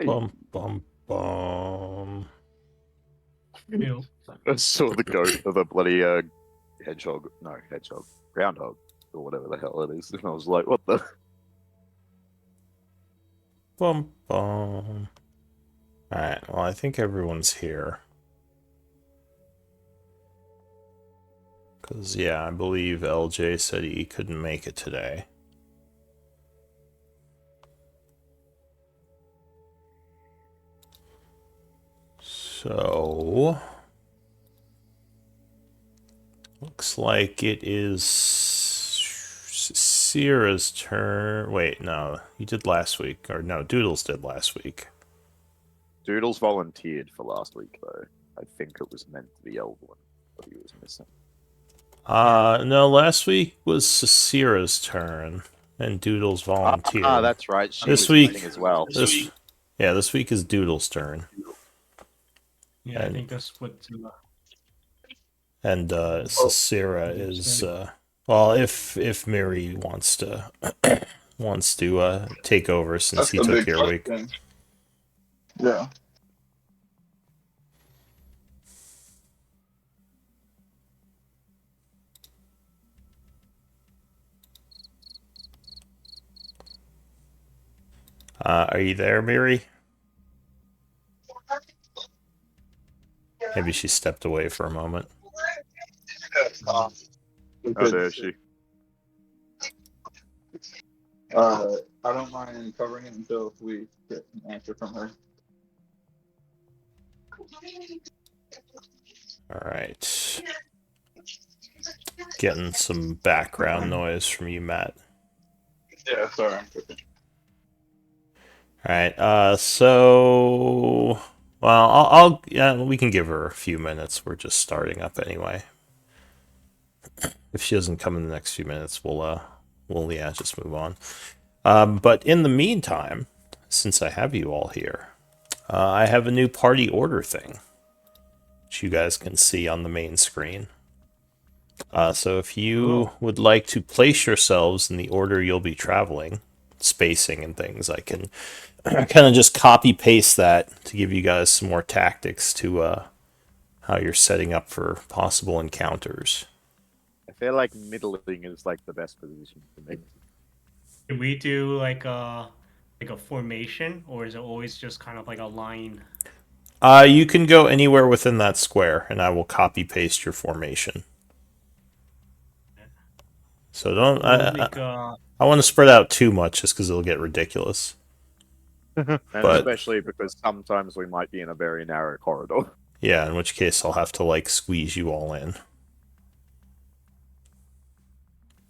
Bum, bum, bum. You know, I saw the goat of a bloody hedgehog. No, hedgehog. Groundhog. Or whatever the hell it is. And I was like, what the? Bum, bum. Alright, well, I think everyone's here. Because, yeah, I believe LJ said he couldn't make it today. So, looks like it is Sierra's turn. Wait, no, he did last week. Or no, Doodles did last week. Doodles volunteered for last week, though. I think it was meant to be Elvin, but he was missing. No, last week was Sierra's turn, and Doodles volunteered. That's right. She This was week, missing as well. this week is Doodle's turn. yeah, I think that's what. And Sierra is well, if Miri wants to take over since That's he the took big your week. question. Yeah. Are you there, Miri? Maybe she stepped away for a moment. Uh, Oh, there she. I don't mind covering it until we get an answer from her. All right. Getting some background noise from you, Matt. Yeah, sorry. All right. So, well, I'll yeah, we can give her a few minutes. We're just starting up anyway. If she doesn't come in the next few minutes, we'll just move on. But in the meantime, since I have you all here, I have a new party order thing, which you guys can see on the main screen. So if you would like to place yourselves in the order you'll be traveling, spacing and things, I can kind of just copy paste that to give you guys some more tactics to how you're setting up for possible encounters. I feel like middling is like the best position for me. Can we do like a formation, or is it always just kind of like a line? You can go anywhere within that square, and I will copy paste your formation. So don't. I want to spread out too much just because it'll get ridiculous. And But especially because sometimes we might be in a very narrow corridor. yeah, in which case I'll have to like squeeze you all in.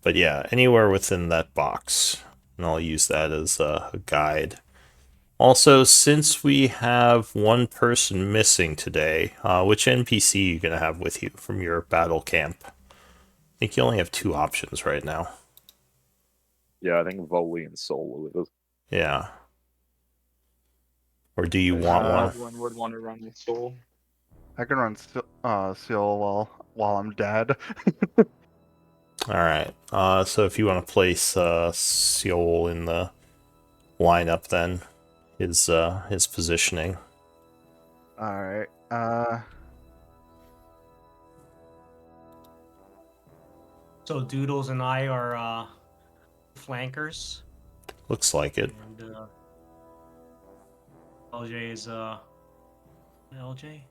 But yeah, anywhere within that box, and I'll use that as a guide. Also, since we have one person missing today, which NPC are you gonna have with you from your battle camp? I think you only have two options right now. Yeah, I think Volley and Soul were with us. Yeah. Or do you want one? Everyone would want to run with Soul. I can run Seal while I'm dead. All right. So if you want to place Seol in the lineup, then his positioning. All right. So Doodles and I are flankers. Looks like it. And LJ is LJ?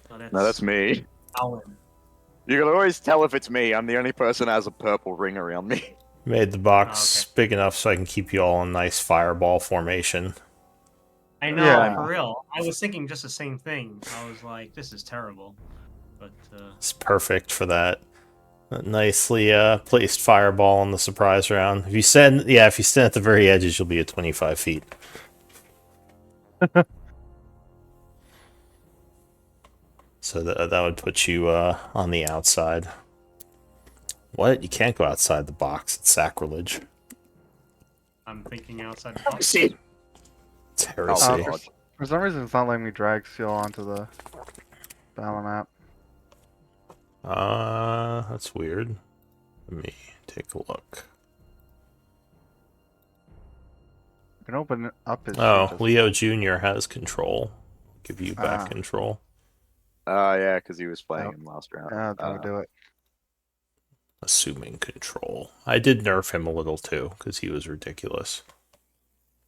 No, that's me. Alan. You can always tell if it's me. I'm the only person that has a purple ring around me. Made the box big enough so I can keep you all in nice fireball formation. I know, Yeah. for real. I was thinking just the same thing. I was like, this is terrible. But It's perfect for that. A nicely placed fireball on the surprise round. If you stand at the very edges, you'll be at 25 feet. So that would put you on the outside. What? You can't go outside the box. It's sacrilege. I'm thinking outside the box. It's heresy. For some reason, it's not letting me drag Seal onto the battle map. That's weird. Let me take a look. can open up his. Oh, sheet just- Leo Jr. has control. Give you back Ah. control. Yeah, because he was playing Yep. him last round. Yeah, that would do it. Assuming control. I did nerf him a little too, because he was ridiculous.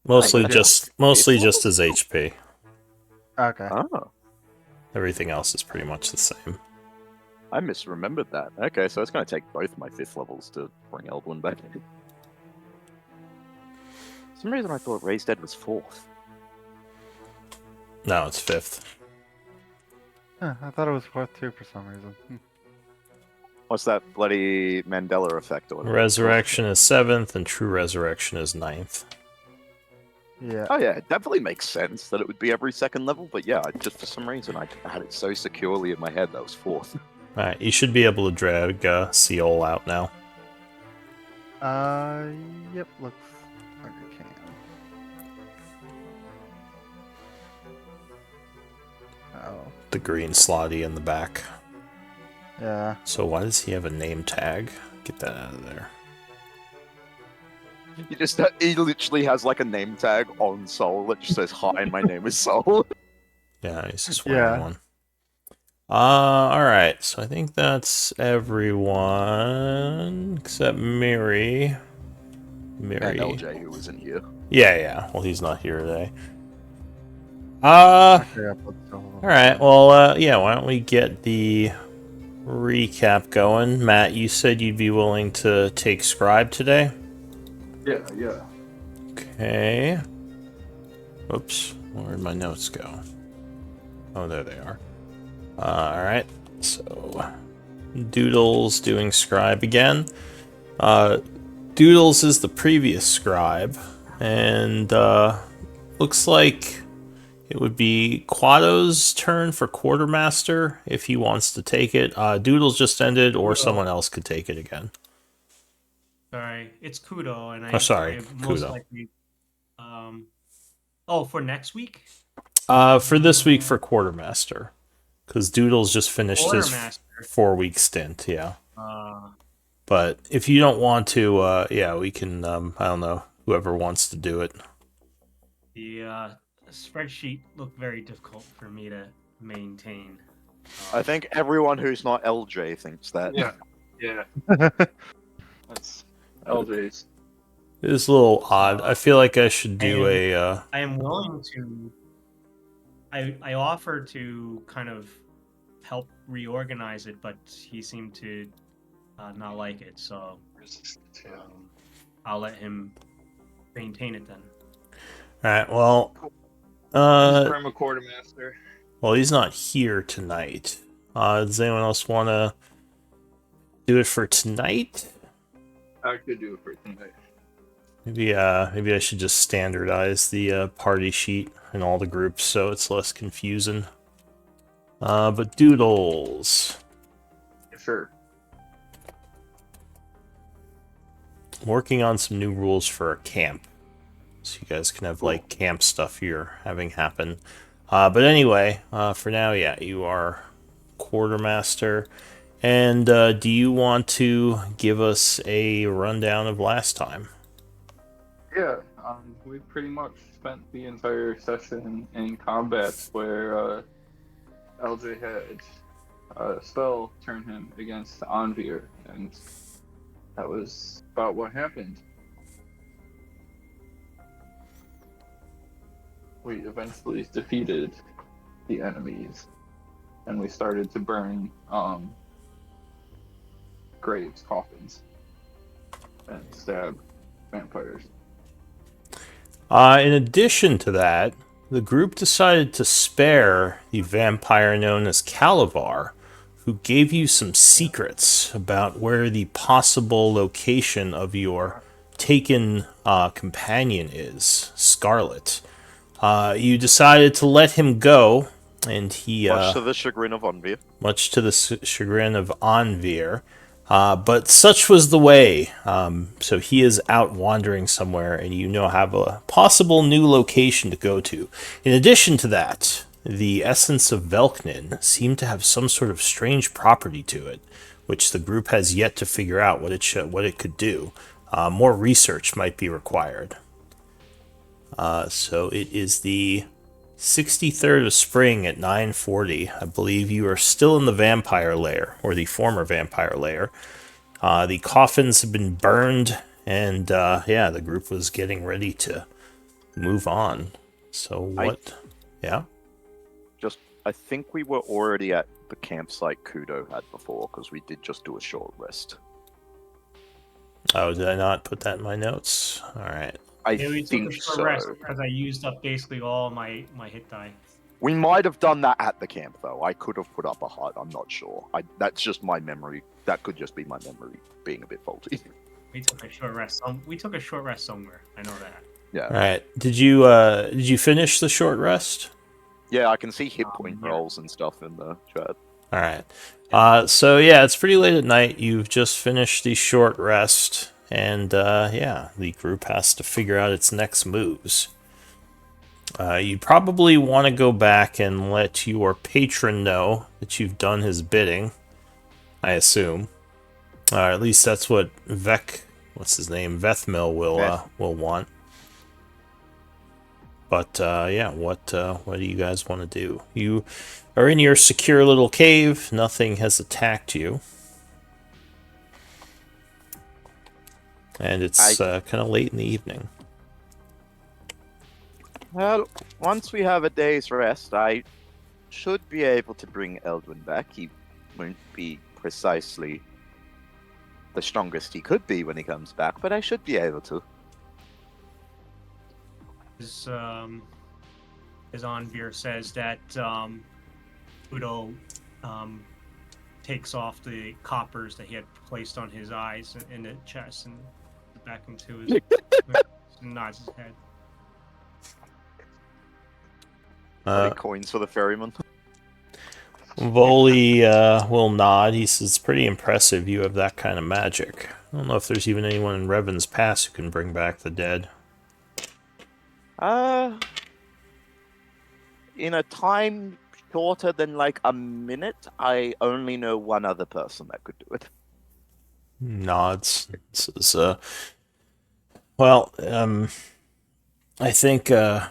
Mostly yeah. just his HP. Okay. Oh, Everything else is pretty much the same. I misremembered that. Okay, so it's going to take both my 5th levels to bring Eldwin back. For some reason I thought Raised Dead was 4th. No, it's 5th. Huh, I thought it was fourth too for some reason. What's that bloody Mandela effect or whatever? Resurrection is 7th, and True Resurrection is 9th. Yeah. Oh yeah, it definitely makes sense that it would be every 2nd level, but yeah, just for some reason I had it so securely in my head that was 4th. Alright, you should be able to drag Seol out now. Yep. Looks like I can. Oh. The green slotty in the back. Yeah. So why does he have a name tag? Get that out of there. He literally has like a name tag on Soul that just says, "Hi, my name is Soul." Yeah, he's just wearing Yeah. one. Alright, so I think that's everyone except Miri. Miri. And LJ, who was in here. Yeah. Well, he's not here today. Uh, Actually, I put Soul. Alright, well, yeah, why don't we get the recap going? Matt, you said you'd be willing to take Scribe today? Yeah. Okay. Oops, where'd my notes go? Oh, there they are. Alright, so Doodles doing Scribe again. Doodles is the previous Scribe, and looks like it would be Quado's turn for Quartermaster if he wants to take it. Doodles just ended, or someone else could take it again. Sorry, it's Kudo, and I. Oh, sorry, I most Kudo. likely. Oh, for next week. For this week for Quartermaster, because Doodles just finished his Quartermaster. 4-week stint. Yeah. Uh, But if you don't want to, yeah, we can, I don't know, whoever wants to do it. the spreadsheet looked very difficult for me to maintain. I think everyone who's not LJ thinks that. Yeah. That's LJ's. It is a little odd. I feel like I should do a, I am willing to. I offered to kind of help reorganize it, but he seemed to not like it, so I'll let him maintain it then. alright, well, I'm a quartermaster. well, he's not here tonight. Does anyone else want to do it for tonight? I could do it for tonight. Maybe I should just standardize the party sheet in all the groups so it's less confusing. But Doodles. Sure. Working on some new rules for a camp. So you guys can have, like, camp stuff you're having happen. But anyway, for now, yeah, you are Quartermaster. And do you want to give us a rundown of last time? Yeah, we pretty much spent the entire session in combat where LJ had a spell turn him against Anvir, and that was about what happened. We eventually defeated the enemies, and we started to burn graves, coffins, and stab vampires. In addition to that, the group decided to spare the vampire known as Calavar, who gave you some secrets about where the possible location of your taken companion is, Scarlet. You decided to let him go, and he... Much to the chagrin of Onvir. much to the chagrin of Anvir. But such was the way. So he is out wandering somewhere, and you now have a possible new location to go to. In addition to that, the essence of Velknin seemed to have some sort of strange property to it, which the group has yet to figure out what it could do. More research might be required. So it is the 63rd of spring at 9:40. I believe you are still in the vampire lair, or the former vampire lair. The coffins have been burned, and yeah, the group was getting ready to move on. So what? Yeah? I think we were already at the campsite Kudo had before, because we did just do a short rest. Oh, did I not put that in my notes? Alright. I Yeah, we took think a short so. rest because I used up basically all my hit die. We might have done that at the camp, though. I could have put up a hut. I'm not sure. That's just my memory. That could just be my memory being a bit faulty. We took a short rest. We took a short rest somewhere. I know that. Yeah. Alright. Did you finish the short rest? Yeah, I can see hit point Yeah. rolls and stuff in the chat. Alright. So yeah, it's pretty late at night. You've just finished the short rest, and yeah, the group has to figure out its next moves. You probably want to go back and let your patron know that you've done his bidding, I assume. At least that's what Vethmil will want. But yeah, what do you guys want to do? You are in your secure little cave. Nothing has attacked you, and it's kind of late in the evening. Well, once we have a day's rest, I should be able to bring Eldwin back. He won't be precisely the strongest he could be when he comes back, but I should be able to. As Anvir says that Udo takes off the coppers that he had placed on his eyes in the chest and back into his and nods his head. Any coins for the ferryman? Voli will nod. He says, pretty impressive you have that kind of magic. I don't know if there's even anyone in Revan's Pass who can bring back the dead. In a time shorter than like a minute, I only know one other person that could do it. Nods. Says, well, I think our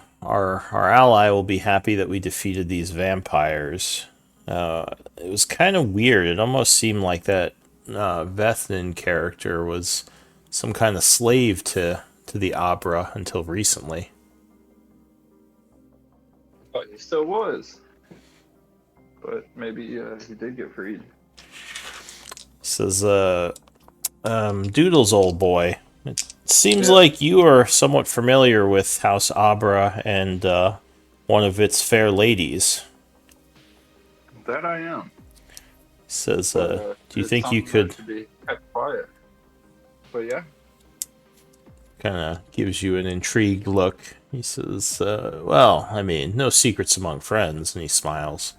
ally will be happy that we defeated these vampires. It was kind of weird. It almost seemed like that Vethnin character was some kind of slave to the Abra until recently. But he still was. But maybe he did get freed. Says, Doodle's old boy. It seems like you are somewhat familiar with House Abra and one of its fair ladies. That I am. Says, But, do you it's think you something could... that should be kept quiet. But yeah. Kind of gives you an intrigued look. He says, well, I mean, no secrets among friends, and he smiles.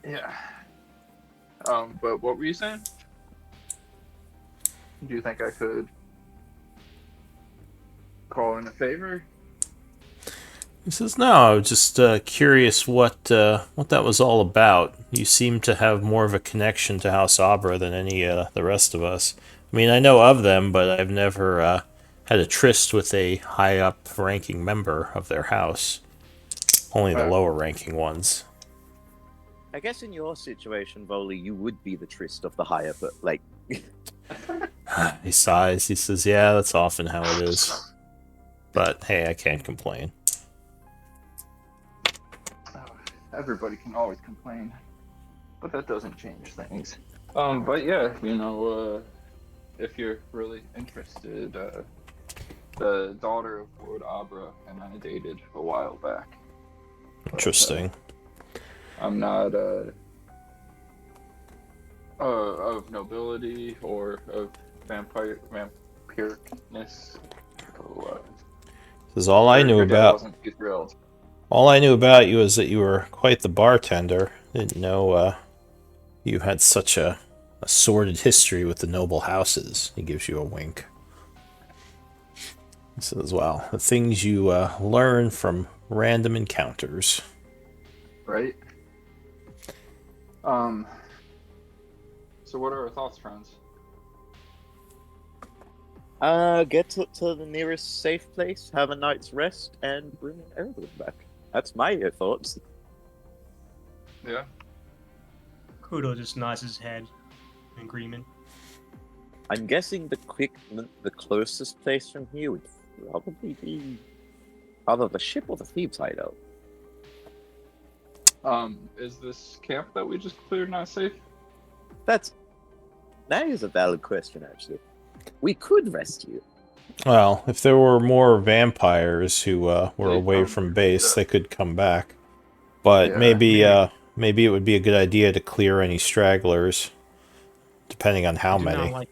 Yeah. But what were you saying? Do you think I could call in a favor? He says, no, just curious what that was all about. You seem to have more of a connection to House Abra than any the rest of us. I mean, I know of them, but I've never had a tryst with a high-up-ranking member of their house. Only the lower-ranking ones. I guess in your situation, Voli, you would be the tryst of the higher, but like... He sighs. He says, yeah, that's often how it is. But, hey, I can't complain. Everybody can always complain, but that doesn't change things. But yeah, if you're really interested, the daughter of Lord Abra and I dated a while back. Interesting. I'm not of nobility or of vampiricness. So, Says, all I knew her dad about... wasn't too thrilled. All I knew about you is that you were quite the bartender. Didn't know you had such a sordid history with the noble houses. He gives you a wink. He says, well, the things you learn from random encounters. Right? So what are our thoughts, friends? Get to the nearest safe place, have a night's rest, and bring Erwin back. That's my thoughts. Yeah. Kudo just nods his head in agreement. I'm guessing the closest place from here would probably be either the ship or the thieves' hideout. Is this camp that we just cleared not safe? That is a valid question, actually. We could rescue. Well, if there were more vampires who were They away come from here, base, yeah. they could come back. But Yeah, maybe it would be a good idea to clear any stragglers, depending on how I do many. not like.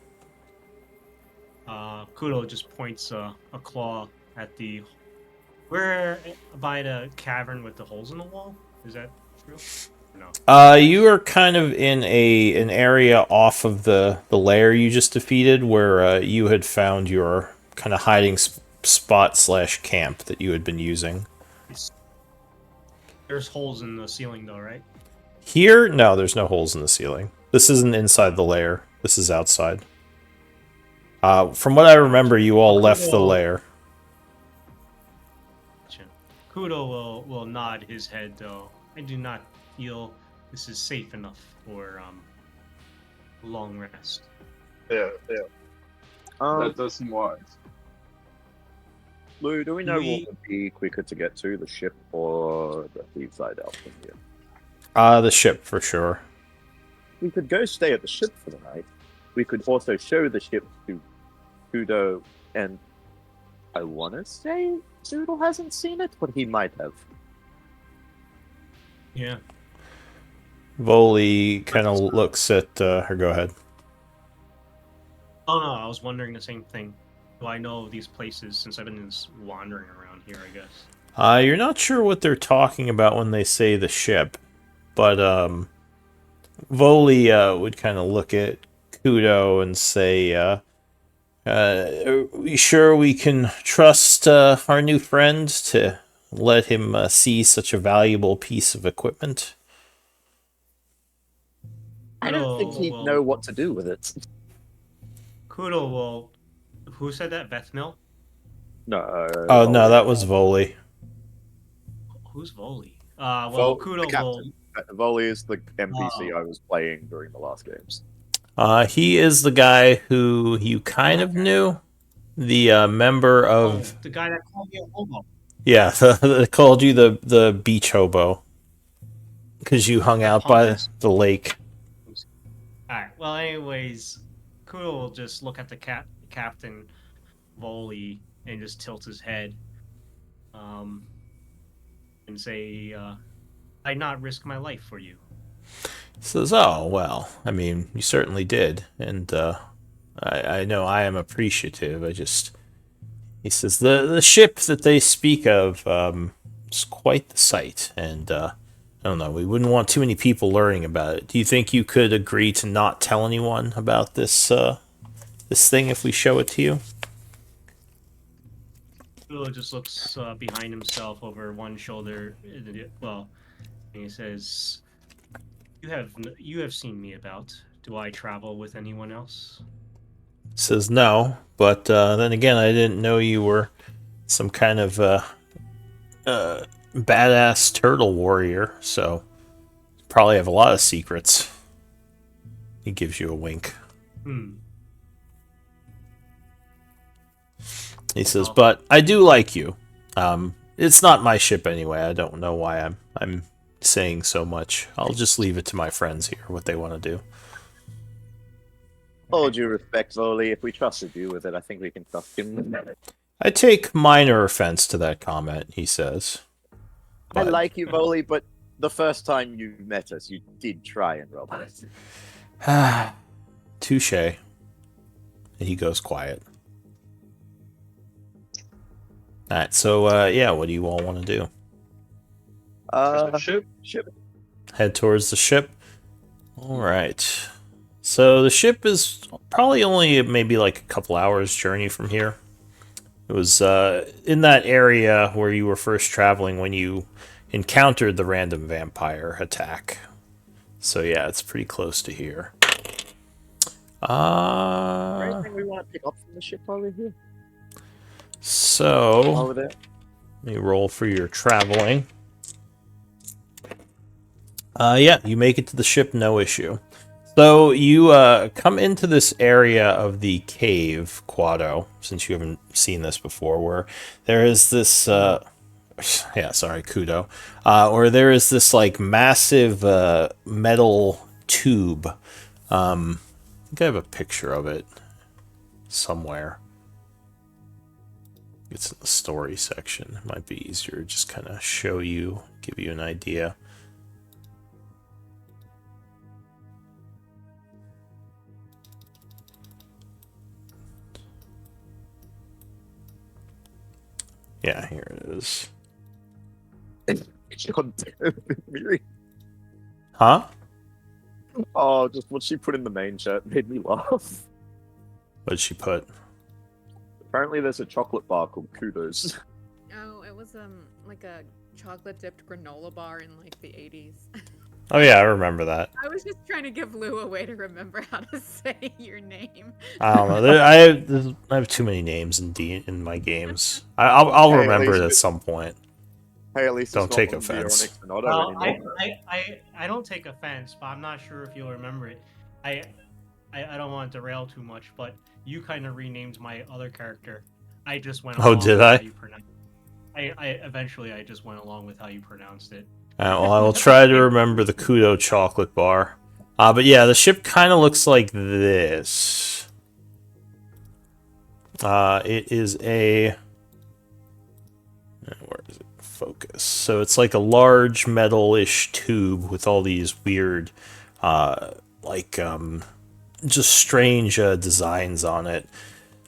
Kudo just points a claw at the. We're by the cavern with the holes in the wall. Is that true? Or no. You are kind of in an area off of the lair you just defeated, where you had found your kind of hiding spot / camp that you had been using. There's holes in the ceiling though, right? Here, no, there's no holes in the ceiling. This isn't inside the lair. This is outside. From what I remember, you all left the lair. Gotcha. Kudo will nod his head though. I do not feel this is safe enough for a long rest. Yeah. That does seem wise. Lou, do we know We- what would be quicker to get to, the ship or the thieves' hideout from here? The ship, for sure. We could go stay at the ship for the night. We could also show the ship to Kudo, and I want to say Zoodle hasn't seen it, but he might have. Yeah. Voli kind of looks at her. Go ahead. Oh no, I was wondering the same thing. Do I know these places since I've been just wandering around here? I guess. You're not sure what they're talking about when they say the ship, but Voli would kind of look at Kudo and say, "Are we sure we can trust our new friend to let him see such a valuable piece of equipment?" I don't think he'd Kudo know what to do with it. Kudo will. Who said that? Bethmil? No. Oh no, that was Voli. Who's Voli? Well, the Kudo will. captain. Volley is the NPC I was playing during the last games. He is the guy who you kind of knew, the member of The guy that called me a hobo. yeah, they called you the beach hobo because you hung out by the lake. Alright, well, anyways, Kudo will just look at the Captain Voli and just tilt his head and say, I'd not risk my life for you. Says, "Oh well, I mean, you certainly did, and I know I am appreciative. He says the ship that they speak of is quite the sight, and I don't know. We wouldn't want too many people learning about it. Do you think you could agree to not tell anyone about this this thing if we show it to you?" Kudo just looks behind himself over one shoulder. Well, and he says, "You have seen me about. Do I travel with anyone else?" Says no, but then again, I didn't know you were some kind of badass turtle warrior, so probably have a lot of secrets. He gives you a wink. He says, "But I do like you. It's not my ship anyway. I don't know why I'm saying so much. I'll just leave it to my friends here what they want to do." All due respect, Volley, if we trusted you with it, I think we can trust him. I take minor offense to that comment, he says. I But- like you, Volley, but the first time you met us, you did try and rob us. Touche. And he goes quiet. Alright, so yeah, what do you all want to do? Ship? Ship. Head towards the ship? Alright. So the ship is probably only maybe like a couple hours journey from here. It was in that area where you were first traveling when you encountered the random vampire attack. So yeah, it's pretty close to here. Anything we want to pick up from the ship while we're here? So While we're there? let me roll for your traveling. Yeah, you make it to the ship, no issue. So you come into this area of the cave, Quado, since you haven't seen this before, where there is this, yeah, sorry, Kudo, where there is this like massive metal tube. I think I have a picture of it somewhere. It's in the story section. It might be easier to just kind of show you, give you an idea. Yeah, here it is. Huh? Oh, just what she put in the main chat made me laugh. What'd she put? Apparently, there's a chocolate bar called Kudos. Oh, it was like a chocolate dipped granola bar in like the 80s. Oh yeah, I remember that. I was just trying to give Lou a way to remember how to say your name. I don't know. I have too many names in my games. I'll Hey, at remember least it at it- some point. Hey, at least Don't it's not take on offense. Veronica Sonato Well, anymore. I don't take offense, but I'm not sure if you'll remember it. I don't want to derail too much, but you kind of renamed my other character. I just went. Oh, along did with I? How you pronounce eventually I just went along with how you pronounced it. Well, I will try to remember the Kudo chocolate bar. But yeah, the ship kind of looks like this. It is a... Where is it? Focus. So it's like a large metal-ish tube with all these weird, just strange designs on it.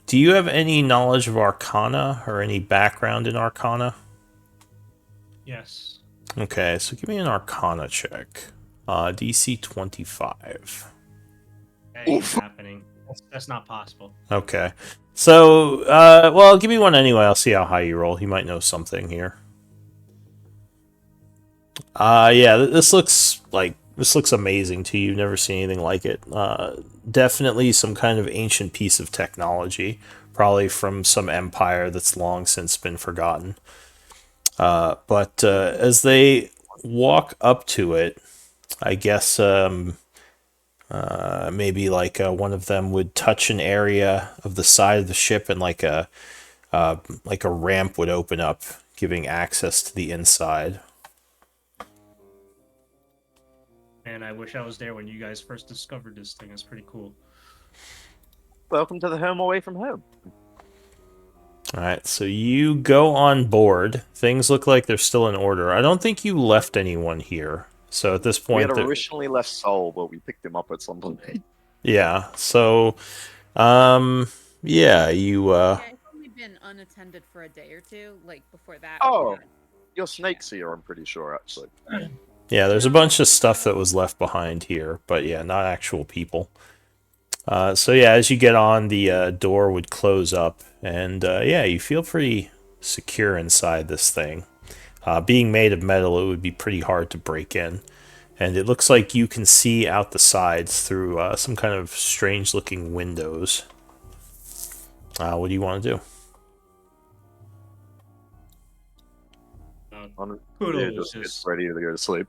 Do you have any knowledge of Arcana or any background in Arcana? Yes. Okay, so give me an Arcana check. DC 25. That ain't happening. That's not possible. Okay. So, well, give me one anyway. I'll see how high you roll. He might know something here. Yeah, this looks amazing to you. You've never seen anything like it. Definitely some kind of ancient piece of technology, probably from some empire that's long since been forgotten. But as they walk up to it, I guess maybe like one of them would touch an area of the side of the ship, and like a ramp would open up, giving access to the inside. And I wish I was there when you guys first discovered this thing. It's pretty cool. Welcome to the home away from home. All right, so you go on board. Things look like they're still in order. I don't think you left anyone here. So at this We point, had the- originally left Seoul, but we picked him up at some point. yeah. So, yeah, you. Yeah, it's only been unattended for a day or two. Like before that. Oh. Your snake's here, I'm pretty sure, actually. Yeah, there's a bunch of stuff that was left behind here, but yeah, not actual people. So yeah, as you get on, the door would close up, and yeah, you feel pretty secure inside this thing. Being made of metal, it would be pretty hard to break in. And it looks like you can see out the sides through some kind of strange-looking windows. What do you want to do? Kudo just just gets ready to go to sleep.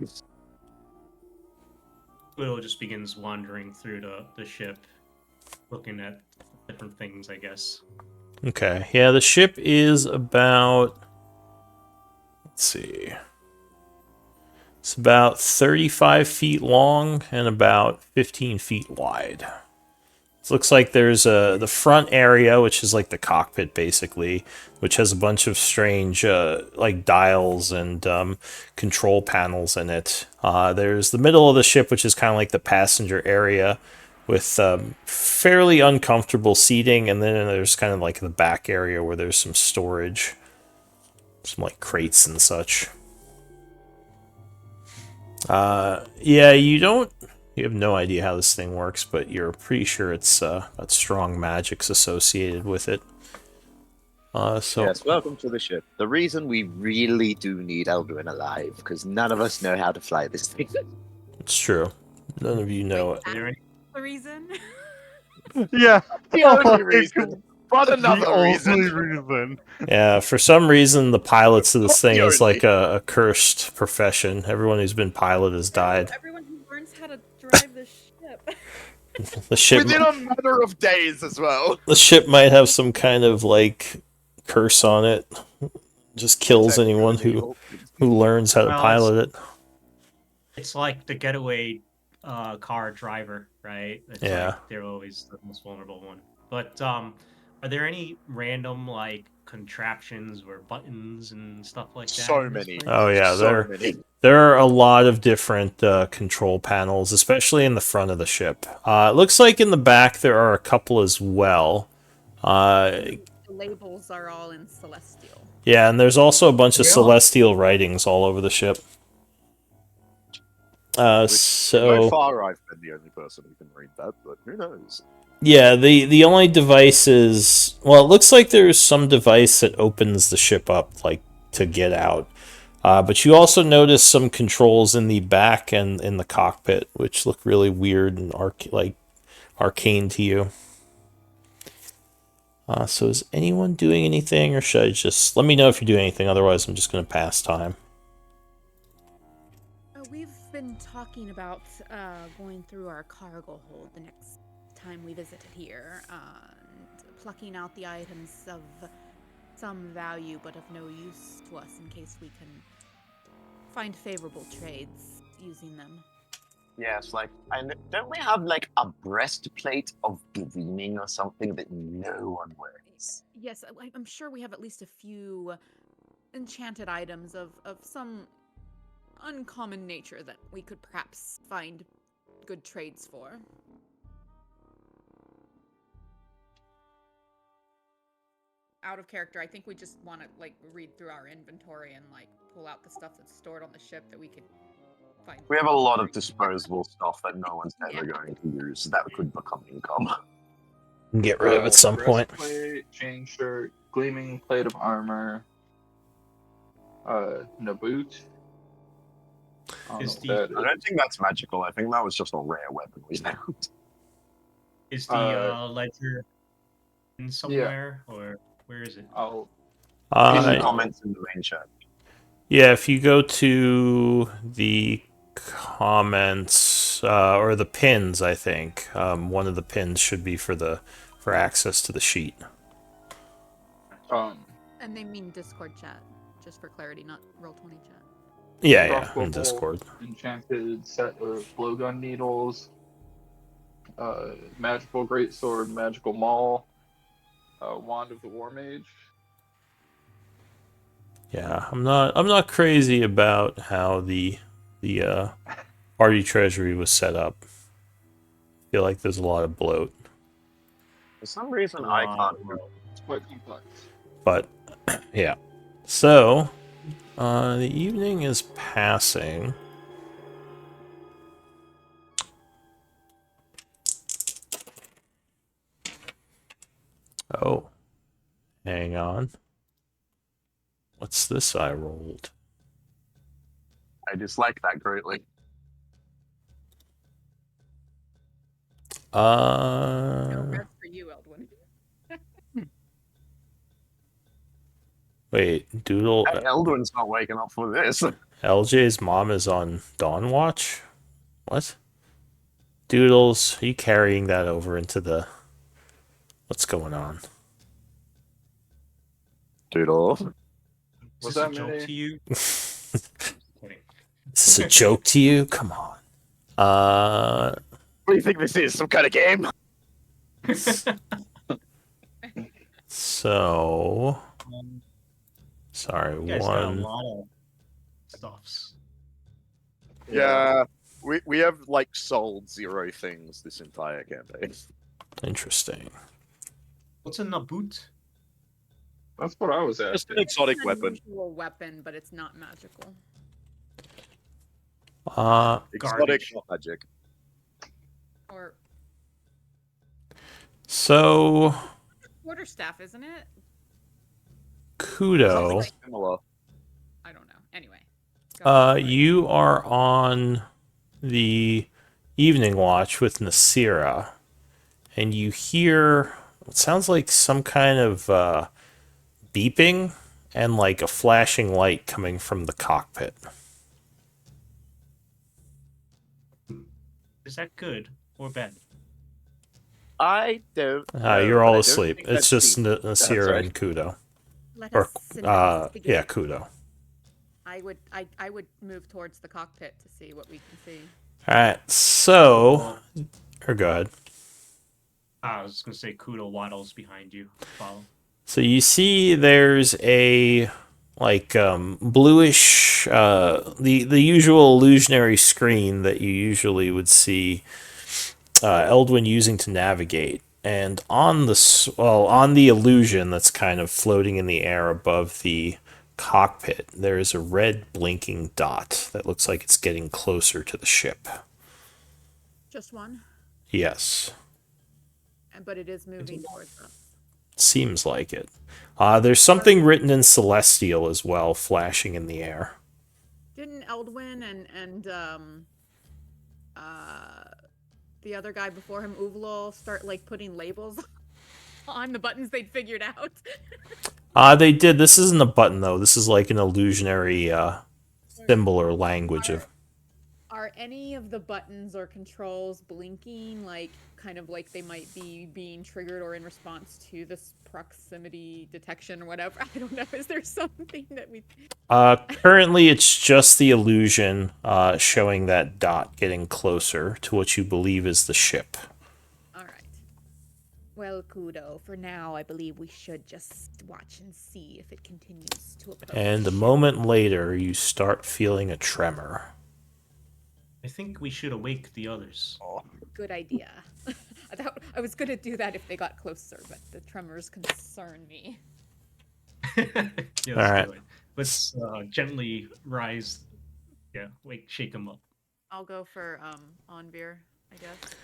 Kudo just begins wandering through the ship, looking at different things, I guess. Okay, yeah, the ship is about... Let's see... It's about 35 feet long and about 15 feet wide. It looks like there's the front area, which is like the cockpit, basically, which has a bunch of strange like dials and control panels in it. There's the middle of the ship, which is kind of like the passenger area, with fairly uncomfortable seating, and then there's kind of like the back area where there's some storage, some like crates and such. Yeah, you have no idea how this thing works, but you're pretty sure it's got strong magics associated with it. So Yes, welcome to the ship. The reason we really do need Elduin alive, because none of us know how to fly this thing. it's true. None of you know it. Is there any, The reason. Yeah. The only Like, reason. But the another only reason. reason. Yeah, for some reason, the pilots of this Not the thing is only. like a cursed profession. Everyone who's been pilot has died. Everyone who learns how to drive the ship. The ship, Within a matter of days as well. the ship might have some kind of like curse on it. Just kills Technically anyone who illegal. learns how to Well, pilot it. It's like the getaway car driver, right? It's Yeah. like they're always the most vulnerable one. But are there any random like contraptions or buttons and stuff like that? So in this many. place? Oh yeah, So many. there are a lot of different control panels, especially in the front of the ship. It looks like in the back there are a couple as well. The labels are all in Celestial. Yeah, and there's also a bunch of Really? celestial writings all over the ship. So So far, I've been the only person who can read that, but who knows? yeah, the only device is, well, it looks like there's some device that opens the ship up, like to get out. But you also notice some controls in the back and in the cockpit, which look really weird and arcane to you. So is anyone doing anything, or should I just let me know if you do anything? Otherwise, I'm just going to pass time. We've been talking about going through our cargo hold the next time we visited here, and plucking out the items of some value but of no use to us in case we can find favorable trades using them. Yes, like, and don't we have like a breastplate of gleaming or something that no one wears? Yes, I'm sure we have at least a few enchanted items of some uncommon nature that we could perhaps find good trades for. Out of character, I think we just want to like read through our inventory and like pull out the stuff that's stored on the ship that we could find. We have a lot of disposable stuff that no one's ever Yeah. going to use that could become income. Get rid of at some point. Breastplate, chain shirt, gleaming plate of armor, Naboot. Is I don't know what I that don't think that's magical. I think that was just a rare weapon we found. Is the ledger in somewhere, or where is it? I'll In the Uh, comments in the main chat. yeah, if you go to the comments or the pins, I think one of the pins should be for access to the sheet. And they mean Discord chat, just for clarity, not Roll20 chat. Yeah, crossbow in bolt, Discord. enchanted set of blowgun needles, magical greatsword, magical maul, wand of the war mage. Yeah, I'm not crazy about how the party treasury was set up. I feel like there's a lot of bloat, For some reason, I can't. It's quite complex. but yeah. So, the evening is passing. Oh, hang on. What's this I rolled? I dislike that greatly. No, rest for you, Eldwin. Wait, Doodle. Hey, Eldwin's not waking up for this. LJ's mom is on Dawn Watch? What? Doodles, are you carrying that over into the... What's going on? Doodle. Is Was this a that joke me? to you? Is Kidding. this a joke to you? Come on. What do you think this is? Some kind of game? So... Sorry, You guys got a one... lot of stuffs. Yeah. We have like sold 0 things this entire campaign. Interesting. What's a Naboot? That's what I was Just asking. an exotic It's an weapon. unusual weapon, but it's not magical. Exotic Garbage. not magic. Or So... quarterstaff, isn't it? Kudo... Something similar. I don't know. Anyway. Go on. You are on the evening watch with Nasira, and you hear what sounds like some kind of beeping and like a flashing light coming from the cockpit. Is that good or bad? I don't. know, You're but I all don't asleep. think It's that's just deep. Nasira right. and Kudo. Let Or, us investigate. yeah, Kudo. I would move towards the cockpit to see what we can see. Alright, so. Or go ahead. I was gonna say Kudo waddles behind you. Follow. So you see there's a like bluish the usual illusionary screen that you usually would see Eldwin using to navigate, and on the illusion that's kind of floating in the air above the cockpit, there is a red blinking dot that looks like it's getting closer to the ship. Just one, Yes, but it is moving towards us. seems like it. There's something written in Celestial as well, flashing in the air. Didn't Eldwin and the other guy before him, Uvlol, start like putting labels on the buttons they'd figured out? They did. This isn't a button though. This is like an illusionary symbol or language of. Are any of the buttons or controls blinking, like kind of like they might be being triggered or in response to this proximity detection or whatever? I don't know. Is there something that we? Currently, it's just the illusion showing that dot getting closer to what you believe is the ship. All right. Well, Kudo, for now, I believe we should just watch and see if it continues to approach. And a moment later, you start feeling a tremor. I think we should awake the others. Good idea. I was going to do that if they got closer, but the tremors concern me. Yeah, All let's right. do it. Let's gently rise. Yeah, shake them up. I'll go for Onvir, I guess.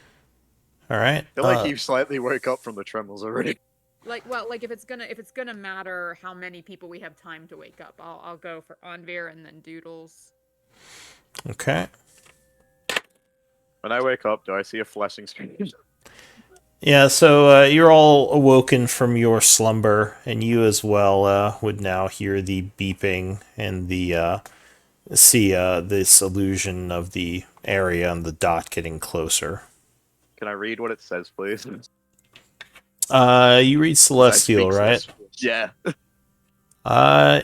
All right. I feel like you slightly woke up from the tremors already. Like if it's gonna matter how many people we have time to wake up, I'll go for Onvir and then Doodles. Okay. When I wake up, do I see a flashing screen? Yeah, so you're all awoken from your slumber, and you as well would now hear the beeping and the see this illusion of the area and the dot getting closer. Can I read what it says, please? You read Celestial, right? Yeah.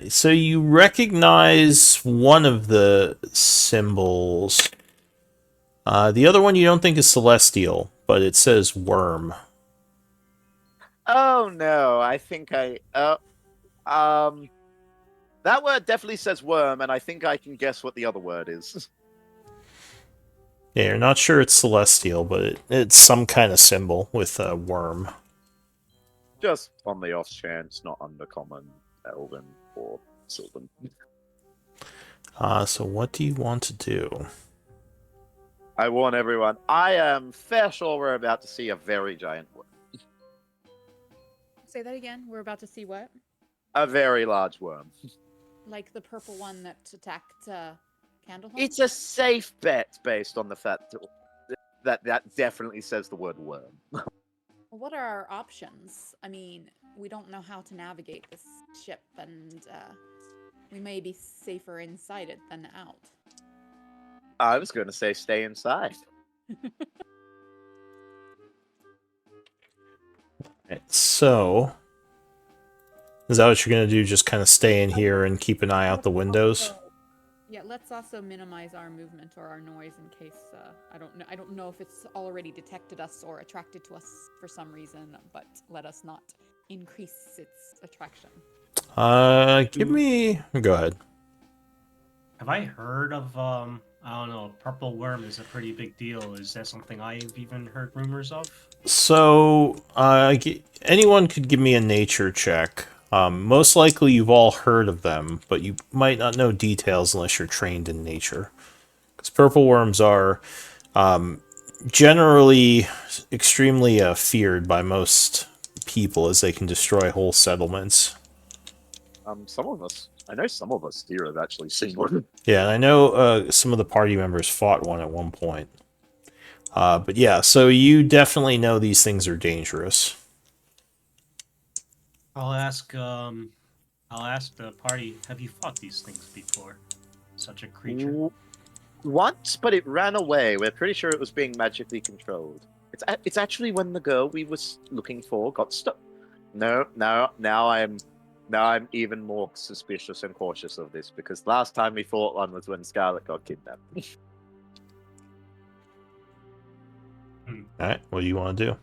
So you recognize one of the symbols. The other one you don't think is Celestial, but it says worm. Oh no, I think that word definitely says worm, and I think I can guess what the other word is. Yeah, you're not sure it's Celestial, but it's some kind of symbol with a worm. Just on the off chance, not Undercommon, Elven, or Sylvan. So what do you want to do? I warn everyone, I am fair sure we're about to see a very giant worm. Say that again. We're about to see what? A very large worm. Like the purple one that attacked Candleholm? It's a safe bet based on the fact that definitely says the word worm. Well, what are our options? I mean, we don't know how to navigate this ship, and we may be safer inside it than out. I was going to say stay inside. Right, so, is that what you're gonna do? Just kind of stay in here and keep an eye out the windows? Yeah, let's also minimize our movement or our noise in case I don't know if it's already detected us or attracted to us for some reason, but let us not increase its attraction. Give me. Go ahead. Have I heard of I don't know, purple worm is a pretty big deal. Is that something I've even heard rumors of? So, anyone could give me a nature check. Most likely you've all heard of them, but you might not know details unless you're trained in nature. Because purple worms are generally extremely feared by most people, as they can destroy whole settlements. I know some of us here have actually seen one. Yeah, and I know some of the party members fought one at one point. But yeah, so you definitely know these things are dangerous. I'll ask the party, have you fought these things before? Such a creature? Once, but it ran away. We're pretty sure it was being magically controlled. It's actually when the girl we was looking for got stuck. No, now I'm even more suspicious and cautious of this because last time we fought one was when Scarlet got kidnapped. Alright, what do you want to do?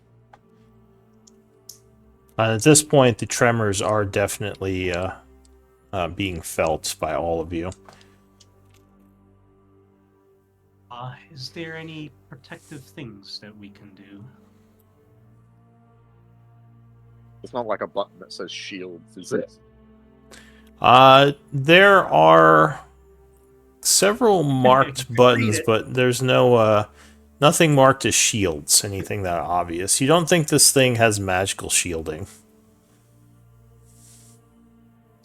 At this point, the tremors are definitely being felt by all of you. Is there any protective things that we can do? It's not like a button that says shields, is it? There are several marked buttons, it. but there's no nothing marked as shields, anything that obvious. You don't think this thing has magical shielding?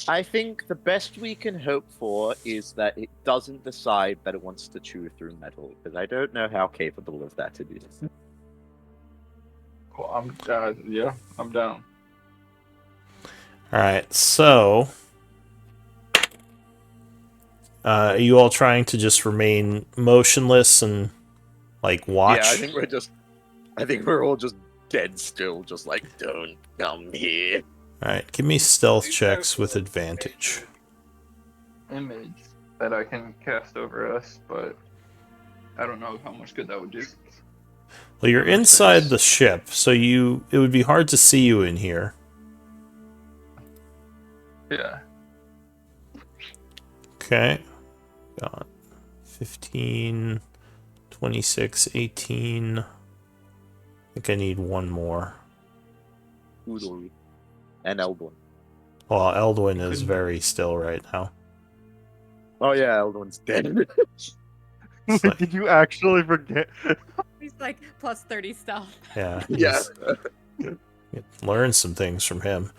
I think the best we can hope for is that it doesn't decide that it wants to chew through metal, because I don't know how capable of that it is. Well, I'm down. Alright, so... are you all trying to just remain motionless and, like, watch? Yeah, I think we're all just dead still, just like, don't come here. Alright, give me stealth checks with advantage. Image that I can cast over us, but I don't know how much good that would do. Well, you're inside the ship, so it would be hard to see you in here. Yeah. Okay. Got 15, 26, 18. I think I need one more. Oodle. And Eldwin. Well, Eldwin is very still right now. Oh yeah, Eldwin's dead. like- Did you actually forget? He's like plus 30 stealth. Yeah. Yeah. Learn some things from him.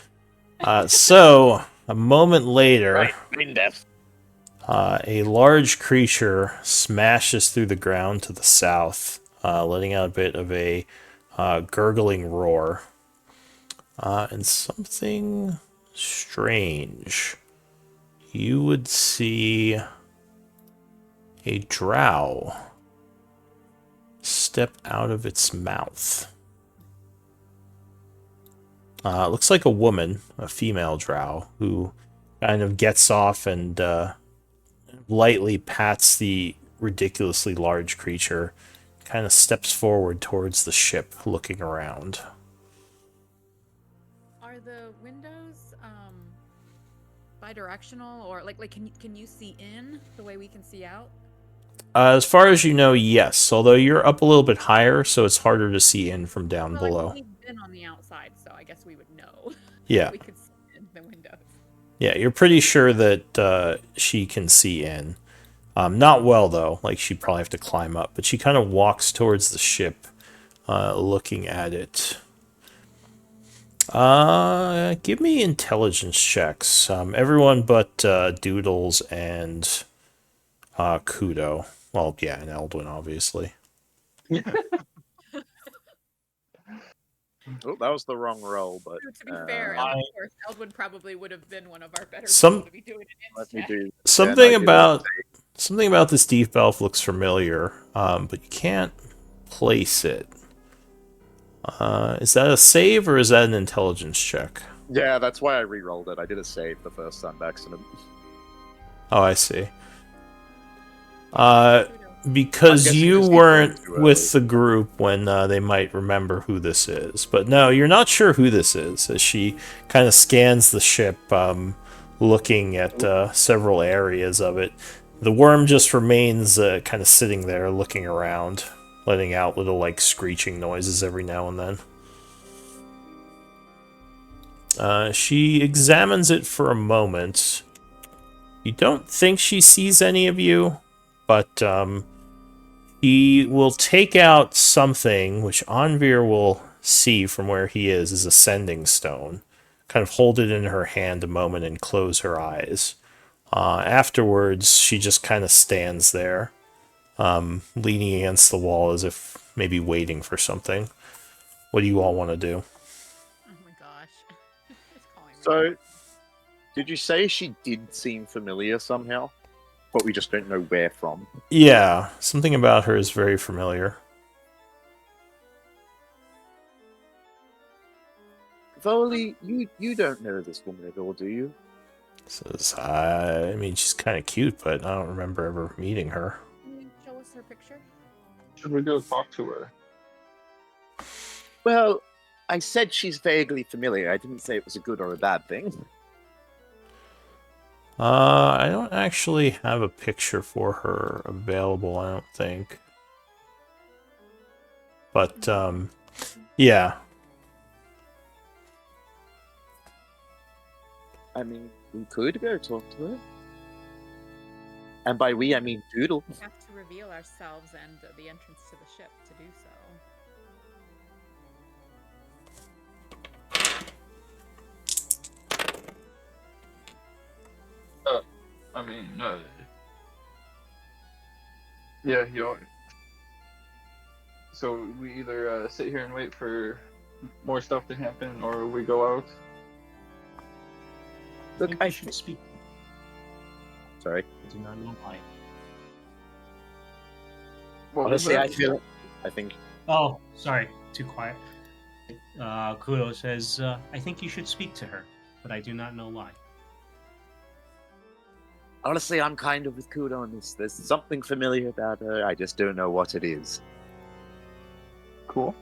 So, a moment later, Right, in depth. a large creature smashes through the ground to the south, letting out a bit of a gurgling roar. And something strange. You would see a drow step out of its mouth. Looks like a woman, a female drow, who kind of gets off and lightly pats the ridiculously large creature, kind of steps forward towards the ship, looking around. Are the windows bidirectional, or like can you see in the way we can see out? As far as you know, yes. Although you're up a little bit higher, so it's harder to see in from down Well, below. like, we've been on the outside, so I guess we would know. Yeah. We could see in the windows. Yeah, you're pretty sure that she can see in. Not well, though. Like, she'd probably have to climb up. But she kind of walks towards the ship, looking at it. Give me intelligence checks. Everyone but Doodles and Kudo. Well, yeah, and Eldwin, obviously. Oh, that was the wrong roll, but To be fair, of course, Eldwood probably would have been one of our better people to be doing it let me instead. do Something about this deep elf looks familiar, but you can't place it. Is that a save or is that an intelligence check? Yeah, that's why I re-rolled it. I did a save the first time by accident. Oh, I see. Because guessing you just weren't too early. with the group when they might remember who this is. But no, you're not sure who this is, as she kind of scans the ship, looking at several areas of it. The worm just remains kind of sitting there, looking around, letting out little, like, screeching noises every now and then. She examines it for a moment. You don't think she sees any of you, but he will take out something which Anvir will see from where he is a sending stone. Kind of hold it in her hand a moment and close her eyes. Afterwards, she just kind of stands there, leaning against the wall as if maybe waiting for something. What do you all want to do? Oh my gosh. Just calling me. So, did you say she did seem familiar somehow? But we just don't know where from. Yeah, something about her is very familiar. Foley, you don't know this woman at all, do you? Says, I mean, she's kind of cute, but I don't remember ever meeting her. Can you show us her picture? Should we go talk to her? Well, I said she's vaguely familiar. I didn't say it was a good or a bad thing. I don't actually have a picture for her available, I don't think. But, yeah. I mean, we could go talk to her. And by we, I mean Doodle. We have to reveal ourselves and the entrance to the ship to do so. I mean, yeah, you know. So we either sit here and wait for more stuff to happen, or we go out. Look, think we should speak. Sorry. I do not know why. Well, Honestly, I think Oh, sorry, too quiet. Kudo says, I think you should speak to her, but I do not know why. honestly, I'm kind of with Kudo on this. There's something familiar about her. I just don't know what it is. Cool.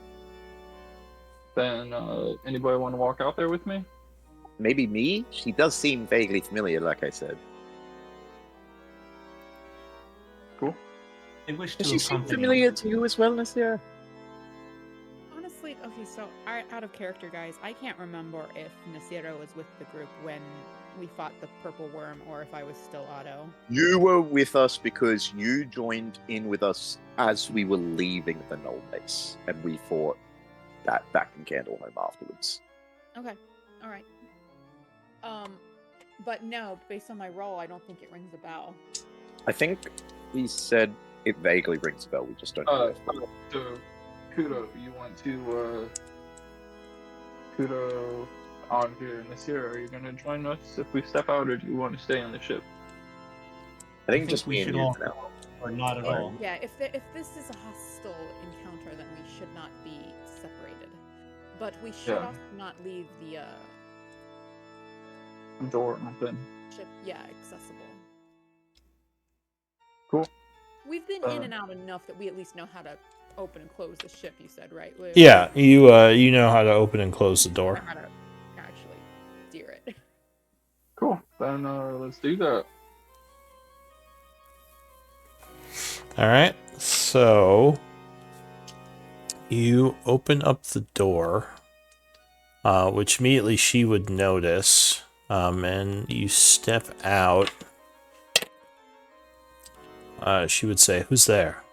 Then, anybody want to walk out there with me? Maybe me? She does seem vaguely familiar, like I said. Cool. I wish Does to she seem accompany familiar to you as well, Nasir? Honestly, okay, so out of character, guys, I can't remember if Nasira was with the group when we fought the purple worm or if I was still Otto. You were with us because you joined in with us as we were leaving the Null base, and we fought that back in Candleholm afterwards. Okay, all right. But no, based on my role, I don't think it rings a bell. I think he said it vaguely rings a bell. We just don't know. So, Kudo, you want to, Kudo, Andre, and Nasir, are you going to join us if we step out, or do you want to stay on the ship? I think just we me and should you all, for now. or not at Alright. all. Yeah, if this is a hostile encounter, then we should not be separated. But we should Yeah. also not leave the Door open. ship, accessible. Cool. We've been Uh, in and out enough that we at least know how to open and close the ship. You said, right, Lou? Yeah, you know how to open and close the Or door. how to actually steer it. Cool. Then, let's do that. Alright, so you open up the door, which immediately she would notice, and you step out. She would say, "Who's there?"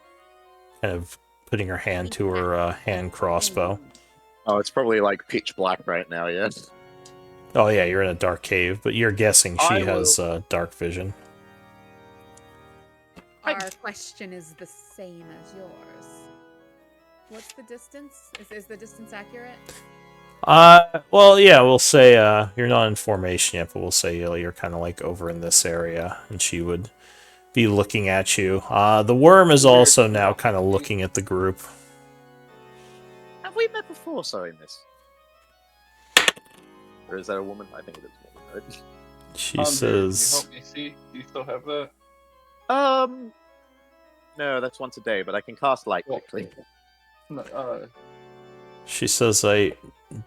Kind of putting her hand to her hand crossbow. Oh, it's probably like pitch black right now, yes? Oh yeah, you're in a dark cave, but you're guessing she I has dark vision. Our question is the same as yours. What's the distance? Is the distance accurate? Well, yeah, we'll say you're not in formation yet, but we'll say you're kind of like over in this area, and she would be looking at you. The worm is also now kind of looking at the group. Have we met before, sorry, in this? Or is that a woman? I think it is a woman, right? She Andre, says, Can you help me see? Do you still have that? No, that's once a day, but I can cast light Well, quickly. No, she says, I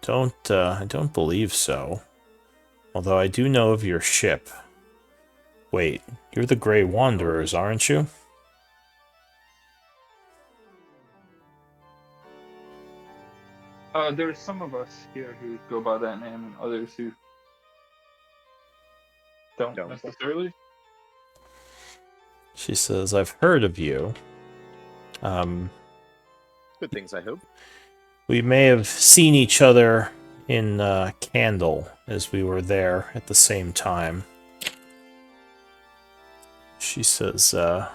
don't believe so. Although I do know of your ship. Wait, you're the Grey Wanderers, aren't you? there's some of us here who go by that name, and others who don't necessarily. She says, I've heard of you. Good things, I hope. We may have seen each other in Candle as we were there at the same time. She says, I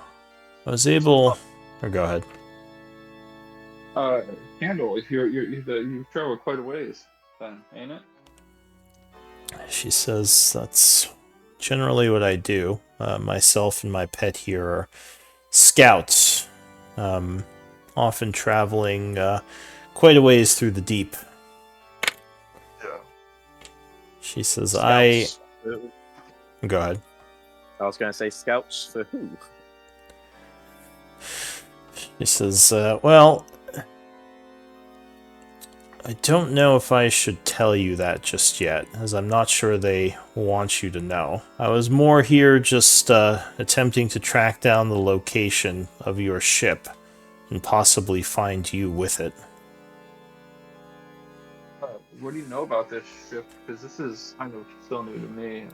was able Or go ahead. Candle, if you've traveled quite a ways, then ain't it? She says that's generally what I do. Myself and my pet here are scouts, often traveling quite a ways through the deep. Yeah. She says, Scouts. Go ahead. I was going to say scouts for who? She says, well, I don't know if I should tell you that just yet, as I'm not sure they want you to know. I was more here just attempting to track down the location of your ship and possibly find you with it. What do you know about this ship? Because this is kind of still new to me.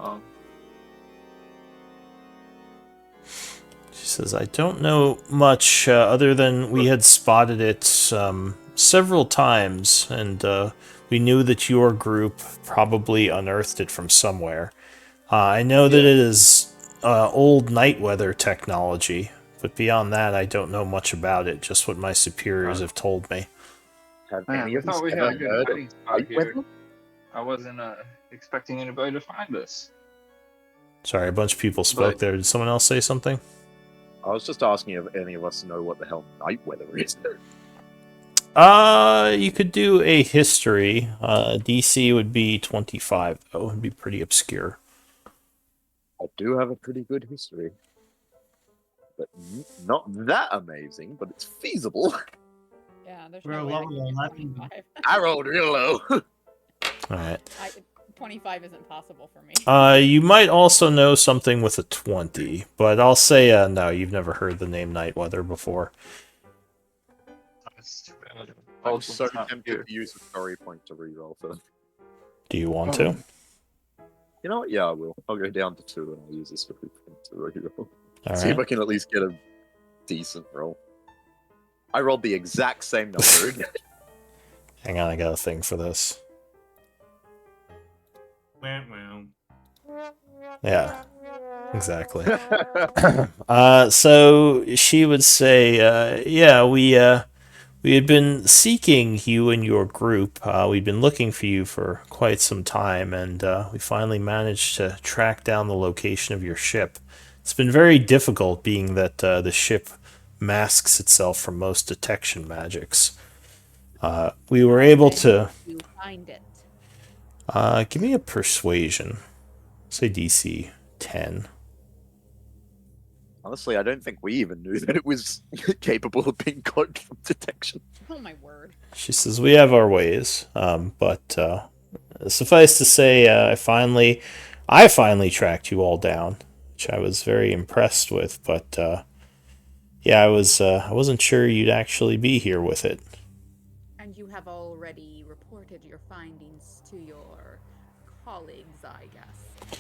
She says, I don't know much other than we had spotted it several times, and we knew that your group probably unearthed it from somewhere. I know that it is old night weather technology, but beyond that, I don't know much about it, just what my superiors have told me. Have Man, any I of us thought we had ever a good heard hiding of spot night here. weather? I wasn't expecting anybody to find us. Sorry, a bunch of people spoke But- there. Did someone else say something? I was just asking if any of us know what the hell night weather is. You could do a history. DC would be 25, though. It'd be pretty obscure. I do have a pretty good history. But not that amazing, but it's feasible. Yeah, there's We're no way I level can get 11. 25. I rolled real low. Alright. 25 isn't possible for me. You might also know something with a 20, but I'll say no, you've never heard the name Night Weather before. That's too bad. I'm Baldwin's so not tempted here. to use a story point to reroll for them. Do you want to? You know what? Yeah, I will. I'll go down to 2 and I'll use this for point to reroll. See if Alright. I can at least get a decent roll. I rolled the exact same number. Hang on, I got a thing for this. Wow. Yeah, exactly. So she would say, yeah, we had been seeking you and your group. We'd been looking for you for quite some time, and we finally managed to track down the location of your ship. It's been very difficult, being that the ship masks itself from most detection magics. We were able to... You find it. give me a persuasion. Say DC 10. Honestly, I don't think we even knew that it was capable of being cloaked from detection. Oh my word. She says, we have our ways, but suffice to say, I finally tracked you all down, which I was very impressed with, but yeah, I wasn't sure you'd actually be here with it. And you have already reported your findings to your colleagues, I guess.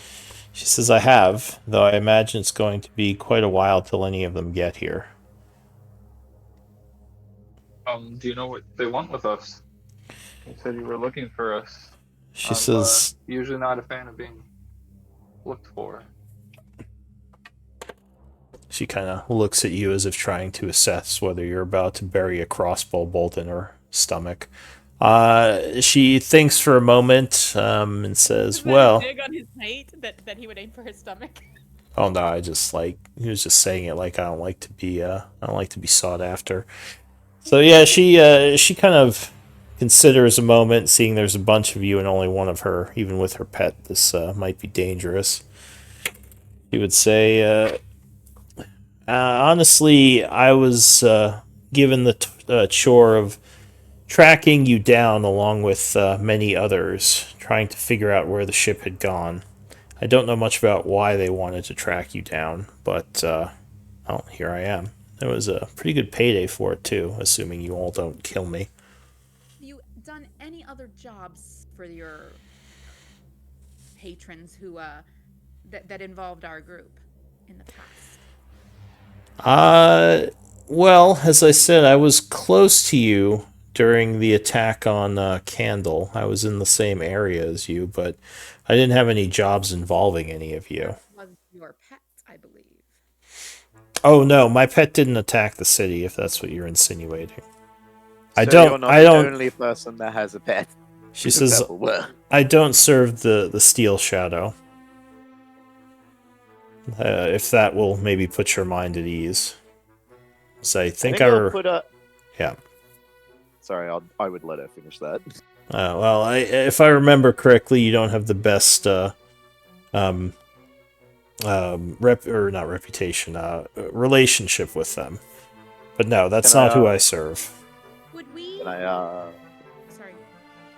She says, I have, though I imagine it's going to be quite a while till any of them get here. Do you know what they want with us? You said you were looking for us. She says, Usually not a fan of being looked for. she kind of looks at you as if trying to assess whether you're about to bury a crossbow bolt in her stomach. She thinks for a moment and says, well... Big on his height that he would aim for his stomach. Oh no, he was just saying it like I don't like to be sought after. So yeah, she kind of considers a moment, seeing there's a bunch of you and only one of her, even with her pet. This might be dangerous. She would say, honestly, I was given the chore of tracking you down along with many others, trying to figure out where the ship had gone. I don't know much about why they wanted to track you down, but well, here I am. There was a pretty good payday for it too, assuming you all don't kill me. Have you done any other jobs for your patrons who that involved our group in the past? Well, as I said, I was close to you during the attack on Candle. I was in the same area as you, but I didn't have any jobs involving any of you. Was your pet, I believe. Oh no, my pet didn't attack the city. If that's what you're insinuating. I So don't. You're not I the don't. only person that has a pet. She says, That will work. I don't serve the Steel Shadow. If that will maybe put your mind at ease. So I think I'll put a. Yeah. Sorry, I would let her finish that. Well, if I remember correctly, you don't have the best not reputation, relationship with them. But no, that's Can I, not who I serve. Would we? Can I, Sorry.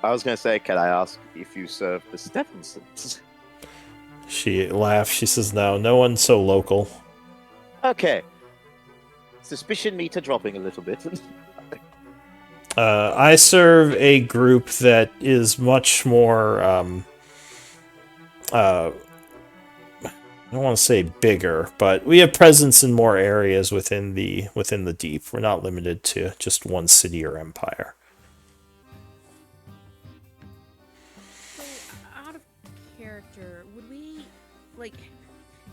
I was going to say, can I ask if you serve the Stephensons? She laughs. She says, no one's so local. Okay. Suspicion meter dropping a little bit. I serve a group that is much more, I don't want to say bigger, but we have presence in more areas within the deep. We're not limited to just one city or empire. So, out of character, would we, like,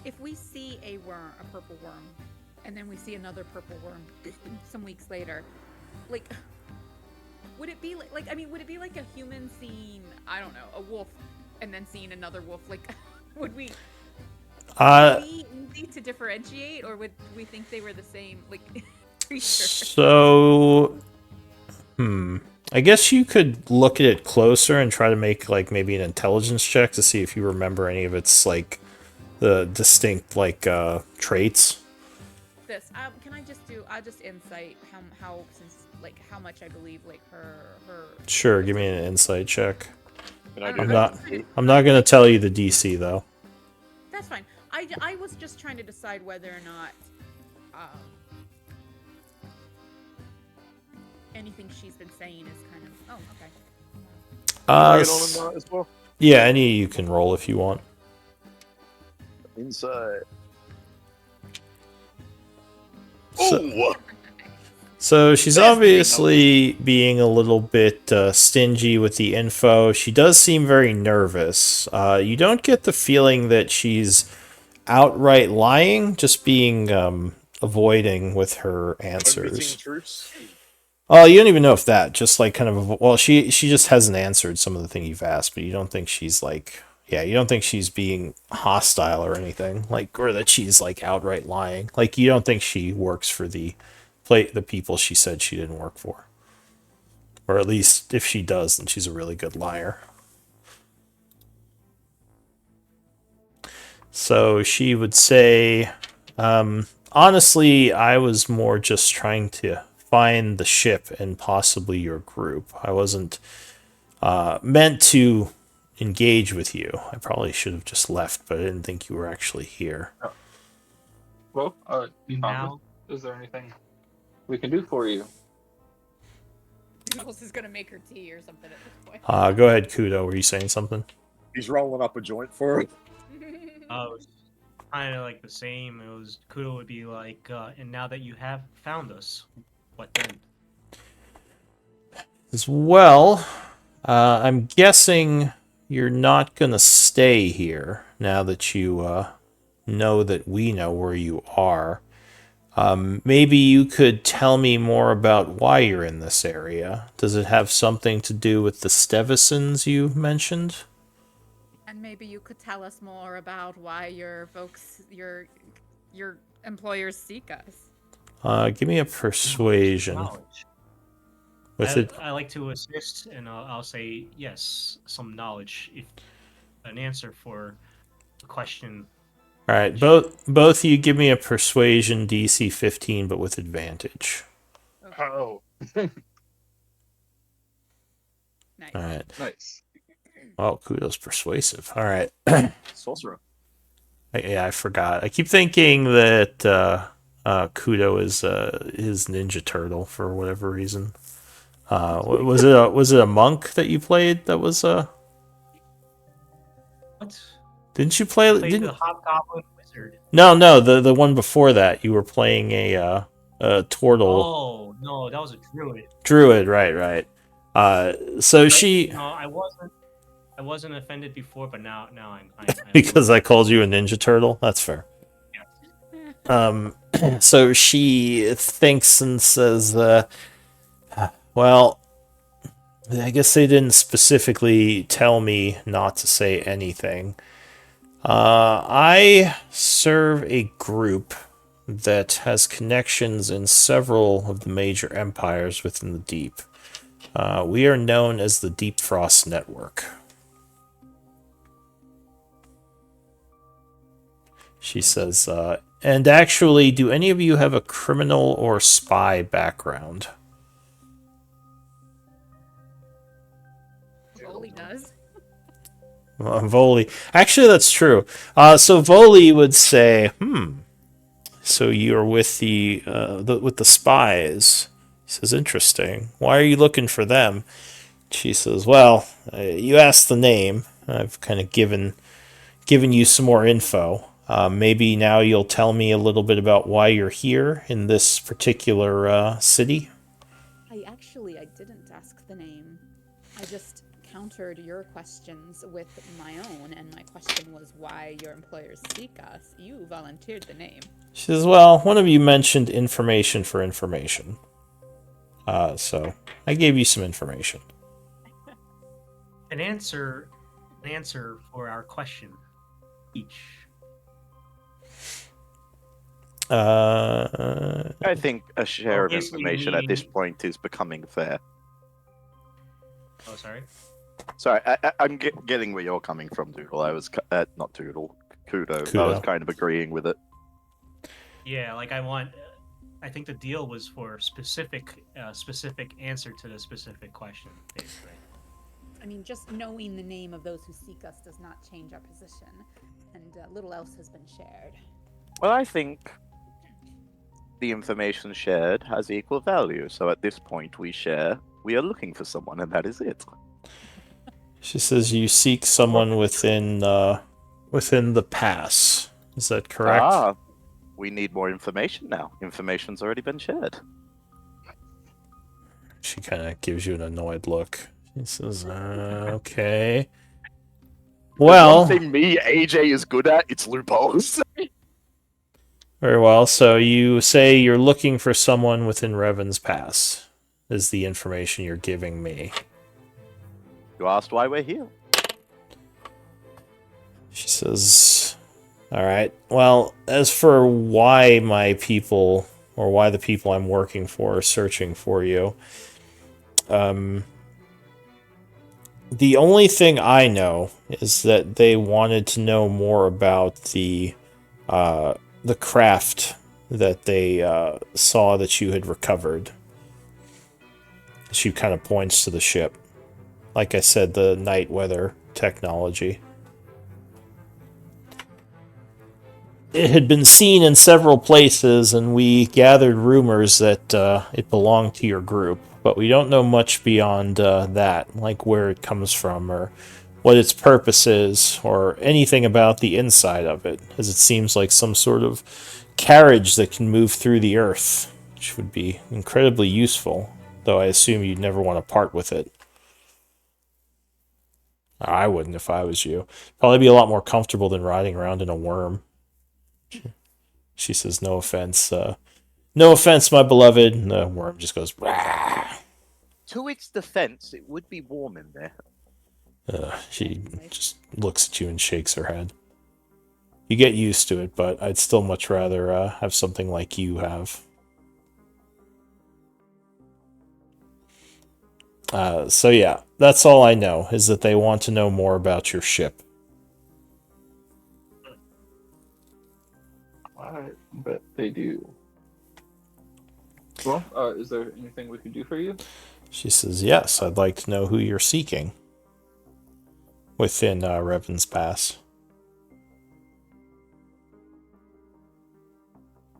if we see a worm, a purple worm, and then we see another purple worm some weeks later, like, would it be like I mean, would it be like a human seeing, I don't know, a wolf, and then seeing another wolf? Like, would we be easy to differentiate, or would we think they were the same, like, creature? So, I guess you could look at it closer and try to make, like, maybe an intelligence check to see if you remember any of its, like, the distinct, like, traits. This, can I just do? I'll just insight how since like how much I believe like her. Sure, give me an insight check. Can I do I'm that? not gonna tell you the DC though. That's fine. I was just trying to decide whether or not anything she's been saying is kind of Get on as well. Yeah, any you can roll if you want. Inside. So she's obviously being a little bit stingy with the info. She does seem very nervous. You don't get the feeling that she's outright lying, just being avoiding with her answers. You don't even know if that, just like kind of, well, she just hasn't answered some of the things you've asked, but you don't think she's like, you don't think she's being hostile or anything, like, or that she's like outright lying. Like, you don't think she works for the people she said she didn't work for. Or at least if she does, then she's a really good liar. So she would say, honestly, I was more just trying to find the ship and possibly your group. I wasn't meant to engage with you. I probably should have just left, but I didn't think you were actually here. Oh. Well, Now, is there anything we can do for you? Noodles is gonna make her tea or something at this point. Go ahead, Kudo. Were you saying something? He's rolling up a joint for it. it's kind of like the same. It was Kudo would be like, and now that you have found us, what then? As well, I'm guessing you're not gonna stay here now that you know that we know where you are. Maybe you could tell me more about why you're in this area. Does it have something to do with the Stevensons you mentioned? And maybe you could tell us more about why your folks, your employers seek us. Give me a persuasion. Knowledge. With it. I like to assist, and I'll say yes, some knowledge, if an answer for a question. All right, both of you give me a persuasion DC 15, but with advantage. Oh. Nice. All right. Nice. Well, Kudo's persuasive. All right. Sorcerer. I forgot. I keep thinking that Kudo is his Ninja Turtle for whatever reason. Was it a monk that you played? That was What? Didn't you play? Played the Hobgoblin Wizard. No. The one before that, you were playing a turtle. Oh no, that was a druid. Druid, right. So she. No, I wasn't offended before, but now I'm Because I called you a Ninja Turtle. That's fair. So she thinks and says, well, I guess they didn't specifically tell me not to say anything. I serve a group that has connections in several of the major empires within the deep. We are known as the Deep Frost Network. She says, and actually, do any of you have a criminal or spy background? Voli does. Voli. Actually, that's true. So Voli would say, so you're with the spies. He says, interesting. Why are you looking for them? She says, well, you asked the name. I've kind of given you some more info. Maybe now you'll tell me a little bit about why you're here in this particular city. I didn't ask the name. I just countered your questions with my own, and my question was why your employers seek us. You volunteered the name. She says, well, one of you mentioned information for information. So I gave you some information. An answer for our question each. I think a share of Obviously, information at this point is becoming fair. Oh, sorry. Sorry, I'm getting where you're coming from, Doodle. I was not Doodle, Kudo. I was kind of agreeing with it. Yeah, like I think the deal was for specific answer to the specific question, basically. I mean, just knowing the name of those who seek us does not change our position, and little else has been shared. Well, I think the information shared has equal value. So at this point, we are looking for someone, and that is it. She says you seek someone within the pass. Is that correct? We need more information now. Information's already been shared. She kind of gives you an annoyed look. She says, okay. Well, one thing AJ is good at, it's loopholes. Very well. So you say you're looking for someone within Revan's Pass, is the information you're giving me. You asked why we're here. She says, all right. Well, as for why my people, or why the people I'm working for are searching for you, the only thing I know is that they wanted to know more about the craft that they saw that you had recovered. She kind of points to the ship. Like I said, the night weather technology. It had been seen in several places, and we gathered rumors that it belonged to your group, but we don't know much beyond that, like where it comes from, or what its purpose is, or anything about the inside of it, as it seems like some sort of carriage that can move through the earth, which would be incredibly useful, though I assume you'd never want to part with it. I wouldn't if I was you. Probably be a lot more comfortable than riding around in a worm. She says, no offense. No offense, my beloved. And the worm just goes, rah. To its defense, it would be warm in there. She just looks at you and shakes her head. You get used to it, but I'd still much rather have something like you have. So yeah, that's all I know, is that they want to know more about your ship. I bet they do. Well, is there anything we can do for you? She says, yes, I'd like to know who you're seeking within Revan's Pass.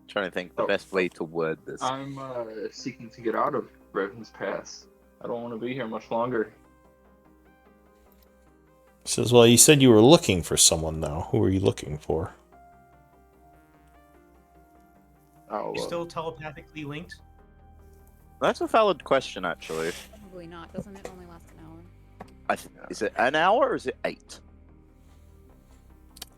Trying to think the best way to word this. I'm seeking to get out of Revan's Pass. I don't want to be here much longer. She says, well, you said you were looking for someone, though. Who are you looking for? Oh, You still telepathically linked? That's a valid question, actually. Probably not. Doesn't it only last an hour? Is it an hour or is it 8?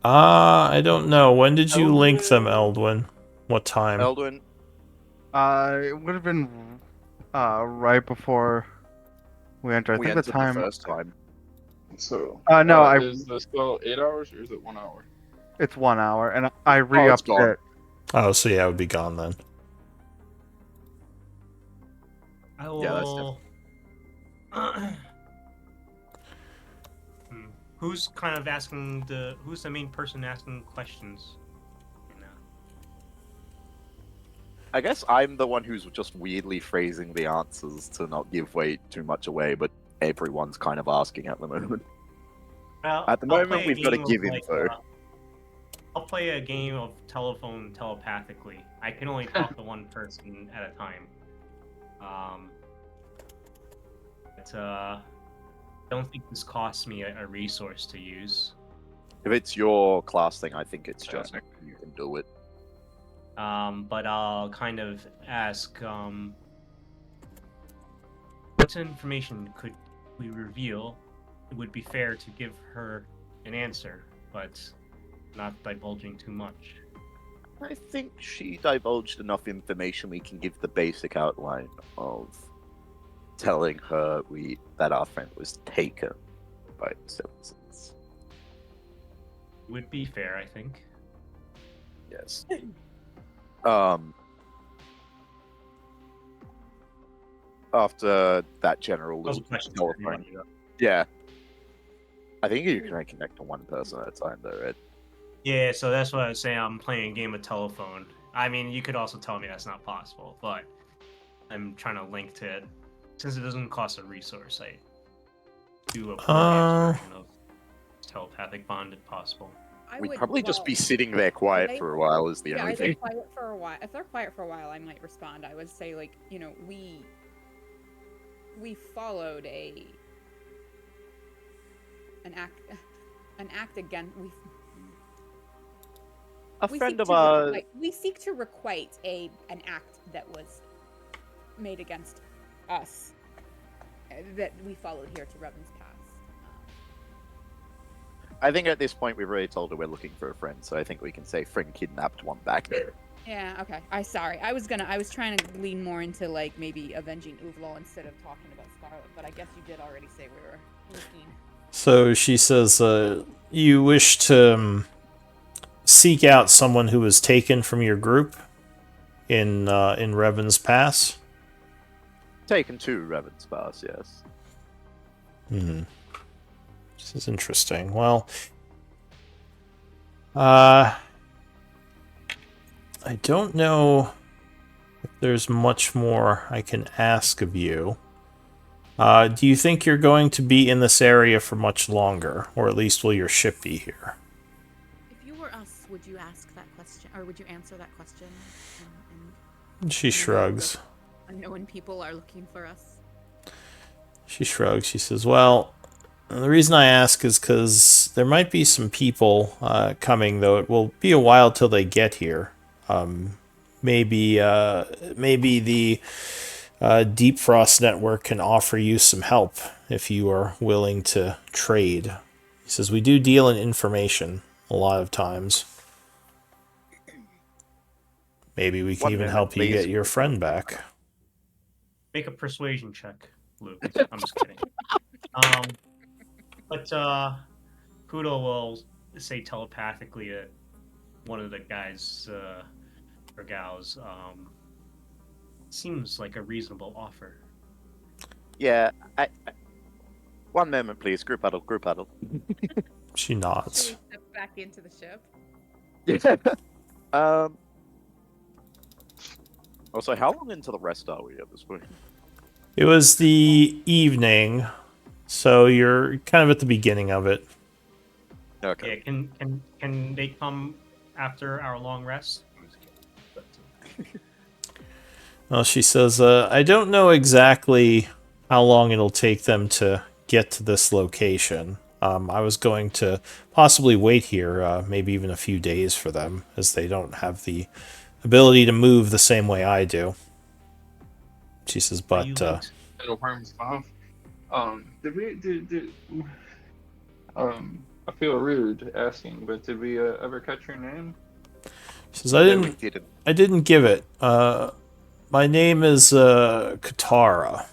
I don't know. When did you link them, Eldwin? What time? Eldwin, It would have been right before we enter. I we think the entered time. the first time. So, No, is the spell 8 hours or is it 1 hour? It's 1 hour, and I it's re-upped gone. it. Oh, so yeah, it would be gone then. I Yeah, that's will. Who's kind of asking the? Who's the main person asking questions? Right now? I guess I'm the one who's just weirdly phrasing the answers to not give too much away, but everyone's kind of asking at the moment. Well, At the I'll moment, play a we've got to game of, give like, info. I'll play a game of telephone telepathically. I can only talk to one person at a time. But I don't think this costs me a resource to use. If it's your class thing, I think it's just you can do it. But I'll kind of ask, what information could we reveal? It would be fair to give her an answer, but not divulging too much. I think she divulged enough information we can give the basic outline of telling her that our friend was taken by citizens. Would be fair, I think. Yes. After that general Those little questions telephone. everybody, though. Yeah. I think you can only connect to one person at a time, though, right? Yeah, so that's what I was saying. I'm playing a game of telephone. I mean, you could also tell me that's not possible, but I'm trying to link to it. Since it doesn't cost a resource, I do a poor version of telepathic bond if possible. We'd probably just be sitting there quiet for a while is the only If they're thing. quiet for a while, if they're quiet for a while, I might respond. I would say, like, you know, we followed an act again. A friend of ours. We seek to requite an act that was made against us that we followed here to Revan's Pass. I think at this point we've already told her we're looking for a friend, so I think we can say friend kidnapped one back there. Yeah, okay. Sorry. I was trying to lean more into, like, maybe avenging Uvlal instead of talking about Scarlet, but I guess you did already say we were looking. So she says, you wish to seek out someone who was taken from your group in Revan's Pass? Taken to Revan's Pass, yes. This is interesting. Well, I don't know if there's much more I can ask of you. Do you think you're going to be in this area for much longer, or at least will your ship be here? If you were us, would you ask that question, or would you answer that question? She shrugs. Know when people are looking for us. She shrugs. She says, well, the reason I ask is because there might be some people coming, though it will be a while till they get here. Maybe the Deep Frost Network can offer you some help if you are willing to trade. He says, we do deal in information a lot of times. Maybe we can even help you get your friend back. Make a persuasion check, Luke. I'm just kidding. But Kudo will say telepathically to one of the guys or gals, seems like a reasonable offer. Yeah, one moment, please. Group huddle, group huddle. She nods. Should we step back into the ship? Yeah. Also, how long into the rest are we at this point? It was the evening, so you're kind of at the beginning of it. Okay. Yeah, can they come after our long rest? Well, she says, I don't know exactly how long it'll take them to get to this location. I was going to possibly wait here, maybe even a few days for them, as they don't have the ability to move the same way I do. She says, but It'll harm his mouth. I feel rude asking, but did we ever catch your name? She says, No, we didn't. I didn't give it. My name is Katara.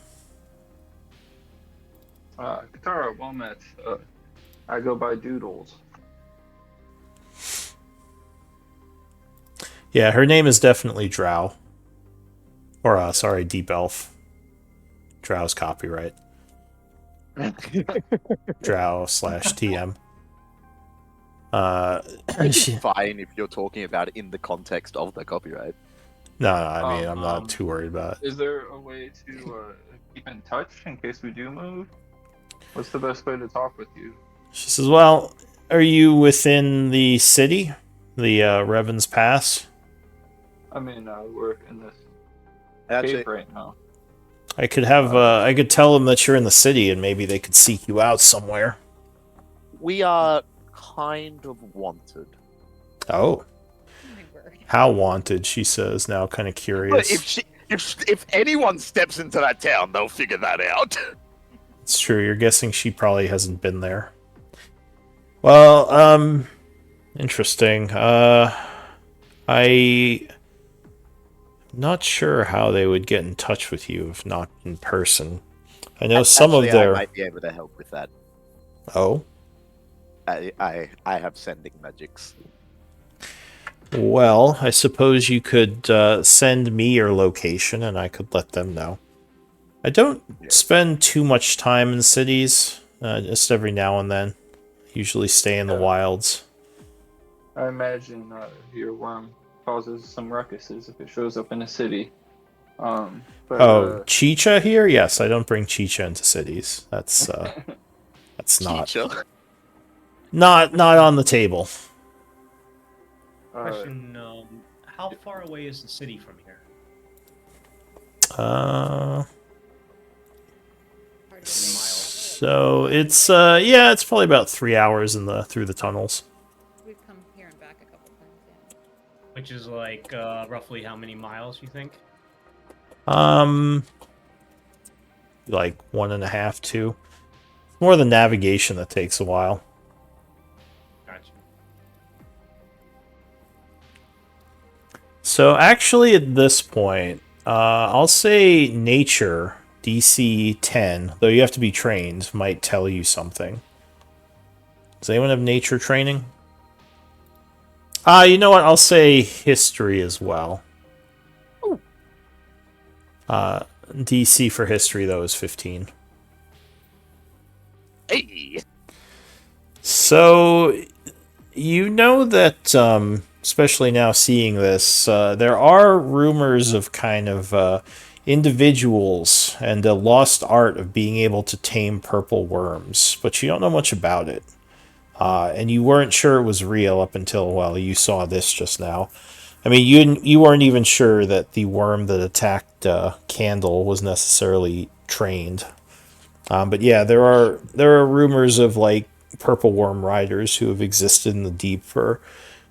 Katara, well met. I go by Doodles. Yeah, her name is definitely Drow. Or, sorry, Deep Elf. Drow's copyright. Drow/TM. It's fine if you're talking about it in the context of the copyright. No, I mean, I'm not too worried about it. Is there a way to keep in touch in case we do move? What's the best way to talk with you? She says, well, are you within the city? The Revan's Pass? I mean, we're in this Actually, cave right now. I could have, I could tell them that you're in the city and maybe they could seek you out somewhere. we are kind of wanted. Oh. My word. How wanted, she says, now kind of But curious. if anyone steps into that town, they'll figure that out. It's true, you're guessing she probably hasn't been there. Well, interesting. I'm not sure how they would get in touch with you if not in person. I know some Actually, of their... I might be able to help with that. Oh? I have sending magics. Well, I suppose you could send me your location and I could let them know. I don't spend too much time in cities, just every now and then. Usually stay in the wilds. I imagine your worm causes some ruckuses if it shows up in a city. Chicha here? Yes, I don't bring Chicha into cities. That's that's not on the table. Question: how far away is the city from here? So it's yeah, it's probably about 3 hours in through the tunnels. We've come here and back a couple times, yeah. Which is like roughly how many miles you think? Like 1.5, 2. More the navigation that takes a while. Gotcha. So actually at this point, I'll say nature, DC 10, though you have to be trained, might tell you something. Does anyone have nature training? You know what? I'll say history as well. DC for history, though, is 15. Hey! So, you know that, especially now seeing this, there are rumors of kind of individuals and a lost art of being able to tame purple worms, but you don't know much about it. And you weren't sure it was real up until, well, you saw this just now. I mean, you weren't even sure that the worm that attacked Candle was necessarily trained. But yeah, there are rumors of like purple worm riders who have existed in the deep for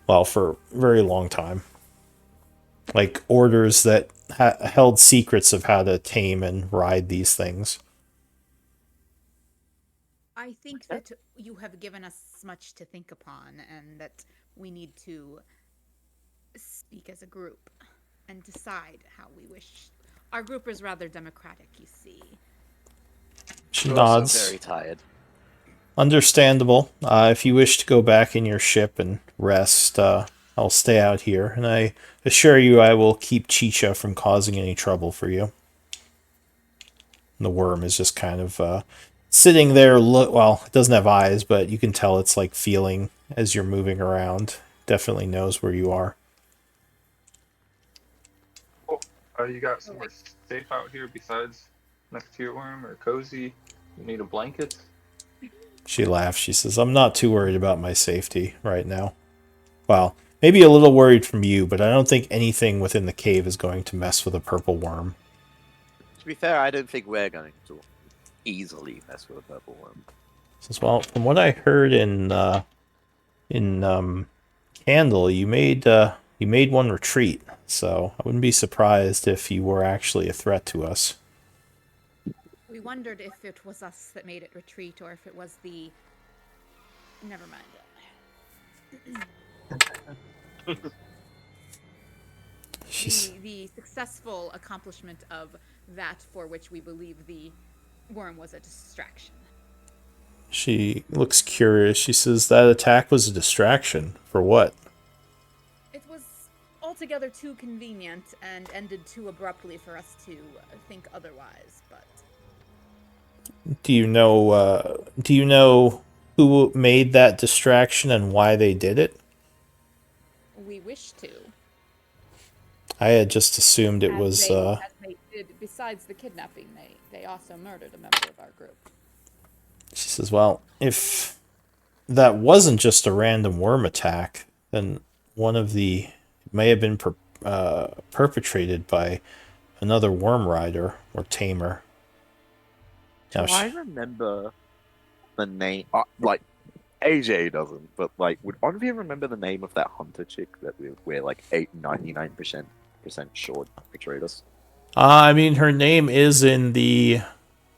a very long time. Like orders that held secrets of how to tame and ride these things. I think that you have given us much to think upon, and that we need to speak as a group and decide how we wish. Our group is rather democratic, you see. She I'm nods. very tired. Understandable. If you wish to go back in your ship and rest, I'll stay out here, and I assure you I will keep Chicha from causing any trouble for you. And the worm is just kind of sitting there. Well, it doesn't have eyes, but you can tell it's like feeling as you're moving around. Definitely knows where you are. You got somewhere safe out here besides next to your worm, or cozy? You need a blanket? She laughs. She says, I'm not too worried about my safety right now. Well, maybe a little worried from you, but I don't think anything within the cave is going to mess with a purple worm. To be fair, I don't think we're going to easily mess with a purple worm. Says, well, from what I heard in Candle, you made one retreat, so I wouldn't be surprised if you were actually a threat to us. We wondered if it was us that made it retreat, or if it was the... Never mind. She's the successful accomplishment of that for which we believe the worm was a distraction. she looks curious. She says that attack was a distraction. For what? It was altogether too convenient and ended too abruptly for us to think otherwise, but Do you know who made that distraction and why they did it? we wish to. I had just assumed it As was as they did, besides the kidnapping, they also murdered a member of our group. She says, well, if that wasn't just a random worm attack, then one of the may have been perpetrated by another worm rider or tamer. Do Now, I remember the name? Like, AJ doesn't, but like, would one of you remember the name of that hunter chick that we're like 99% sure betrayed us? I mean, her name is in the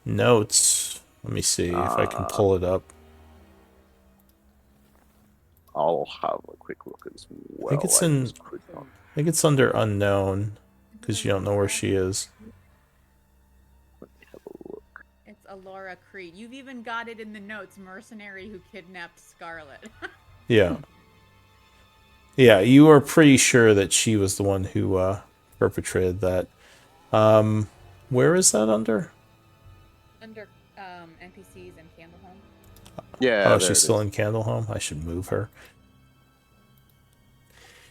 notes. Let me see if I can pull it up. I'll have a quick look as well. I think it's in. just could not- I think it's under unknown because you don't know where she is. Let me have a look. It's Alora Creed. You've even got it in the notes, mercenary who kidnapped Scarlet. Yeah. Yeah, you are pretty sure that she was the one who perpetrated that. Where is that under? Under NPCs and Candleholm. Yeah. Oh, there she's it still is. in Candleholm? I should move her.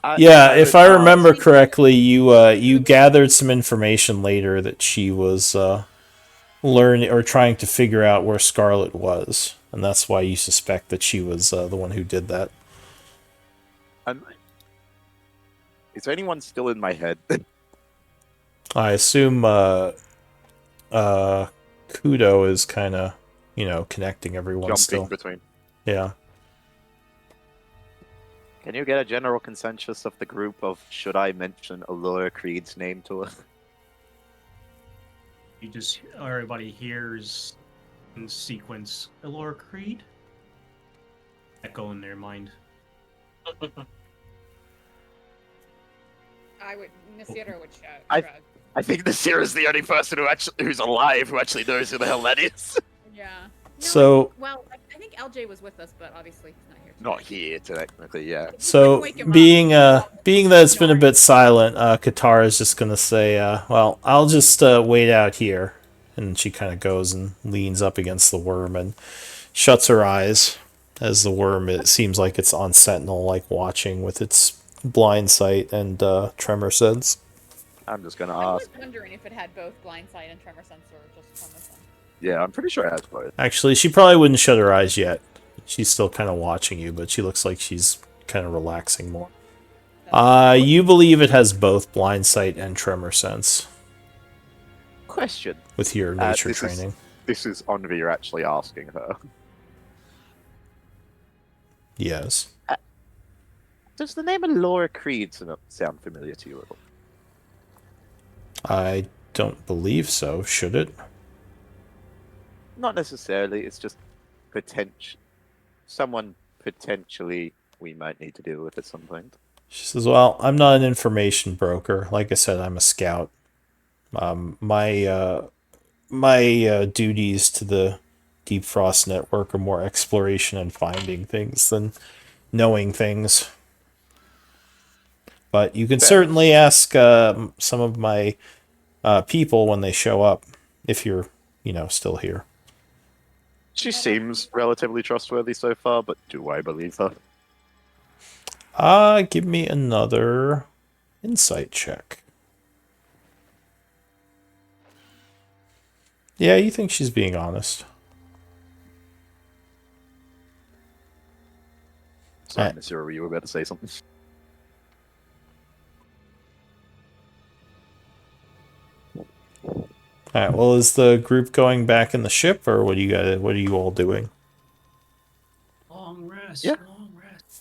I- Yeah, I if would I ask- remember correctly, you gathered some information later that she was learning or trying to figure out where Scarlet was, and that's why you suspect that she was the one who did that. Is anyone still in my head? I assume Kudo is kind of, connecting everyone Jumping still. between. Yeah. Can you get a general consensus of the group of should I mention Allura Creed's name to her? You just everybody hears in sequence Elora Creed echo in their mind. Nasira would shrug. I think Nasir is the only person who's alive who actually knows who the hell that is. Yeah. No, So- well, I think LJ was with us, but obviously he's not here. Not here, technically, yeah. So wake him up. being that it's been a bit silent, Katara is just gonna say, well, I'll just wait out here, and she kind of goes and leans up against the worm and shuts her eyes as the worm. It seems like it's on sentinel, like watching with its blind sight and tremor sense. I'm just gonna I ask. was wondering if it had both blind sight and tremor sense or just tremor sense. Yeah, I'm pretty sure it has both. Actually, she probably wouldn't shut her eyes yet. She's still kind of watching you, but she looks like she's kind of relaxing more. You believe it has both blind sight and tremor sense Question. with your nature this is- training. This is Onvir actually asking her. Yes. Does the name of Laura Creed sound familiar to you at all? I don't believe so. Should it? Not necessarily. It's just someone potentially we might need to deal with at some point. She says, well, I'm not an information broker. Like I said, I'm a scout. My duties to the Deep Frost Network are more exploration and finding things than knowing things. But you can certainly ask some of my people when they show up, if you're, still here. She seems relatively trustworthy so far, but do I believe her? Give me another insight check. Yeah, you think she's being honest. Sorry, Monsieur, were you about to say something? Alright, well, is the group going back in the ship, or what are you all doing? Long rest. Yeah.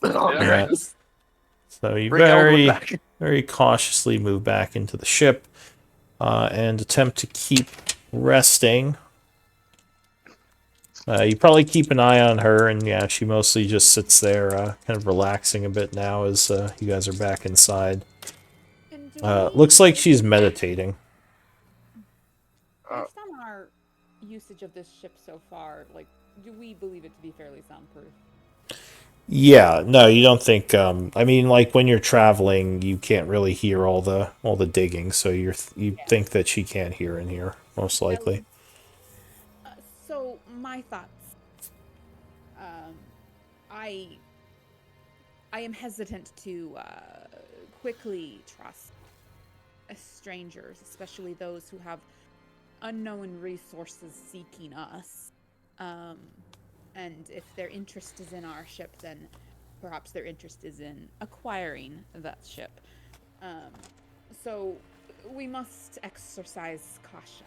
Long rest. Yeah. So you Bring Elwood very, back. very cautiously move back into the ship and attempt to keep resting. You probably keep an eye on her, and yeah, she mostly just sits there, kind of relaxing a bit now as you guys are back inside. And do Looks like she's meditating. Based on our usage of this ship so far, like, do we believe it to be fairly soundproof? Yeah, no, you don't think. I mean, like when you're traveling, you can't really hear all the digging, so you think that she can't hear in here, most likely. So my thoughts. I am hesitant to quickly trust strangers, especially those who have unknown resources seeking us. And if their interest is in our ship, then perhaps their interest is in acquiring that ship. So we must exercise caution.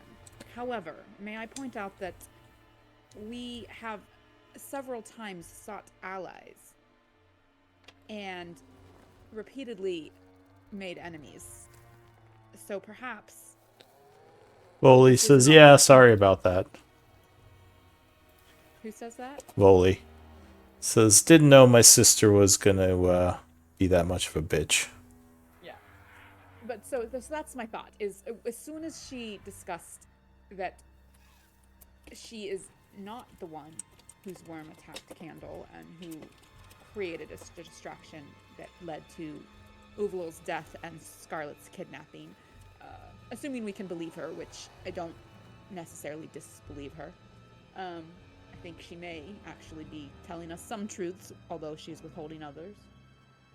However, may I point out that we have several times sought allies and repeatedly made enemies. So perhaps... Voley says, yeah, sorry about that. Who says that? Voley says, didn't know my sister was gonna be that much of a bitch. Yeah. But so that's my thought, is as soon as she discussed that she is not the one whose worm attacked Candle and who created a distraction that led to Uval's death and Scarlet's kidnapping, assuming we can believe her, which I don't necessarily disbelieve her, I think she may actually be telling us some truths, although she's withholding others.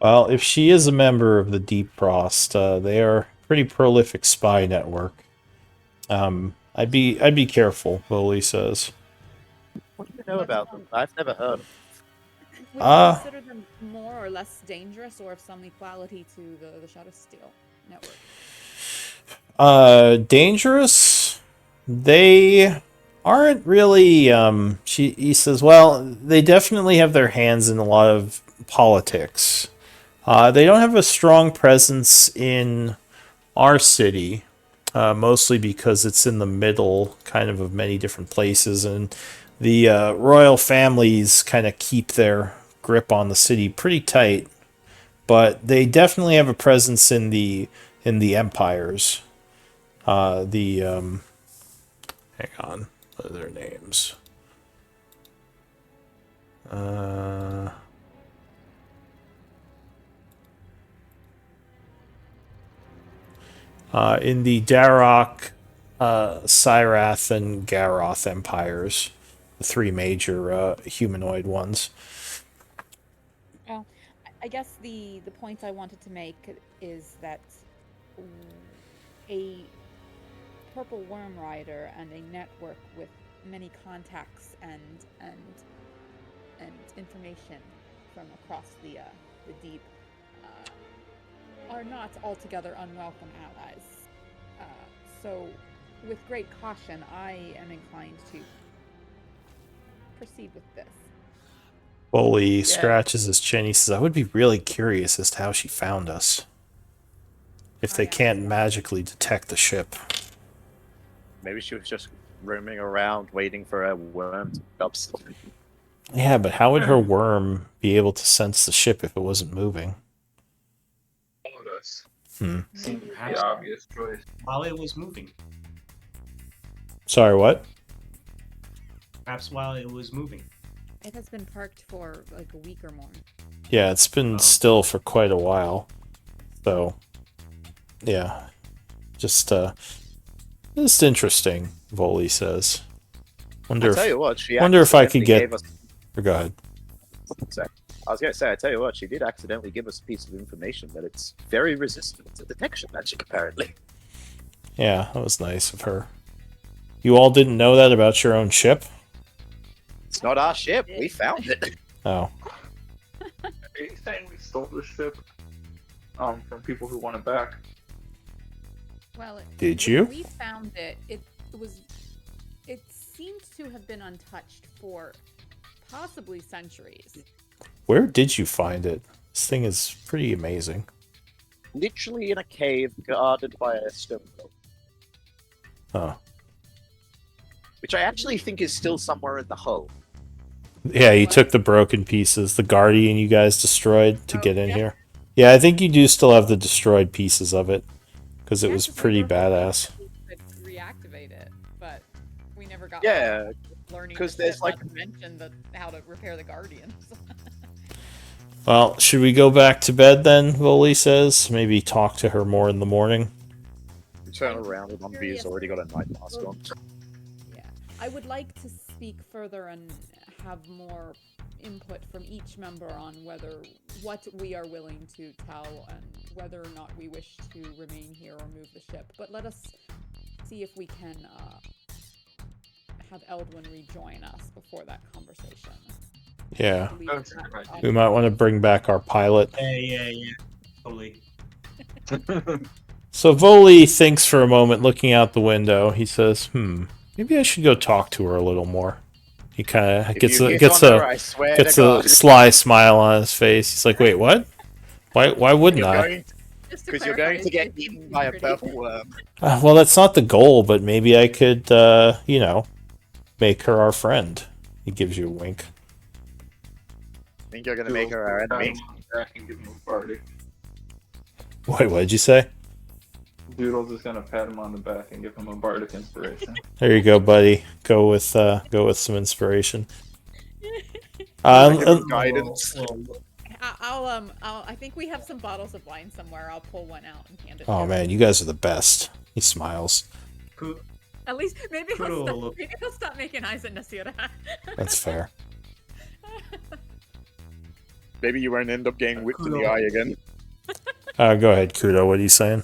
Well, if she is a member of the Deep Frost, they are a pretty prolific spy network. I'd be careful, Voley says. What do you know about them? I've never heard of them. Would you consider them more or less dangerous, or of some equality to the Shadow Steel network? Dangerous? They aren't really, he says, well, they definitely have their hands in a lot of politics. They don't have a strong presence in our city, mostly because it's in the middle kind of many different places, and the royal families kind of keep their grip on the city pretty tight, but they definitely have a presence in the empires. Hang on, what are their names? In the Darok, Syrath, and Garoth empires, the three major humanoid ones. Well, I guess the point I wanted to make is that a purple worm rider and a network with many contacts and information from across the deep are not altogether unwelcome allies. So, with great caution, I am inclined to proceed with this. Foley scratches his chin. He says, I would be really curious as to how she found us. If they can't magically detect the ship. Maybe she was just roaming around waiting for a worm to pick up something. Yeah, but how would her worm be able to sense the ship if it wasn't moving? Followed us. Perhaps The obvious choice. while it was moving. Sorry, what? Perhaps while it was moving. It has been parked for like a week or more. Yeah, it's been still for quite a while. So, yeah. Just interesting, Voley says. Wonder I tell you what, she wonder if I could accidentally get... gave us- Go ahead. Sorry. I was going to say, I tell you what, she did accidentally give us a piece of information that it's very resistant to detection magic, apparently. Yeah, that was nice of her. You all didn't know that about your own ship? It's not our ship. We found it. Oh. Are you saying we stole the ship from people who want it back? Well, Did when you? we found it. It seemed to have been untouched for possibly centuries. Where did you find it? This thing is pretty amazing. Literally in a cave guarded by a stone wall, Oh. which I actually think is still somewhere in the hull. Yeah, you took the broken pieces, the Guardian you guys destroyed to Oh, get in yeah. here. Yeah, I think you do still have the destroyed pieces of it. because it Yeah, was 'cause we pretty were hoping badass. that we could reactivate it, but we never got Yeah, learning 'cause the there's, ship, like- not to mention how to repair the Guardians. Well, should we go back to bed then? Voley says. Maybe talk to her more in the morning. Turn around and Umbi's already got a night mask on. Yeah, I would like to speak further and have more input from each member on what we are willing to tell and whether or not we wish to remain here or move the ship. But let us see if we can have Eldwin rejoin us before that conversation. Yeah. I believe That's that- right. We might want to bring back our pilot. Yeah. Totally. So Voley thinks for a moment, looking out the window. He says, maybe I should go talk to her a little more. He kind of gets a sly smile on his face. He's like, wait, what? Why wouldn't I? Because you're going to get eaten by a purple worm. Well, that's not the goal, but maybe I could, make her our friend. He gives you a wink. Think you're going to make her our enemy? Back and give him a party. Wait, what did you say? Doodle's just gonna pat him on the back and give him a bardic inspiration. There you go, buddy. Go with some inspiration. Guidance. I think we have some bottles of wine somewhere. I'll pull one out and hand it. Oh to man, you guys are the best. He smiles. Ku- At least maybe Kudo he'll stop making eyes at Nasira. That's fair. Maybe you won't end up getting whipped in the Kudo. eye again. Go ahead, Kudo. What are you saying?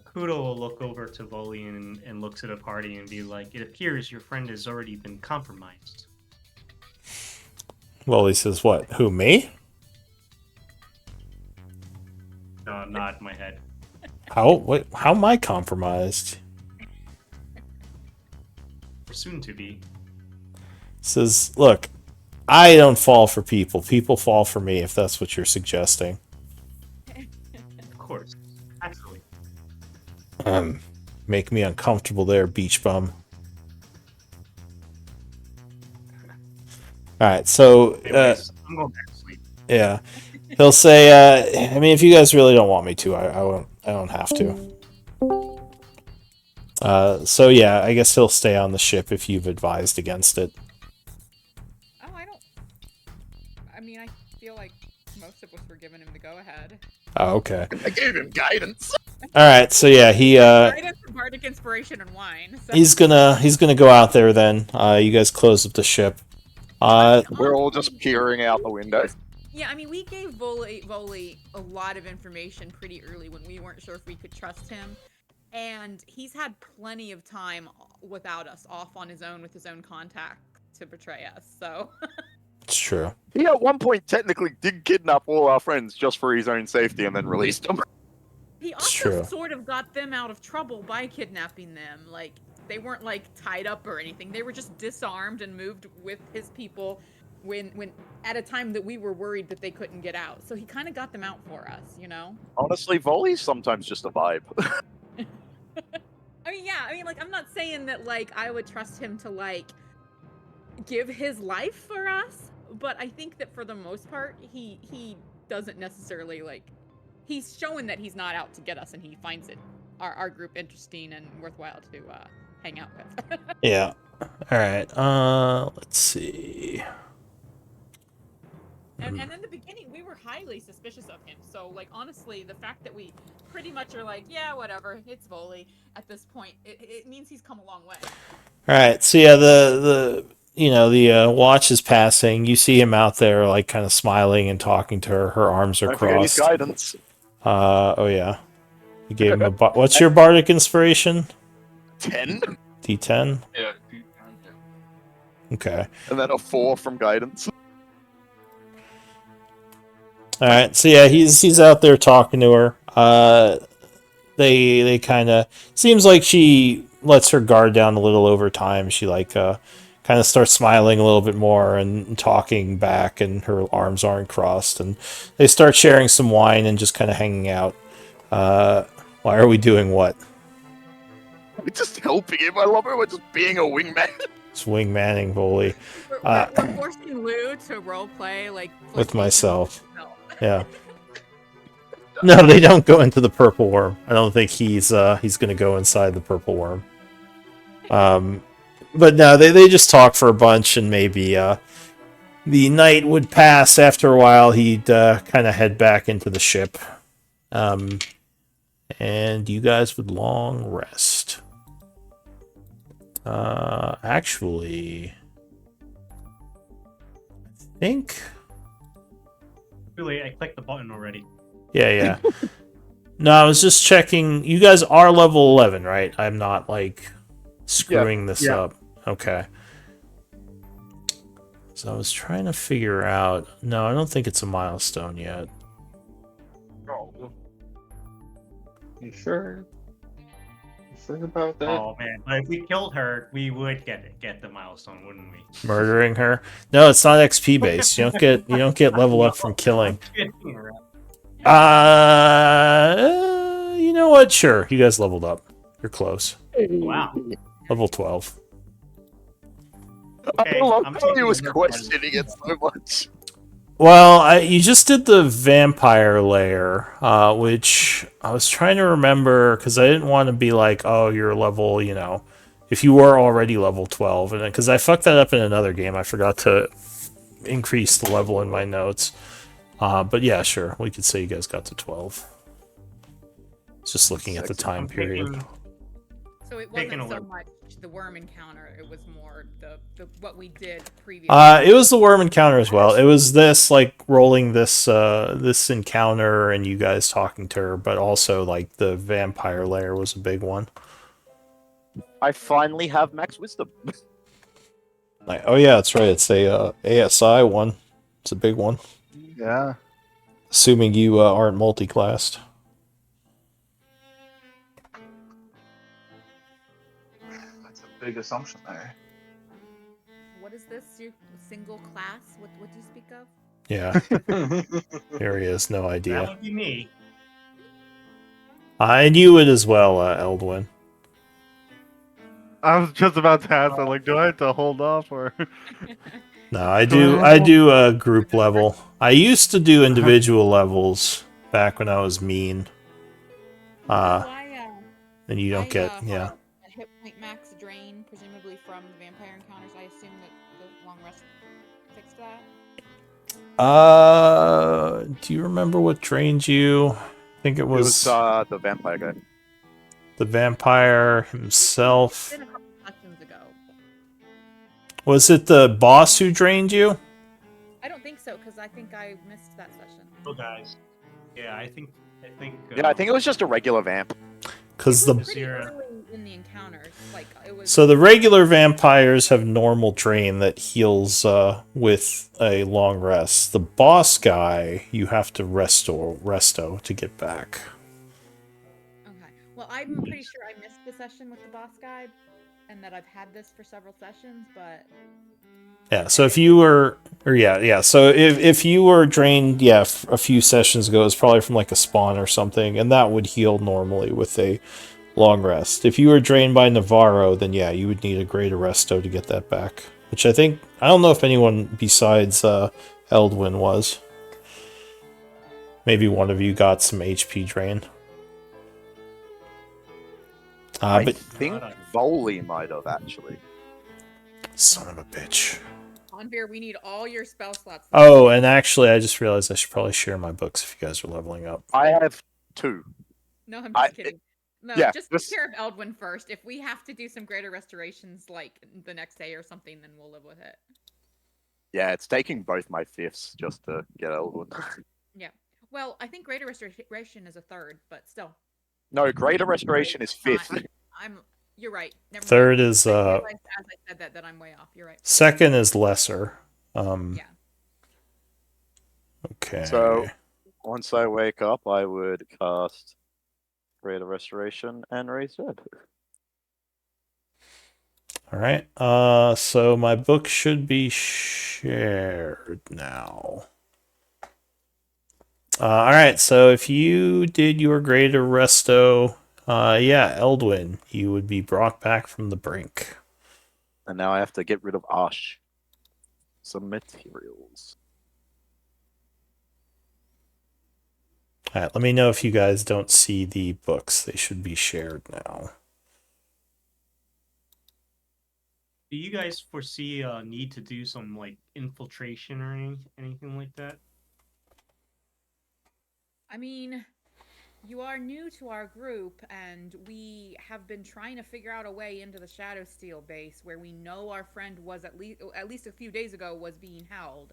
Kudo will look over to Voley and looks at a party and be like, "It appears your friend has already been compromised." Well, he says, what? Who, me? Nod my head. How am I compromised? Or soon to be. Says, look, I don't fall for people. People fall for me, if that's what you're suggesting. Of course. Actually. Make me uncomfortable there, beach bum. Alright, so, Anyways, I'm going back to sleep. yeah. He'll say, I mean, if you guys really don't want me to, I don't have to. So yeah, I guess he'll stay on the ship if you've advised against it. Oh, I mean, I feel like most of us were giving him the go-ahead. Oh, okay. I gave him guidance. Alright, so yeah, Guidance, bardic inspiration, and wine. So. he's gonna go out there then. You guys close up the ship. We're all just peering out the window. Yeah, I mean, we gave Voley a lot of information pretty early when we weren't sure if we could trust him. And he's had plenty of time without us, off on his own with his own contact to betray us, so... It's true. He at one point technically did kidnap all our friends just for his own safety and then released them. He It's also true. sort of got them out of trouble by kidnapping them. Like, they weren't, like, tied up or anything. They were just disarmed and moved with his people when at a time that we were worried that they couldn't get out. So he kind of got them out for us, you know? Honestly, Voley's sometimes just a vibe. I mean, yeah, I mean, like, I'm not saying that, like, I would trust him to, like, give his life for us, but I think that for the most part, he doesn't necessarily, like, he's showing that he's not out to get us, and he finds it, our group, interesting and worthwhile to hang out with. Yeah. Alright, let's see. And in the beginning, we were highly suspicious of him. So, like, honestly, the fact that we pretty much are like, yeah, whatever, it's Voley at this point, it means he's come a long way. Alright, so yeah, the watch is passing. You see him out there, like, kind of smiling and talking to her. Her arms are Don't forget his crossed. guidance. Oh yeah. You gave him what's your bardic inspiration? 10, D10? Yeah. Okay. and then a 4 from guidance. Alright, so yeah, he's out there talking to her. They kind of seems like she lets her guard down a little over time. She like kind of starts smiling a little bit more and talking back, and her arms aren't crossed, and they start sharing some wine and just kind of hanging out. Why are we doing what? We're just helping him. I love her. We're just being a wingman. It's wingmanning Voley We're forcing Lou to roleplay, like, with myself. No. Yeah. No, they don't go into the purple worm. I don't think he's gonna go inside the purple worm. But no, they just talk for a bunch, and maybe the night would pass. After a while, he'd kind of head back into the ship, and you guys would long rest. Actually, I think. Really, I clicked the button already. Yeah. No, I was just checking. You guys are level 11, right? I'm not like screwing this up. Okay. So I was trying to figure out. No, I don't think it's a milestone yet. Oh. You sure? You sure about that? Oh man, but if we killed her, we would get the milestone, wouldn't we? Murdering her? No, it's not XP based. You don't get level up from killing. You know what? Sure, you guys leveled up. You're close. Wow. Level 12. I love I'm how he taking was your questioning it so much. Well, you just did the vampire layer, which I was trying to remember because I didn't want to be like, oh, you're level, if you were already level 12, and because I fucked that up in another game, I forgot to increase the level in my notes. But yeah, sure, we could say you guys got to 12. Just looking at the time period. So it wasn't so much the worm encounter; it was more the what we did previously. It was the worm encounter as well. It was this rolling this encounter and you guys talking to her, but also like the vampire layer was a big one. I finally have max wisdom. Like, oh yeah, that's right. It's a ASI one. It's a big one. Yeah. Assuming you aren't multi-classed. That's a big assumption there. What is this? Your single class? What do you speak of? Yeah. There he is. No idea. That would be me. I knew it as well, Eldwin. I was just about to ask, like, do I have to hold off or? No, I do a group level. I used to do individual levels back when I was mean. And you don't get, yeah. A hit point max drain, presumably from the vampire encounters. I assume that the long rest fixed that. Do you remember what drained you? I think it was the vampire guy. The vampire himself. It's been a couple sessions ago. Was it the boss who drained you? I don't think so, because I think I missed that session. Oh, guys. Yeah, I think. Yeah, I think it was just a regular vamp. Because Pretty early in the encounters, like it was. So the regular vampires have normal drain that heals with a long rest. The boss guy, you have to resto to get back. Okay. Well, I'm pretty sure I missed the session with the boss guy, and that I've had this for several sessions, but. Yeah. So if you were, So if you were drained, a few sessions ago, it's probably from like a spawn or something, and that would heal normally with a long rest. If you were drained by Navarro, then yeah, you would need a great Arresto to get that back. Which I don't know if anyone besides Eldwin was. Maybe one of you got some HP drain. I think Voley might have actually. Son of a bitch. Onveer, we need all your spell slots. Oh, and actually, I just realized I should probably share my books if you guys are leveling up. I have 2. No, I'm just kidding. No, yeah, just take care of Eldwin first. If we have to do some greater restorations like the next day or something, then we'll live with it. Yeah, it's taking both my 5ths just to get Eldwin. Yeah. Well, I think greater restoration is a 3rd, but still. No, greater restoration is 5th. You're right. Never Third mind. is I realized as I said that I'm way off. You're right. Second is lesser. Yeah. Okay. So once I wake up, I would cast Greater Restoration and Raise Dead. All right. So my book should be shared now. All right. So if you did your Greater Resto, Eldwin, you would be brought back from the brink. And now I have to get rid of Ash. Some materials. Alright, let me know if you guys don't see the books. They should be shared now. Do you guys foresee a need to do some like infiltration or anything like that? I mean, you are new to our group, and we have been trying to figure out a way into the Shadow Steel base, where we know our friend was at least a few days ago was being held,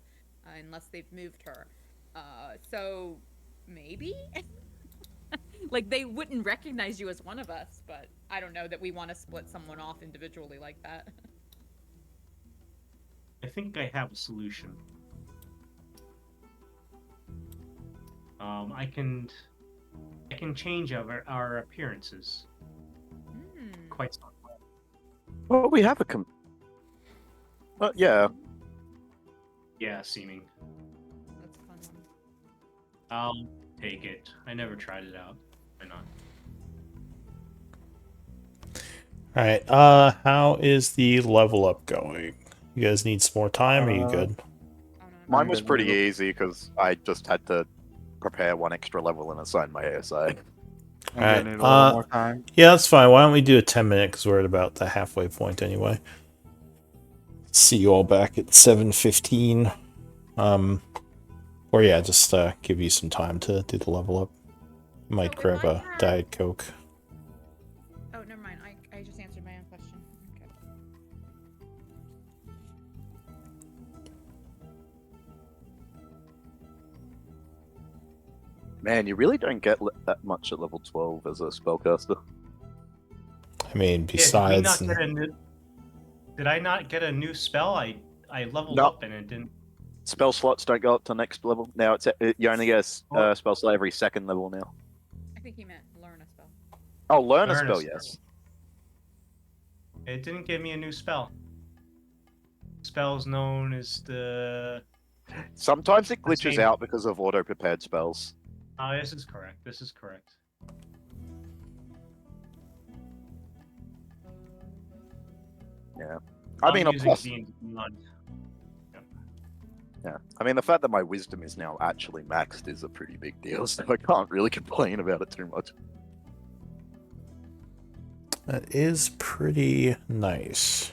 unless they've moved her. So maybe. Like, they wouldn't recognize you as one of us, but I don't know that we want to split someone off individually like that. I think I have a solution. I can change our appearances. Quite somewhat. Well, we have a yeah. Yeah, seeming. That's a fun one. I'll take it. I never tried it out. Why not? Alright, how is the level up going? You guys need some more time, or are you good? Mine was pretty easy because I just had to prepare one extra level and assign my ASI. Alright, need a little more time. yeah, that's fine. Why don't we do a 10-minute, because we're at about the halfway point anyway. See you all back at 7:15. Or yeah, just give you some time to do the level up. Might grab a Diet Coke. Oh, never mind. I just answered my own question. Okay. Man, you really don't get that much at level 12 as a spellcaster. I mean, besides... Did I not get a new spell? I leveled No. up and it didn't. Spell slots don't go up to next level. Now it's you only get a spell slot every second level now. I think he meant learn a spell. Oh, learn a Learn a spell, spell. yes. It didn't give me a new spell. Spell's known as the. Sometimes it glitches Same. out because of auto-prepared spells. Oh, this is correct. This is correct. Yeah. I'm I mean, using plus, D&D Beyond. yeah. I mean, the fact that my wisdom is now actually maxed is a pretty big deal, so I can't really complain about it too much. That is pretty nice.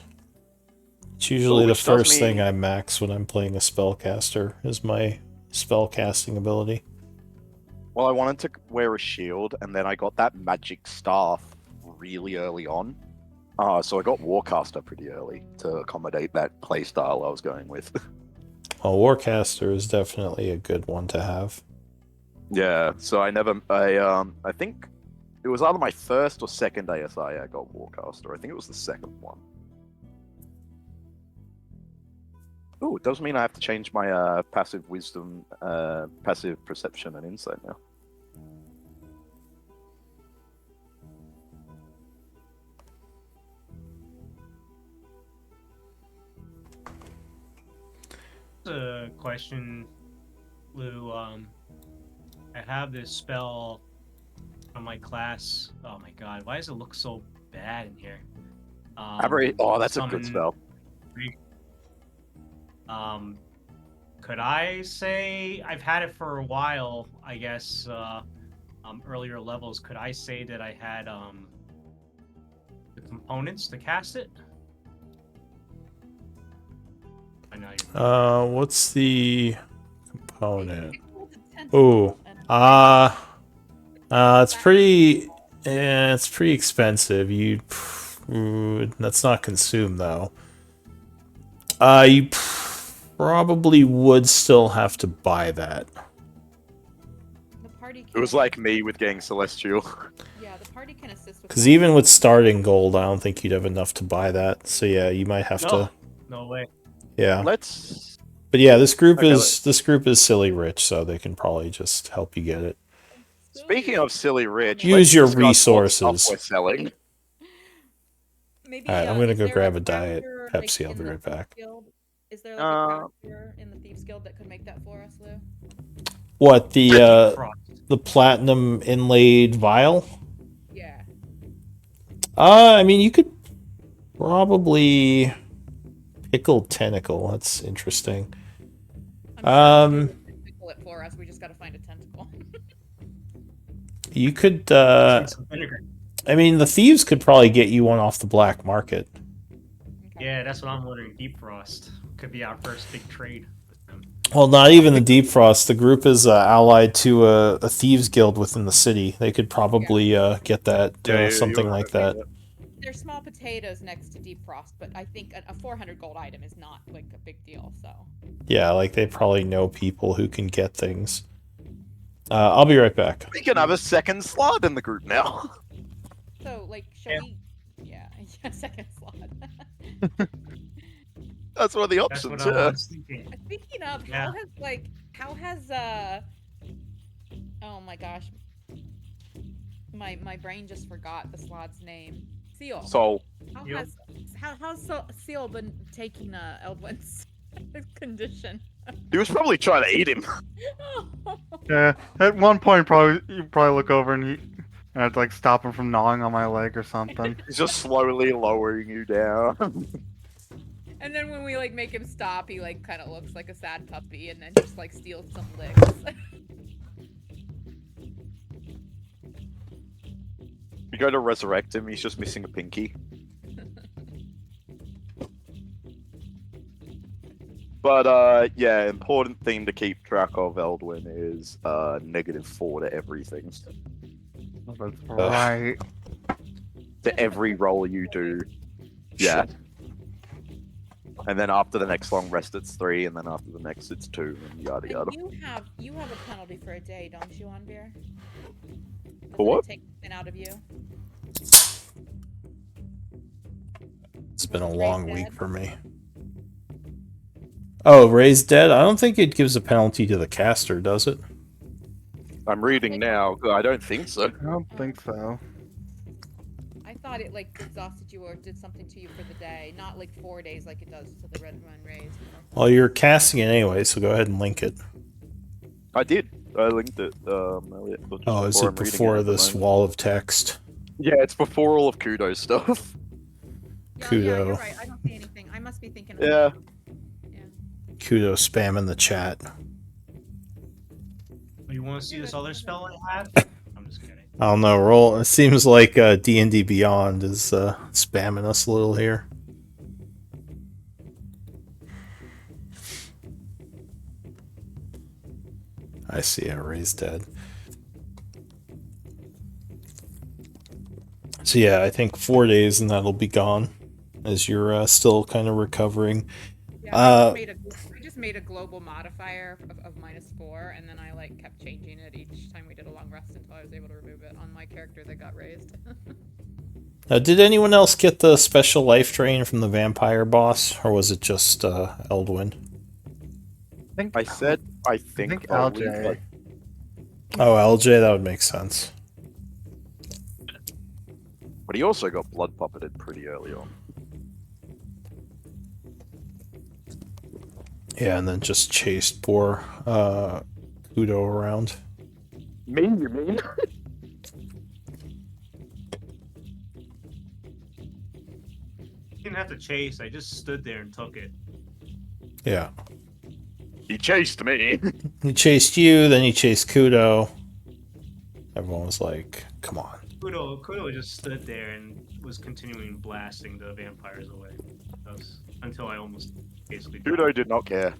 It's usually the which does first thing mean- I max when I'm playing a spellcaster, is my spellcasting ability. Well, I wanted to wear a shield, and then I got that magic staff really early on. So I got Warcaster pretty early to accommodate that playstyle I was going with. Well, Warcaster is definitely a good one to have. Yeah, so I think it was either my first or second ASI I got Warcaster. I think it was the second one. Oh, it does mean I have to change my passive wisdom, passive perception and insight now. A question, Lou. I have this spell on my class. Oh my god, why does it look so bad in here? Oh, that's a good summon- spell. Could I say I've had it for a while? I guess earlier levels. Could I say that I had the components to cast it? I know you're. What's the component? Oh, It's pretty expensive. That's not consumed though. You probably would still have to buy that. The party It was like me with getting Celestial. Yeah, the party can assist with. Because even with starting gold, I don't think you'd have enough to buy that. So yeah, you might have to. No way. Yeah. Let's. But yeah, this group Okay, is silly rich, so they can probably just help you get it. Speaking of silly rich, Use let's your discuss what resources. stuff we're selling. Maybe, All right, I'm gonna is go there grab a diet character, Pepsi. I'll be in the right back. Thieves Guild? Is there like a character in the Thieves Guild that could make that for us, Lou? What, the platinum inlaid vial? Yeah. I mean, you could probably pickled tentacle. That's interesting. Pickle it for us. We just gotta find a tentacle. You could. Need some vinegar. I mean, the thieves could probably get you one off the black market. Okay. Yeah, that's what I'm wondering. Deep Frost could be our first big trade with them. Well, not even the Deep Frost. The group is allied to a thieves guild within the city. They could probably get that something like that. They're small potatoes next to Deep Frost, but I think a 400 gold item is not like a big deal. So Yeah, like they probably know people who can get things. I'll be right back. We can have a second slot in the group now. so like shall we? Yeah, second slot. That's one of the That's options. what I Yeah. was thinking. Speaking of, Yeah. how has oh my gosh, my brain just forgot the slot's name. Seal. So Yep. How's Seal been taking Eldwin's condition? he was probably trying to eat him. Yeah, at one point, you probably look over and I'd like stop him from gnawing on my leg or something. He's just slowly lowering you down. And then when we like make him stop, he like kind of looks like a sad puppy, and then just like steals some licks. You go to resurrect him, he's just missing a pinky. But yeah, important thing to keep track of, Eldwin, is -4 to everything. That's right. To every roll you do. Yeah. And then after the next long rest, it's 3, and then after the next, it's 2, and yada yada. And you have a penalty for a day, don't you, Anvir? For what? Take something out of you. It's been a long week for me. Oh, Raised Dead? I don't think it gives a penalty to the caster, does it? I'm reading now. I don't think so. I don't think so. I thought it like exhausted you or did something to you for the day, not like 4 days like it does to the Red Run Raised. Well, you're casting it anyway, so go ahead and link it. I did. I linked it earlier. Just Oh, is I'm it reading before at the this moment. wall of text? Yeah, it's before all of Kudo's stuff. Yeah, Kudo. yeah, you're right. I don't see anything. I must be thinking. Yeah. Kudo spam in the chat. You want to see this other spell I have? I'm just kidding. I don't know, roll. It seems like D&D Beyond is spamming us a little here. I see a Raised Dead. So yeah, I think 4 days and that'll be gone, as you're still kind of recovering. Yeah, I just made a global modifier of -4, and then I like kept changing it each time we did a long rest until I was able to remove it on my character that got raised. Did anyone else get the special life drain from the vampire boss, or was it just Eldwin? I said, I think only, LJ. but Oh, LJ, that would make sense. But he also got blood puppeted pretty early on. Yeah, and then just chased poor Kudo around. Mean, you mean? You didn't have to chase. I just stood there and took it. Yeah. He chased me. He chased you, then he chased Kudo. Everyone was like, come on. Kudo just stood there and was continuing blasting the vampires away. Until I almost basically died. Kudo did not care.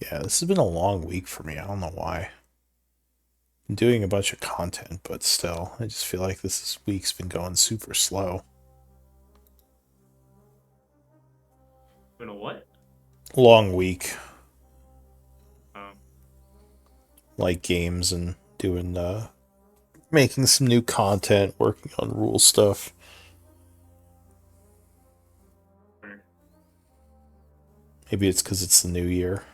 Yeah, this has been a long week for me. I don't know why. I'm doing a bunch of content, but still, I just feel like this week's been going super slow. Been a what? Long week. Um, Like games and doing, making some new content, working on rule stuff. Maybe it's because it's the new year.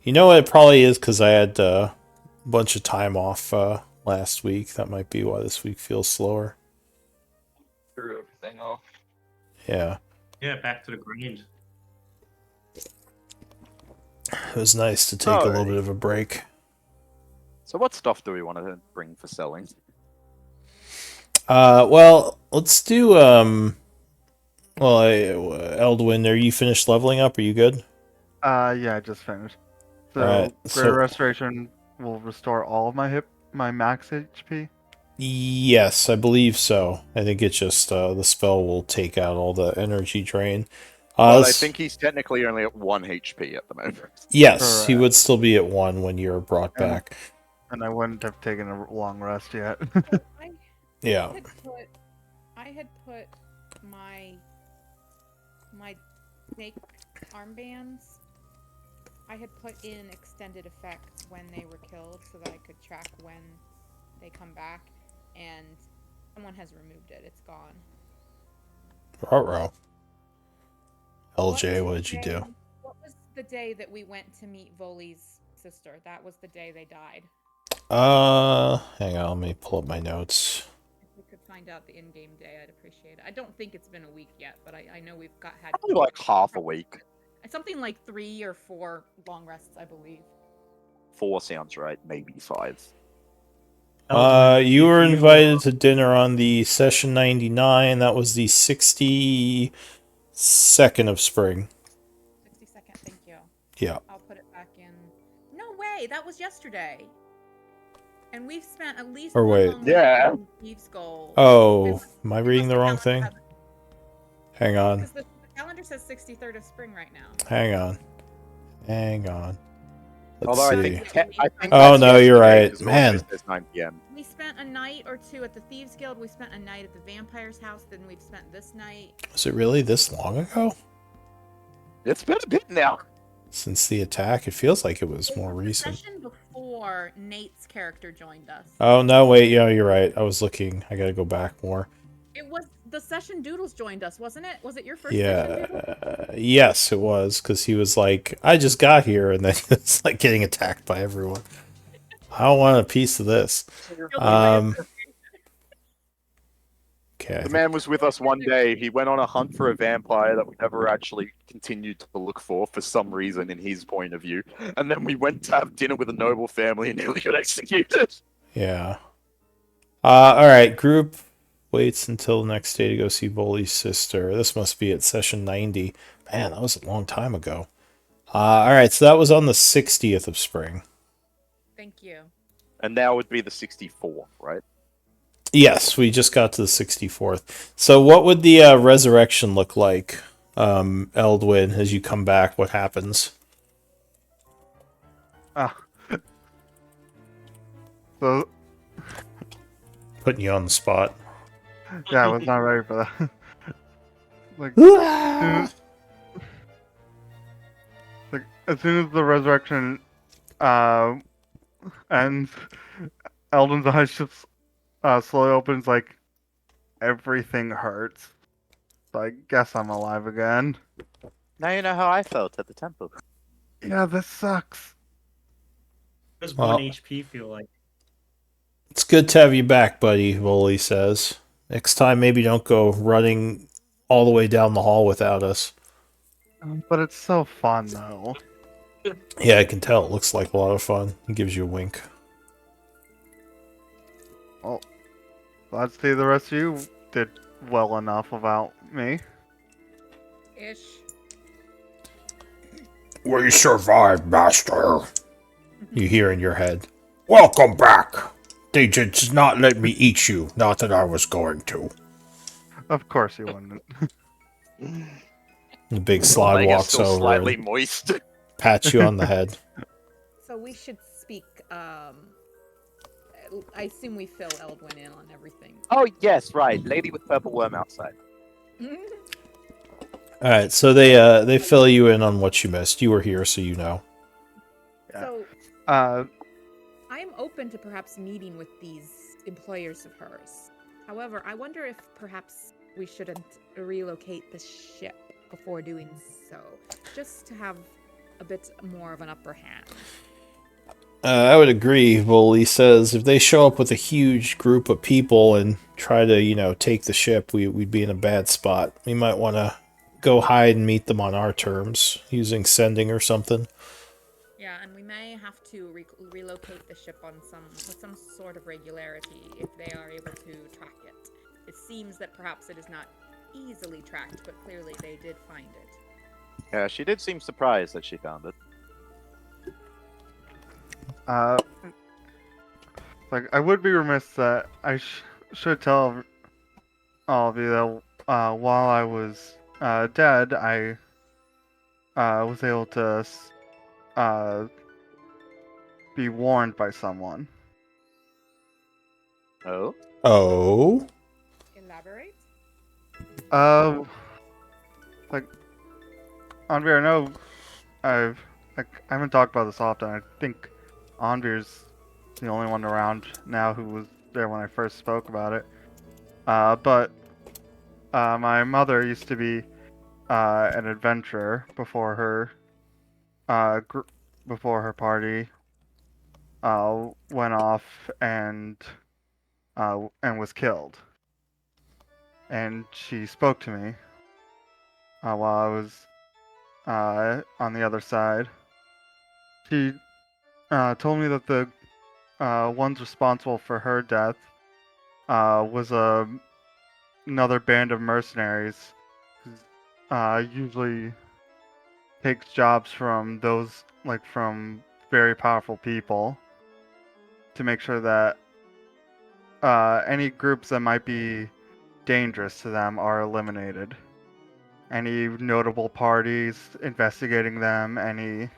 You know what? It probably is because I had a bunch of time off last week. That might be why this week feels slower. Threw everything off. Yeah. yeah, back to the grind. It was nice to take a little bit of a break. So what stuff do we want to bring for selling? Well, let's do Well, Eldwin, are you finished leveling up? Are you good? Yeah, I just finished. So, Alright, Greater so- Restoration will restore all of my max HP. Yes, I believe so. I think it's just the spell will take out all the energy drain. But I let's- think he's technically only at 1 HP at the moment. Yes, he Correct. would still be at 1 when you're brought Yeah. back. And I wouldn't have taken a long rest yet. I Yeah. I had put my snake armbands. I had put in extended effect when they were killed so that I could track when they come back, and someone has removed it. It's gone. Ruh-roh. What LJ, was what the did you day- do? What was the day that we went to meet Voli's sister? That was the day they died. Hang on, let me pull up my notes. If we could find out the in-game day, I'd appreciate it. I don't think it's been a week yet, but I know we've had Probably like half a week. something like 3 or 4 long rests, I believe. 4 sounds right, maybe 5. You were invited to dinner on the session 99. That was the 62nd of spring. 62nd, thank you. Yeah. I'll put it back in. No way, that was yesterday. And we've spent at least Or one wait. long Yeah. rest on Thieves' Goal. Oh, am I reading the wrong thing? Hang on. Because the calendar says 63rd of spring right now. Hang on. Hang on. Let's Although see. I think Oh, that's no, you're yesterday, right. 'cause it Man. also says 9 p.m. We spent a night or two at the Thieves Guild. We spent a night at the Vampire's house. Then we've spent this night. Was it really this long ago? It's been a bit now. Since the attack? It feels like it was more The recent. session before Nate's character joined us. Oh, no, wait. Yeah, you're right. I was looking. I gotta go back more. It was the session Doodles joined us, wasn't it? Was it your first session, Doodles? Yeah. Yes, it was. Because he was like, I just got here. And then it's like getting attacked by everyone. I don't want a piece of this. Okay. The man was with us one day. He went on a hunt for a vampire that we never actually continued to look for some reason, in his point of view. And then we went to have dinner with a noble family and nearly got executed. Yeah. Alright, group waits until the next day to go see Voli's sister. This must be at session 90. Man, that was a long time ago. Alright, so that was on the 60th of spring. Thank you. And now would be the 64th, right? Yes, we just got to the 64th. So what would the resurrection look like, Eldwin, as you come back? What happens? So, Putting you on the spot. yeah, I was not ready for that. As soon as the resurrection ends, Eldon's eyes just slowly opens, like everything hurts. So I guess I'm alive again. Now you know how I felt at the temple. Yeah, this sucks. What does Well- 1 HP feel like? It's good to have you back, buddy, Voli says. Next time, maybe don't go running all the way down the hall without us. But it's so fun, though. Yeah, I can tell. It looks like a lot of fun. He gives you a wink. Well, glad to see the rest of you did well enough without me. Ish. We survived, Master. You hear in your head. Welcome back. They did not let me eat you. Not that I was going to. Of course you wouldn't. The big slide Leg is walks still over slightly and moist. pats you on the head. So we should speak. I assume we fill Eldwin in on everything. Oh yes, right. Lady with purple worm outside. All right, so they fill you in on what you missed. You were here, so you know. So Uh, I am open to perhaps meeting with these employers of hers. However, I wonder if perhaps we shouldn't relocate the ship before doing so, just to have a bit more of an upper hand. I would agree. Voli says if they show up with a huge group of people and try to, take the ship, we'd be in a bad spot. We might want to go hide and meet them on our terms, using sending or something. Yeah, and we may have to relocate the ship with some sort of regularity if they are able to track it. It seems that perhaps it is not easily tracked, but clearly they did find it. Yeah, she did seem surprised that she found it. Like I would be remiss that I should tell all of you that while I was dead, I was able to be warned by someone. Oh? Oh? Elaborate? Like Anvir, I know I haven't talked about this often. I think Anvir's the only one around now who was there when I first spoke about it. But my mother used to be an adventurer before her party went off and was killed. And she spoke to me while I was on the other side. She told me that the ones responsible for her death was another band of mercenaries who usually takes jobs from those, like, from very powerful people to make sure that any groups that might be dangerous to them are eliminated. Any notable parties, investigating them, any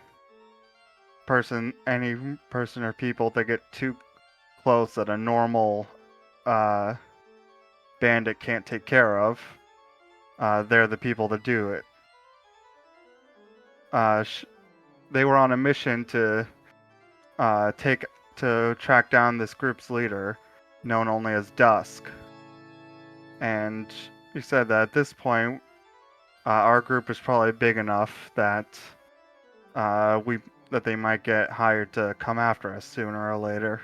person or people that get too close that a normal bandit can't take care of, they're the people to do it. They were on a mission to track down this group's leader, known only as Dusk. And he said that at this point, our group is probably big enough that they might get hired to come after us sooner or later.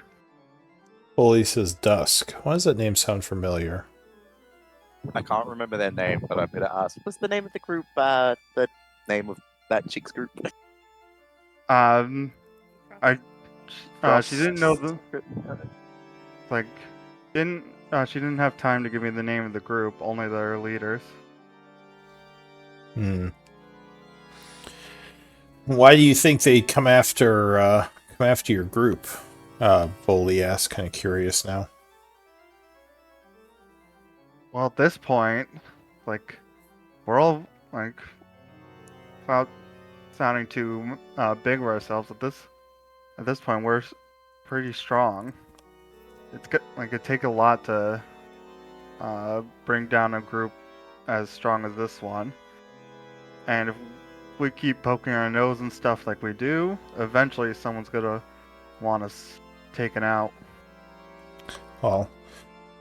Bully says Dusk. Why does that name sound familiar? I can't remember their name, but I'm gonna ask. What's the name of the group? The name of that chick's group? She didn't know the she didn't have time to give me the name of the group, only their leaders. Why do you think they'd come after your group? Bully asked, kind of curious now. Well, at this point, like, we're all, like, without sounding too big of ourselves, at this point, we're pretty strong. It'd take a lot to bring down a group as strong as this one. And if we keep poking our nose and stuff like we do, eventually someone's gonna want us taken out. Well,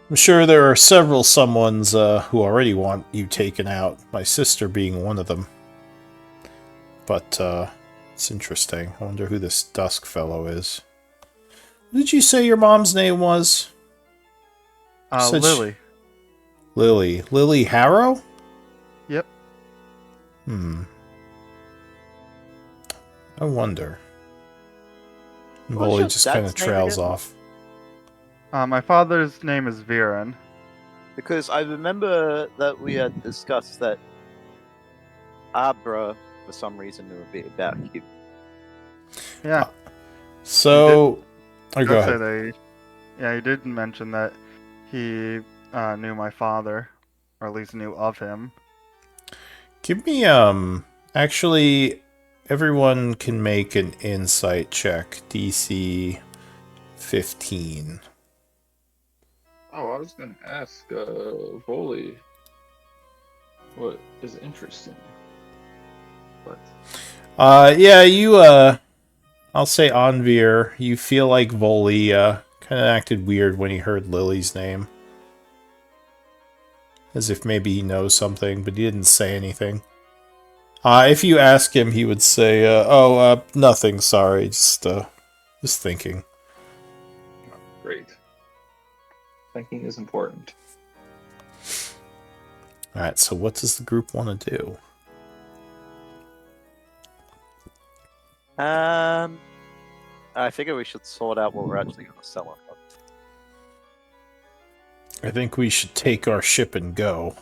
I'm sure there are several someones who already want you taken out, my sister being one of them. But it's interesting. I wonder who this Dusk fellow is. What did you say your mom's name was? Lily. Lily. Lily Harrow? Yep. I wonder. What's Bully your just kind of dad's name trails again? off. My father's name is Viren. Because I remember that we had discussed that Abra, for some reason, knew a bit about you. Yeah. So, go ahead. He did mention that he knew my father, or at least knew of him. Give me, actually, everyone can make an insight check. DC 15. Oh, I was gonna ask Volley what is interesting. But yeah, you I'll say Anvir, you feel like Volley kind of acted weird when he heard Lily's name. As if maybe he knows something, but he didn't say anything. If you ask him, he would say, nothing, sorry, just thinking. great. Thinking is important. Alright, so what does the group want to do? I figure we should sort out what we're actually going to sell on. I think we should take our ship and go.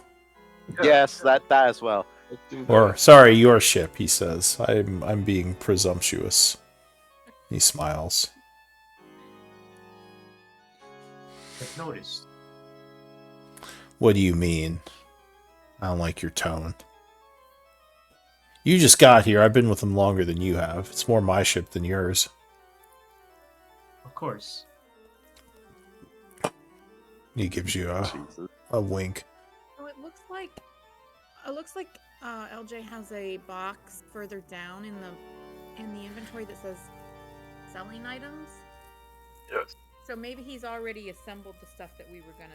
Yes, that as well. Let's do Or that. sorry, your ship, he says. I'm being presumptuous. He smiles. I've noticed. What do you mean? I don't like your tone. You just got here. I've been with him longer than you have. It's more my ship than yours. Of course. He gives you Jesus. a wink. Oh, it looks like LJ has a box further down in the inventory that says selling items. Yes. So maybe he's already assembled the stuff that we were gonna.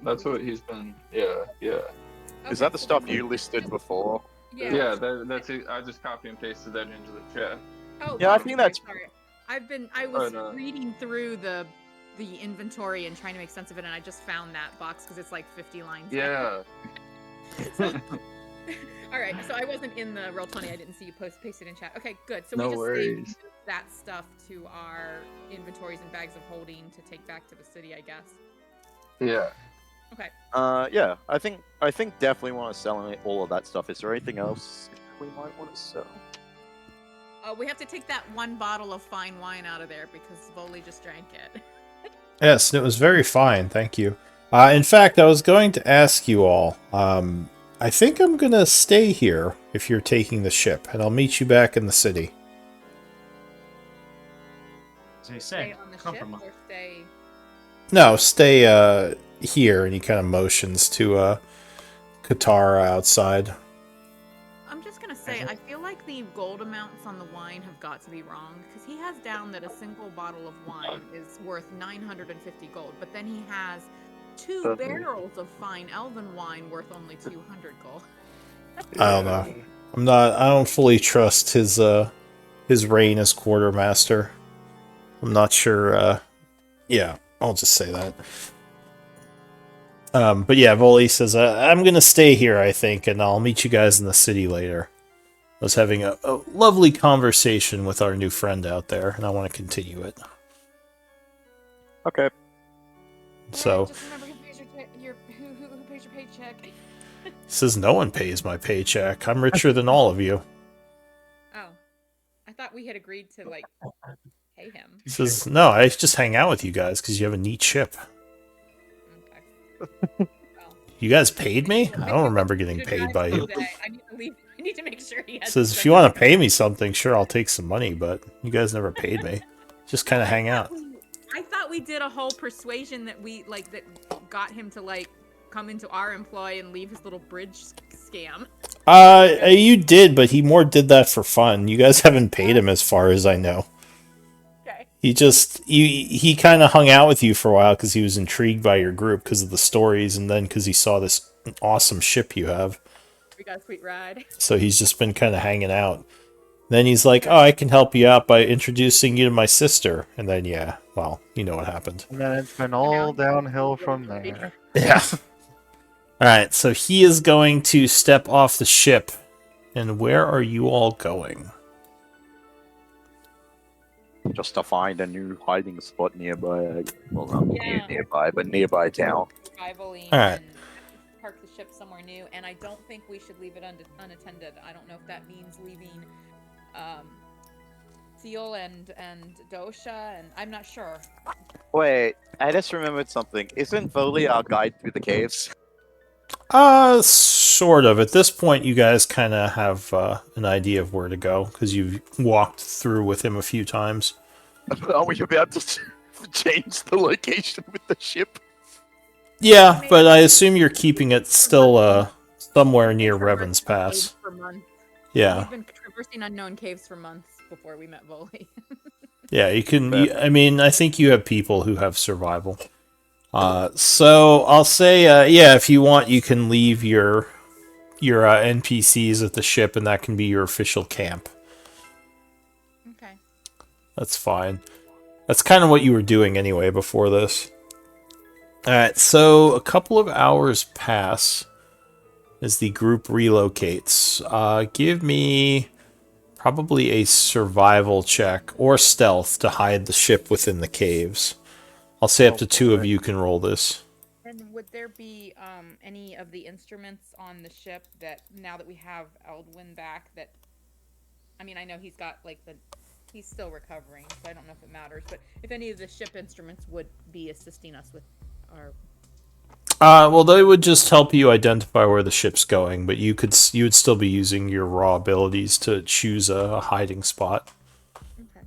That's what he's been. Yeah. Is that the stuff you listed before? Yeah, that's it. I just copy and pasted that into the chat. Oh, Yeah, I okay, think that's- sorry. I was But, reading through the inventory and trying to make sense of it, and I just found that box because it's like 50 lines. Yeah. All right, so I wasn't in the Roll20. I didn't see you paste it in chat. Okay, good. So No we just worries. saved that stuff to our inventories and bags of holding to take back to the city, I guess. Yeah. Okay. Yeah. I think definitely want to sell all of that stuff. Is there anything else we might want to sell? We have to take that one bottle of fine wine out of there because Voley just drank it. Yes, it was very fine. Thank you. In fact, I was going to ask you all. I think I'm going to stay here if you're taking the ship, and I'll meet you back in the city. As I said, Stay on the ship compromise. or stay. No, stay here, and he kind of motions to Katara outside. I'm just gonna say, I feel like the gold amounts on the wine have got to be wrong because he has down that a single bottle of wine is worth 950 gold, but then he has two barrels of fine elven wine worth only 200 gold. I don't know. I don't fully trust his reign as quartermaster. I'm not sure. Yeah, I'll just say that. But yeah, Voley says, I'm going to stay here, I think, and I'll meet you guys in the city later. I was having a lovely conversation with our new friend out there, and I want to continue it. Okay. So, Just remember who pays who pays your paycheck. he says, no one pays my paycheck. I'm richer than all of you. Oh, I thought we had agreed to like pay him. He says, no, I just hang out with you guys because you have a neat ship. Okay. Well, You guys paid me? I don't remember getting paid by you. I need to leave. I need to make sure he has. Says, if you want to pay me something, sure, I'll take some money, but you guys never paid me. Just kind of hang out. I thought we did a whole persuasion that that got him to like come into our employ and leave his little bridge scam. You did, but he more did that for fun. You guys haven't paid him as far as I know. Okay. He kind of hung out with you for a while because he was intrigued by your group because of the stories, and then because he saw this awesome ship you have. We got a sweet ride. So he's just been kind of hanging out. Then he's like, oh, I can help you out by introducing you to my sister. And then, yeah, well, you know what happened. And then it's been all downhill from there. Yeah. Alright, so he is going to step off the ship. And where are you all going? Just to find a new hiding spot nearby. Well, not Yeah. nearby, but nearby town. Rivaling Alright. and park the ship somewhere new, and I don't think we should leave it unattended. I don't know if that means leaving Seal and Dosha, and I'm not sure. Wait, I just remembered something. Isn't Voley our guide through the caves? Sort of. At this point, you guys kind of have an idea of where to go, because you've walked through with him a few times. Are we about to change the location with the ship? Yeah, but I assume you're keeping it still somewhere near Revan's Pass. For months. Yeah. We've been traversing unknown caves for months before we met Voley. Yeah, you can. I mean, I think you have people who have survival. So I'll say, yeah, if you want, you can leave your NPCs at the ship, and that can be your official camp. Okay. That's fine. That's kind of what you were doing anyway before this. Alright, so a couple of hours pass as the group relocates. Give me probably a survival check or stealth to hide the ship within the caves. I'll say up to 2 of you can roll this. And And would there be any of the instruments on the ship that now that we have Eldwin back that I mean I know he's got like he's still recovering, so I don't know if it matters, but if any of the ship instruments would be assisting us with our Well, they would just help you identify where the ship's going, but you would still be using your raw abilities to choose a hiding spot. Okay.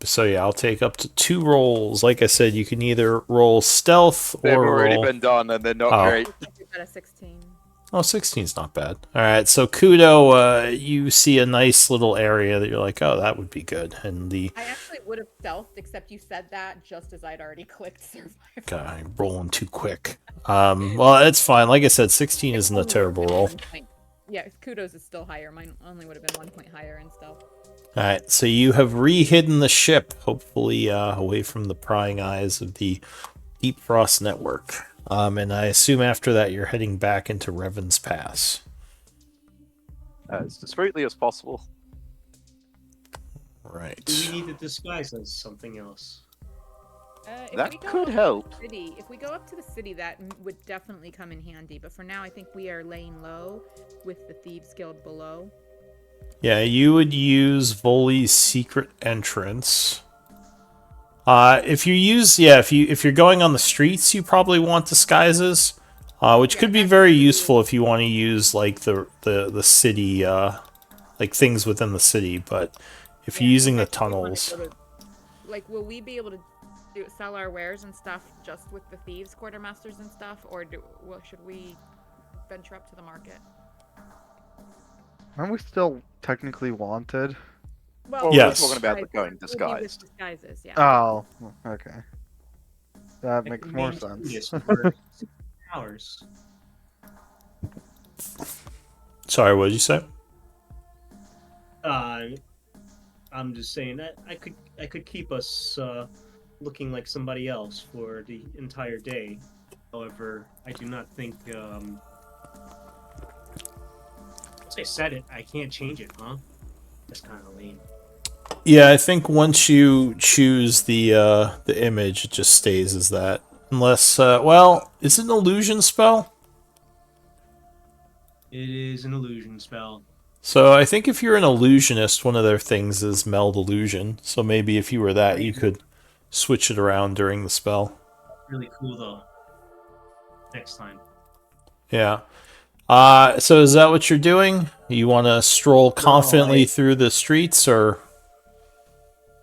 So yeah, I'll take up to 2 rolls. Like I said, you can either roll stealth They've or already roll... been done, and they're not Oh. great. Got a 16. Oh, 16's not bad. All right, so Kudo, you see a nice little area that you're like, oh, that would be good. And the I actually would have stealthed, except you said that just as I'd already clicked survival. guy rolling too quick. Well, it's fine. Like I said, 16 isn't a terrible roll. Yeah, Kudos is still higher. Mine only would have been 1 point higher in stealth. All right, so you have re-hidden the ship, hopefully away from the prying eyes of the Deep Frost network. And I assume after that you're heading back into Revan's Pass. As discreetly as possible. Right. Do we need to disguise as something else? If That we go could up to help. the city, if we go up to the city, that would definitely come in handy. But for now, I think we are laying low with the Thieves Guild below. Yeah, you would use Voli's secret entrance. If you're going on the streets, you probably want disguises, which could be very useful if you want to use like the city, like things within the city. But if you're using the tunnels, Like, will we be able to sell our wares and stuff just with the thieves quartermasters and stuff, or should we venture up to the market? Aren't we still technically wanted? Well, Yes. We're talking about disguised. going We'll be with disguised. disguises, yeah. Oh, okay. That It makes could more be sense. tedious for 6 hours. sorry, what did you say? I'm just saying that I could keep us looking like somebody else for the entire day. However, I do not think once I said it, I can't change it, huh? That's kind of lame. Yeah, I think once you choose the image, it just stays as that. Unless, well, is it an illusion spell? It is an illusion spell. So I think if you're an illusionist, one of their things is meld illusion. So maybe if you were that, you could switch it around during the spell. Really cool though. Next time. Yeah. So is that what you're doing? You want to stroll confidently through the streets, or?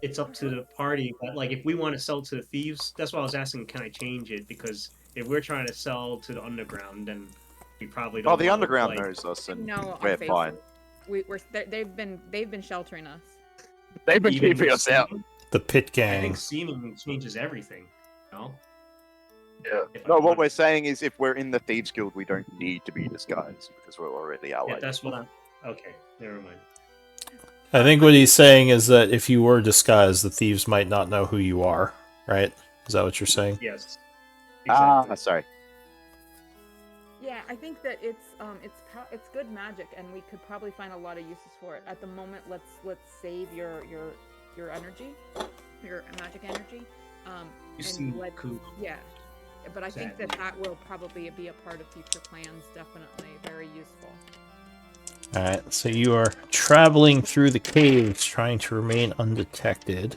It's up to the party, but like if we want to sell to the thieves, that's why I was asking, can I change it? Because if we're trying to sell to the underground, then we probably don't. Oh, the wanna, underground like, knows us, and No, we're our faces. fine. They've been sheltering us. They've been even keeping us out. seeming- The Pit I Gang. think seeming changes everything. No. Yeah. No, what we're saying is if we're in the Thieves Guild, we don't need to be disguised because we're already Yeah, allied. that's what I'm. Okay, never mind. I think what he's saying is that if you were disguised, the thieves might not know who you are, right? Is that what you're saying? Yes. Ah, Exactly. sorry. Yeah, I think that it's good magic, and we could probably find a lot of uses for it. At the moment, let's save your energy, your magic energy. You seem let- cool. Yeah, but I think Exactly. that will probably be a part of future plans. Definitely very useful. Alright, so you are traveling through the caves, trying to remain undetected.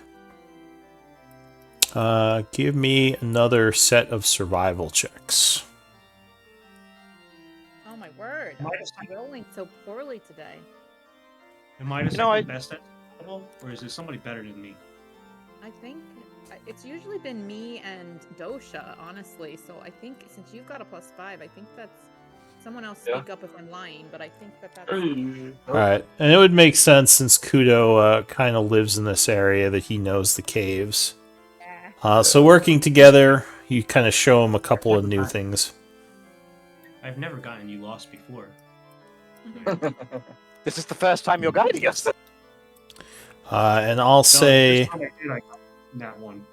Give me another set of survival checks. Oh my word! Might I'm have- rolling so poorly today. Am I the You know, second best at level, or is there somebody better than me? I think it's usually been me and Dosha, honestly. So I think since you've got a +5, I think that's someone else. Yeah. Speak up if I'm lying, but I think that's. Alright, and it would make sense since Kudo kind of lives in this area that he knows the caves. Yeah. So working together, you kind of show him a couple of new things. I've never gotten you lost before. This is the first time you're guiding us. And I'll No, say... this time I did, I got that one.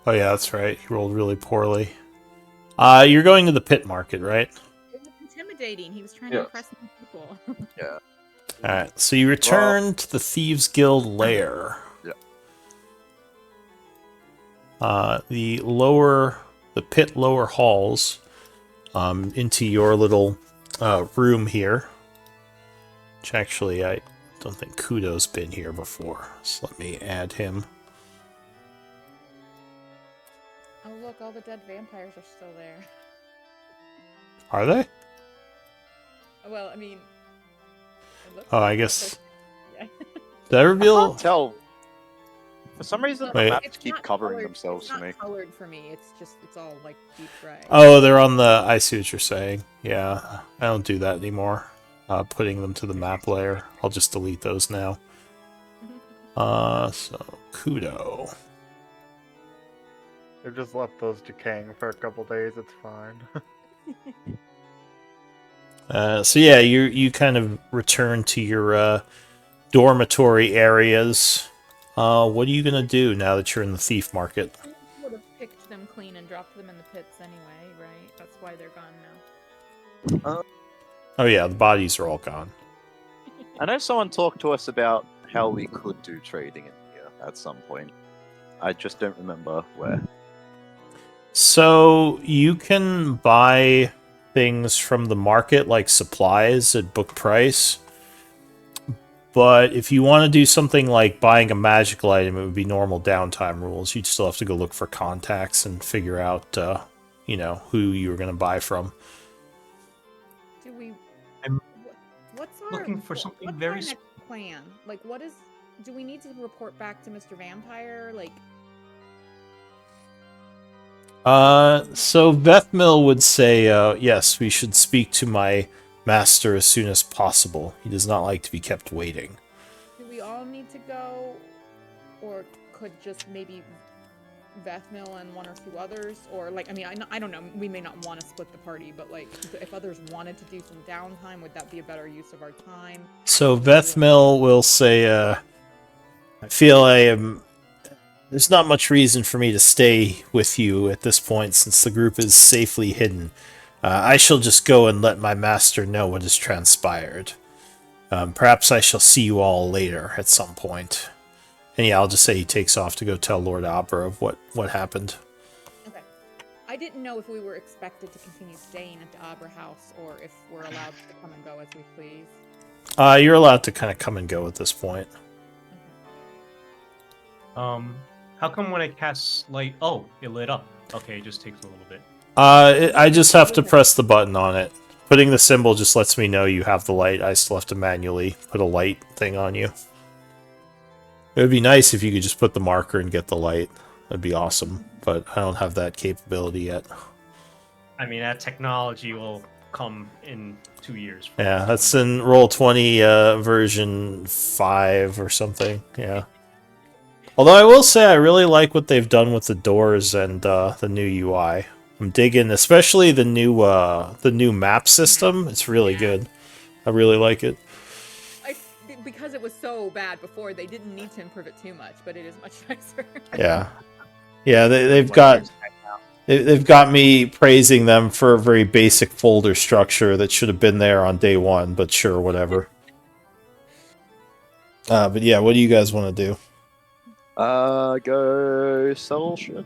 Oh yeah, that's right, he rolled really poorly. You're going to the pit market, right? It was intimidating. He was trying Yeah. to impress new people. Alright, so you return to the Thieves Guild lair. Yeah. the pit lower halls into your little room here. Which actually, I don't think Kudo's been here before, so let me add him. Oh look, all the dead vampires are still there. Are they? Well, I mean, it looks Oh, I like guess. yeah. Did I I reveal? can't tell. For some reason, the Wait. maps It's keep not covering colored- themselves it's for not me. colored for me. It's just it's all like deep gray. Oh, they're on the. I see what you're saying. Yeah, I don't do that anymore. Putting them to the map layer. I'll just delete those now. So Kudo. They just left those decaying for a couple days. It's fine. So yeah, you kind of return to your dormitory areas. What are you gonna do now that you're in the thief market? Would have picked them clean and dropped them in the pits anyway, right? That's why they're gone now. Oh yeah, the bodies are all gone. I know someone talked to us about how we could do trading in here at some point. I just don't remember where. So you can buy things from the market like supplies at book price. But if you want to do something like buying a magical item, it would be normal downtime rules. You'd still have to go look for contacts and figure out, who you were going to buy from. Do we? I'm What's our looking for something what's very our sp- next plan? Like, what is? Do we need to report back to Mr. Vampire? Like, So Vethmil would say, yes, we should speak to my master as soon as possible. He does not like to be kept waiting. do we all need to go, or could just maybe Vethmil and one or two others, or like, I mean, I don't know. We may not want to split the party, but like, if others wanted to do some downtime, would that be a better use of our time? So Vethmil will say, I feel there's not much reason for me to stay with you at this point since the group is safely hidden. I shall just go and let my master know what has transpired. Perhaps I shall see you all later at some point. And yeah, I'll just say he takes off to go tell Lord Opera of what happened. Okay. I didn't know if we were expected to continue staying at the Opera House, or if we're allowed to come and go as we please. You're allowed to kind of come and go at this point. How come when I cast light? Oh, it lit up. Okay, it just takes a little bit. I just have to press the button on it. Putting the symbol just lets me know you have the light. I still have to manually put a light thing on you. It would be nice if you could just put the marker and get the light. That'd be awesome, but I don't have that capability yet. I mean, that technology will come in 2 years. Yeah, that's in Roll20 version 5 or something, yeah. Although I will say I really like what they've done with the doors and the new UI. I'm digging, especially the new map system. It's really good. I really like it. Because it was so bad before, they didn't need to improve it too much, but it is much nicer. Yeah, yeah. They've got me praising them for a very basic folder structure that should have been there on day one. But sure, whatever. But yeah, what do you guys want to do? Go sell shit.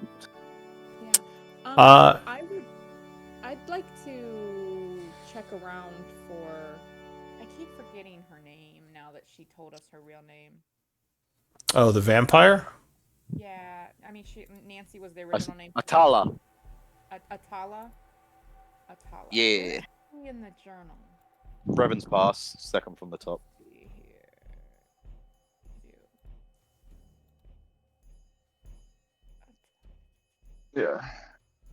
Yeah. I'd like to check around for. I keep forgetting her name now that she told us her real name. Oh, the vampire? Yeah, I mean, Nancy was the original name. Atala. Atala. Atala. Yeah. In the journal. Brevins Pass, second from the top. Yeah.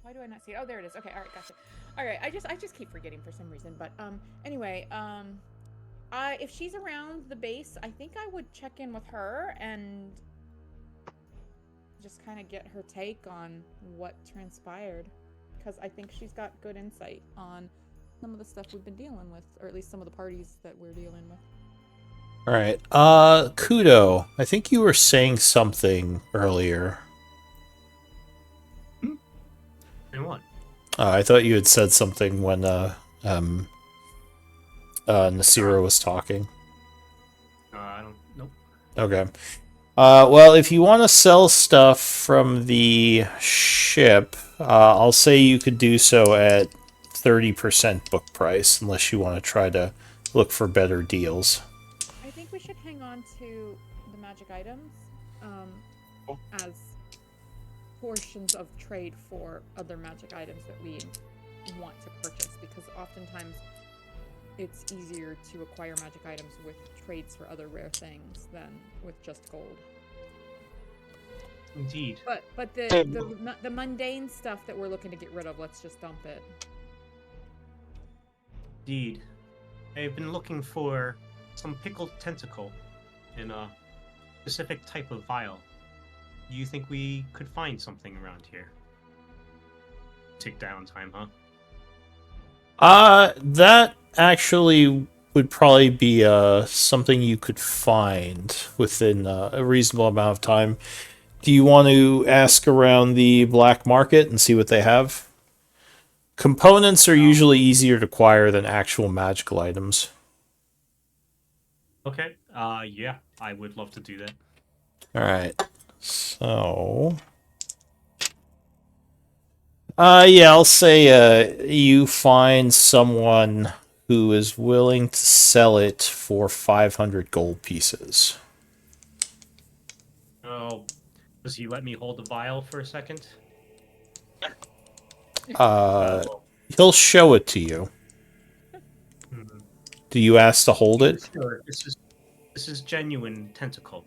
Why do I not see it? Oh, there it is. Okay, all right, gotcha. All right, I just keep forgetting for some reason, but anyway, if she's around the base, I think I would check in with her and just kind of get her take on what transpired, because I think she's got good insight on some of the stuff we've been dealing with, or at least some of the parties that we're dealing with. All right. Kudo, I think you were saying something earlier. And what? I thought you had said something when Nasira was talking. I don't. Nope. Okay. Well, if you want to sell stuff from the ship, I'll say you could do so at 30% book price, unless you want to try to look for better deals. I think we should hang on to the magic items as portions of trade for other magic items that we want to purchase, because oftentimes it's easier to acquire magic items with trades for other rare things than with just gold. Indeed. But the mundane stuff that we're looking to get rid of, let's just dump it. Indeed. I've been looking for some pickled tentacle in a specific type of vial. Do you think we could find something around here? Take downtime, huh? That actually would probably be something you could find within a reasonable amount of time. Do you want to ask around the black market and see what they have? Components are usually easier to acquire than actual magical items. Okay. Yeah, I would love to do that. Alright. So... yeah, I'll say you find someone who is willing to sell it for 500 gold pieces. Oh, does he let me hold the vial for a second? He'll show it to you. Mhm. Do you ask to hold it? Sure. This is genuine tentacle.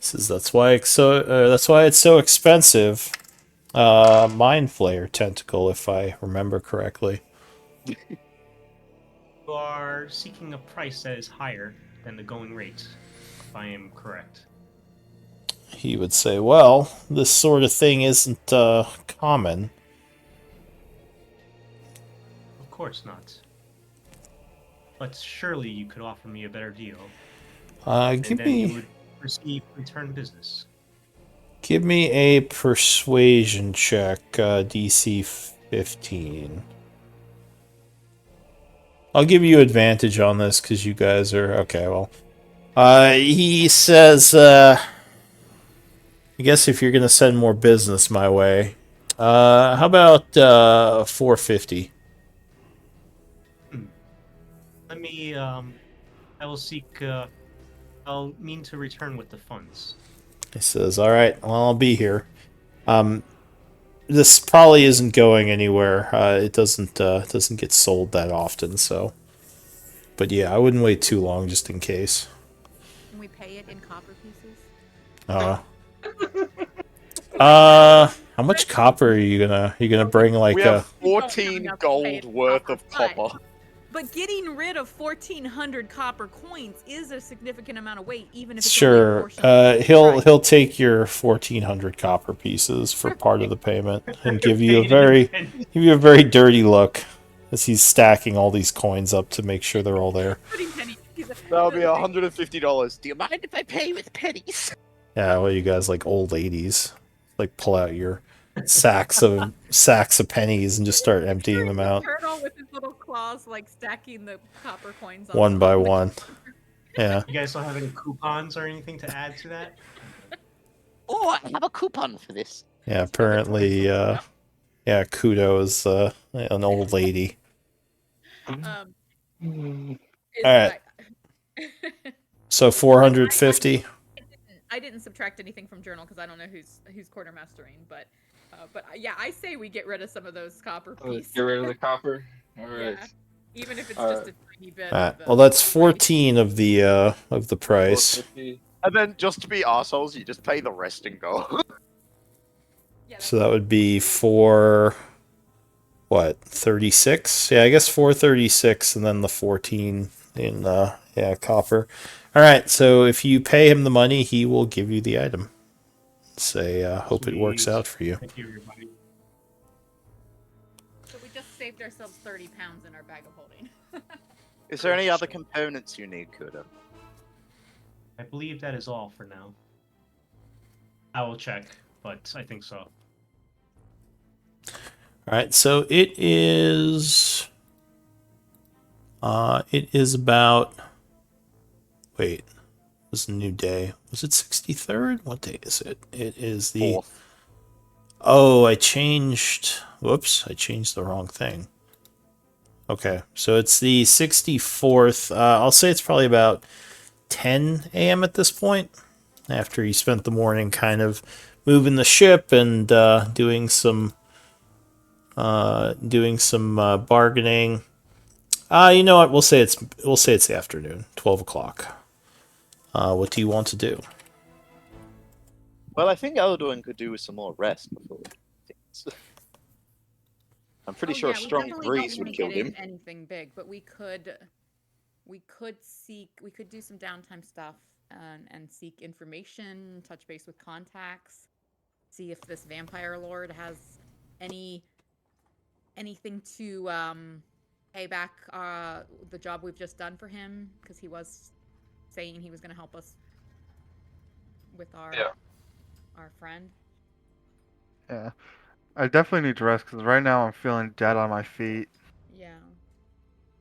That's why it's so expensive. Mind Flayer tentacle, if I remember correctly. You are seeking a price that is higher than the going rate, if I am correct. He would say, well, this sort of thing isn't common. Of course not. But surely you could offer me a better deal. And Give then you me would receive return business. a persuasion check, DC 15. I'll give you advantage on this because you guys are okay. Well, he says, I guess if you're gonna send more business my way, how about 450? Let me, I will seek, I'll mean to return with the funds. He says, all right, well, I'll be here. This probably isn't going anywhere. It doesn't get sold that often, so. But yeah, I wouldn't wait too long just in case. Can we pay it in copper pieces? How much copper are you gonna bring? Like We have 14 gold worth of copper. But getting rid of 1,400 copper coins is a significant amount of weight, even if it's Sure. only a portion of the price. He'll take your 1,400 copper pieces for part of the payment and give you a very dirty look as he's stacking all these coins up to make sure they're all there. Putting pennies. That'll be $150. Do you mind if I pay with pennies? Yeah, well, you guys like old ladies, like pull out your sacks of pennies and just start emptying them out Turtle with his little claws, like stacking the copper coins one by one. Yeah. You guys don't have any coupons or anything to add to that? Oh, I have a coupon for this. Yeah, apparently, Kudo is an old lady. All right. So 450. I didn't subtract anything from journal because I don't know who's quartermastering, but yeah, I say we get rid of some of those copper pieces. Get rid of the copper. All right. Yeah. Even if it's just a tiny bit. All right. Well, that's 14 of the price. 450. And then just to be assholes, you just pay the rest and go. So that would be for what, 36? Yeah, I guess 436 and then the 14 in copper. All right, so if you pay him the money, he will give you the item. Say, hope it works out for you. Thank you, everybody. So we just saved ourselves 30 pounds in our bag of holding. Is there any other components you need, Kuda? I believe that is all for now. I will check, but I think so. All right, so it is about. Wait, was a new day. Was it 63rd? What day is it? It is the... Fourth. Oh, I changed... Whoops, I changed the wrong thing. Okay, so it's the 64th. I'll say it's probably about 10 a.m. at this point, after you spent the morning kind of moving the ship and doing some bargaining. You know what? We'll say it's the afternoon, 12 o'clock. What do you want to do? Well, I think Elduin could do with some more rest before. I'm pretty sure a strong breeze would kill him. Anything big, but we could do some downtime stuff and seek information, touch base with contacts, see if this vampire lord has anything to pay back the job we've just done for him, because he was saying he was going to help us with our friend. Yeah. I definitely need to rest because right now I'm feeling dead on my feet. Yeah.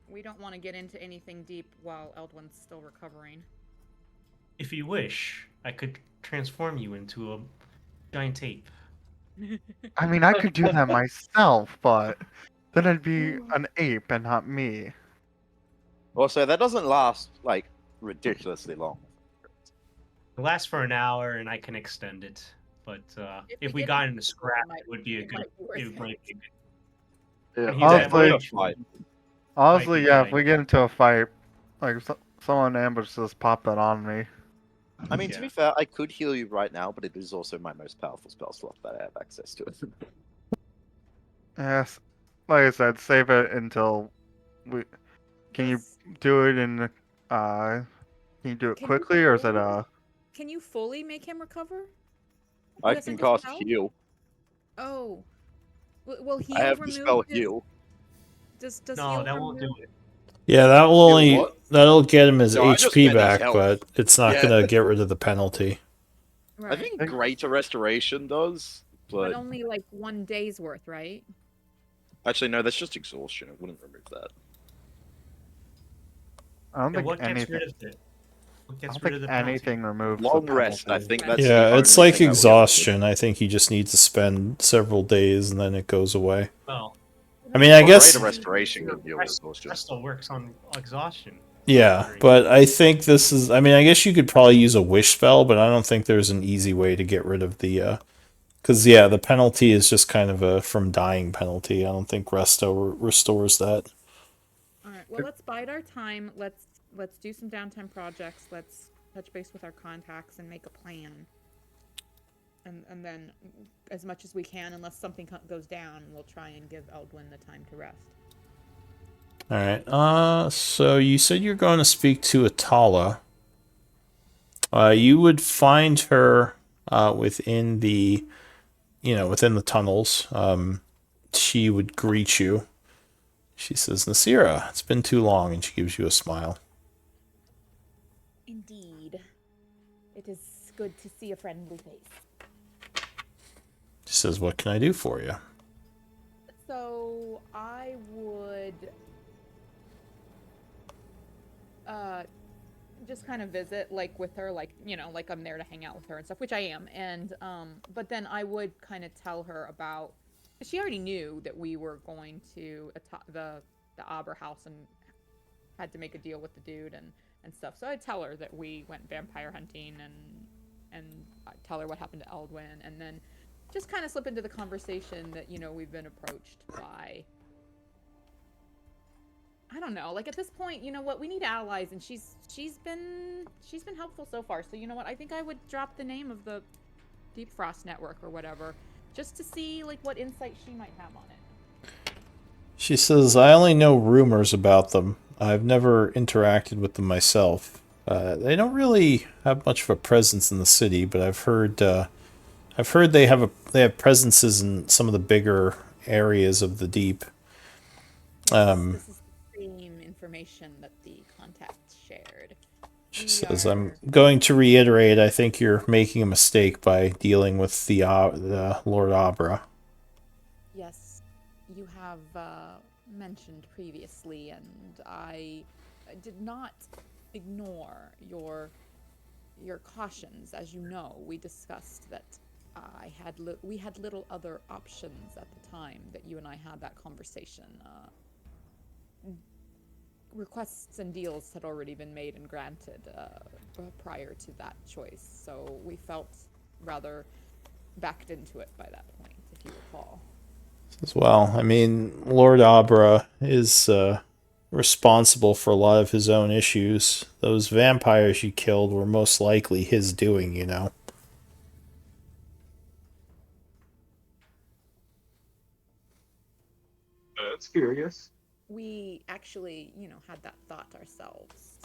We don't want to get into anything deep while Eldwin's still recovering. If you wish, I could transform you into a giant ape. I mean, I could do that myself, but then I'd be an ape and not me. Also, that doesn't last, like, ridiculously long. It lasts for an hour, and I can extend it. But if we got into scrap, it would be a good. It might be good. Yeah, Honestly, yeah, if we get into a fight, like someone ambushes popping on me. I mean, to be fair, I could heal you right now, but it is also my most powerful spell slot that I have access to. Yes, like I said, save it until we. Can you do it in? Can you do it quickly, or is it Can you fully make him recover? I can cast heal. Oh, will heal I have the remove spell his... heal. Does no, heal that won't do remove... it. Yeah, that will that'll get him his No, I just HP meant his back, health. but it's not Yeah. gonna get rid of the penalty. Right. I think Greater Restoration does, But but only like 1 day's worth, right? actually no, that's just exhaustion. It wouldn't remove that. I don't Yeah, think what gets anything. rid of it? What I gets don't rid of think the penalty? anything removes. Long the rest. I penalty. think that's the Yeah, only it's like thing that will get rid of it. exhaustion. I think you just need to spend several days and then it goes away. Well, I mean, I Well, guess Greater Restoration could deal with exhaustion. Resto works on exhaustion. yeah, but I think this is. I mean, I guess you could probably use a wish spell, but I don't think there's an easy way to get rid of the. Because yeah, the penalty is just kind of a from dying penalty. I don't think Resto restores that. All right. Well, let's bide our time. Let's do some downtime projects. Let's touch base with our contacts and make a plan. And then, as much as we can, unless something goes down, we'll try and give Eldwin the time to rest. All right. So you said you're going to speak to Atala. You would find her within the, within the tunnels. She would greet you. She says, "Nasira, it's been too long," and she gives you a smile. Indeed. It is good to see a friendly face. She says, "What can I do for you?" So I would just kind of visit with her, like I'm there to hang out with her and stuff, which I am. And but then I would kind of tell her about. She already knew that we were going to the Abra house and had to make a deal with the dude and stuff. So I'd tell her that we went vampire hunting and I'd tell her what happened to Eldwin, and then just kind of slip into the conversation that we've been approached by. I don't know. Like at this point, you know what? We need allies, and she's been helpful so far. So you know what? I think I would drop the name of the Deep Frost Network or whatever, just to see what insight she might have on it. She says, "I only know rumors about them. I've never interacted with them myself. They don't really have much of a presence in the city, but I've heard they have presences in some of the bigger areas of the deep." This is the same information that the contact shared. She says, "I'm going to reiterate, I think you're making a mistake by dealing with the Lord Abra." Yes, you have mentioned previously, and I did not ignore your your cautions. As you know, we discussed that we had little other options at the time that you and I had that conversation. Requests and deals had already been made and granted prior to that choice, so we felt rather backed into it by that point, if you recall. As well, I mean, Lord Abra is responsible for a lot of his own issues. Those vampires you killed were most likely his doing, you know. That's curious. We actually, had that thought ourselves.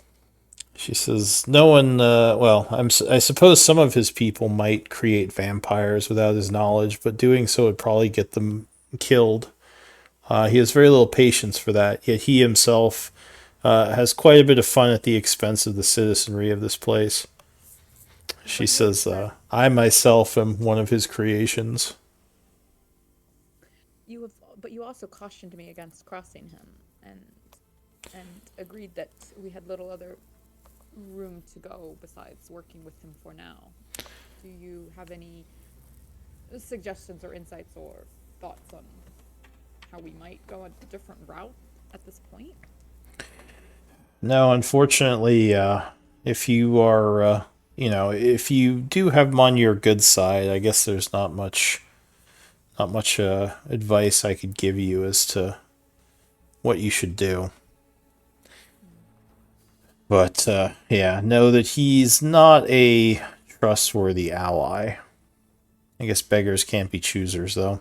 She says, no one, well, I suppose some of his people might create vampires without his knowledge, but doing so would probably get them killed. He has very little patience for that, yet he himself has quite a bit of fun at the expense of the citizenry of this place. She says, I myself am one of his creations. But you also cautioned me against crossing him, and agreed that we had little other room to go besides working with him for now. Do you have any suggestions or insights or thoughts on how we might go a different route at this point? No, unfortunately, if you are, if you do have him on your good side, I guess there's not much advice I could give you as to what you should do. But, yeah, know that he's not a trustworthy ally. I guess beggars can't be choosers, though.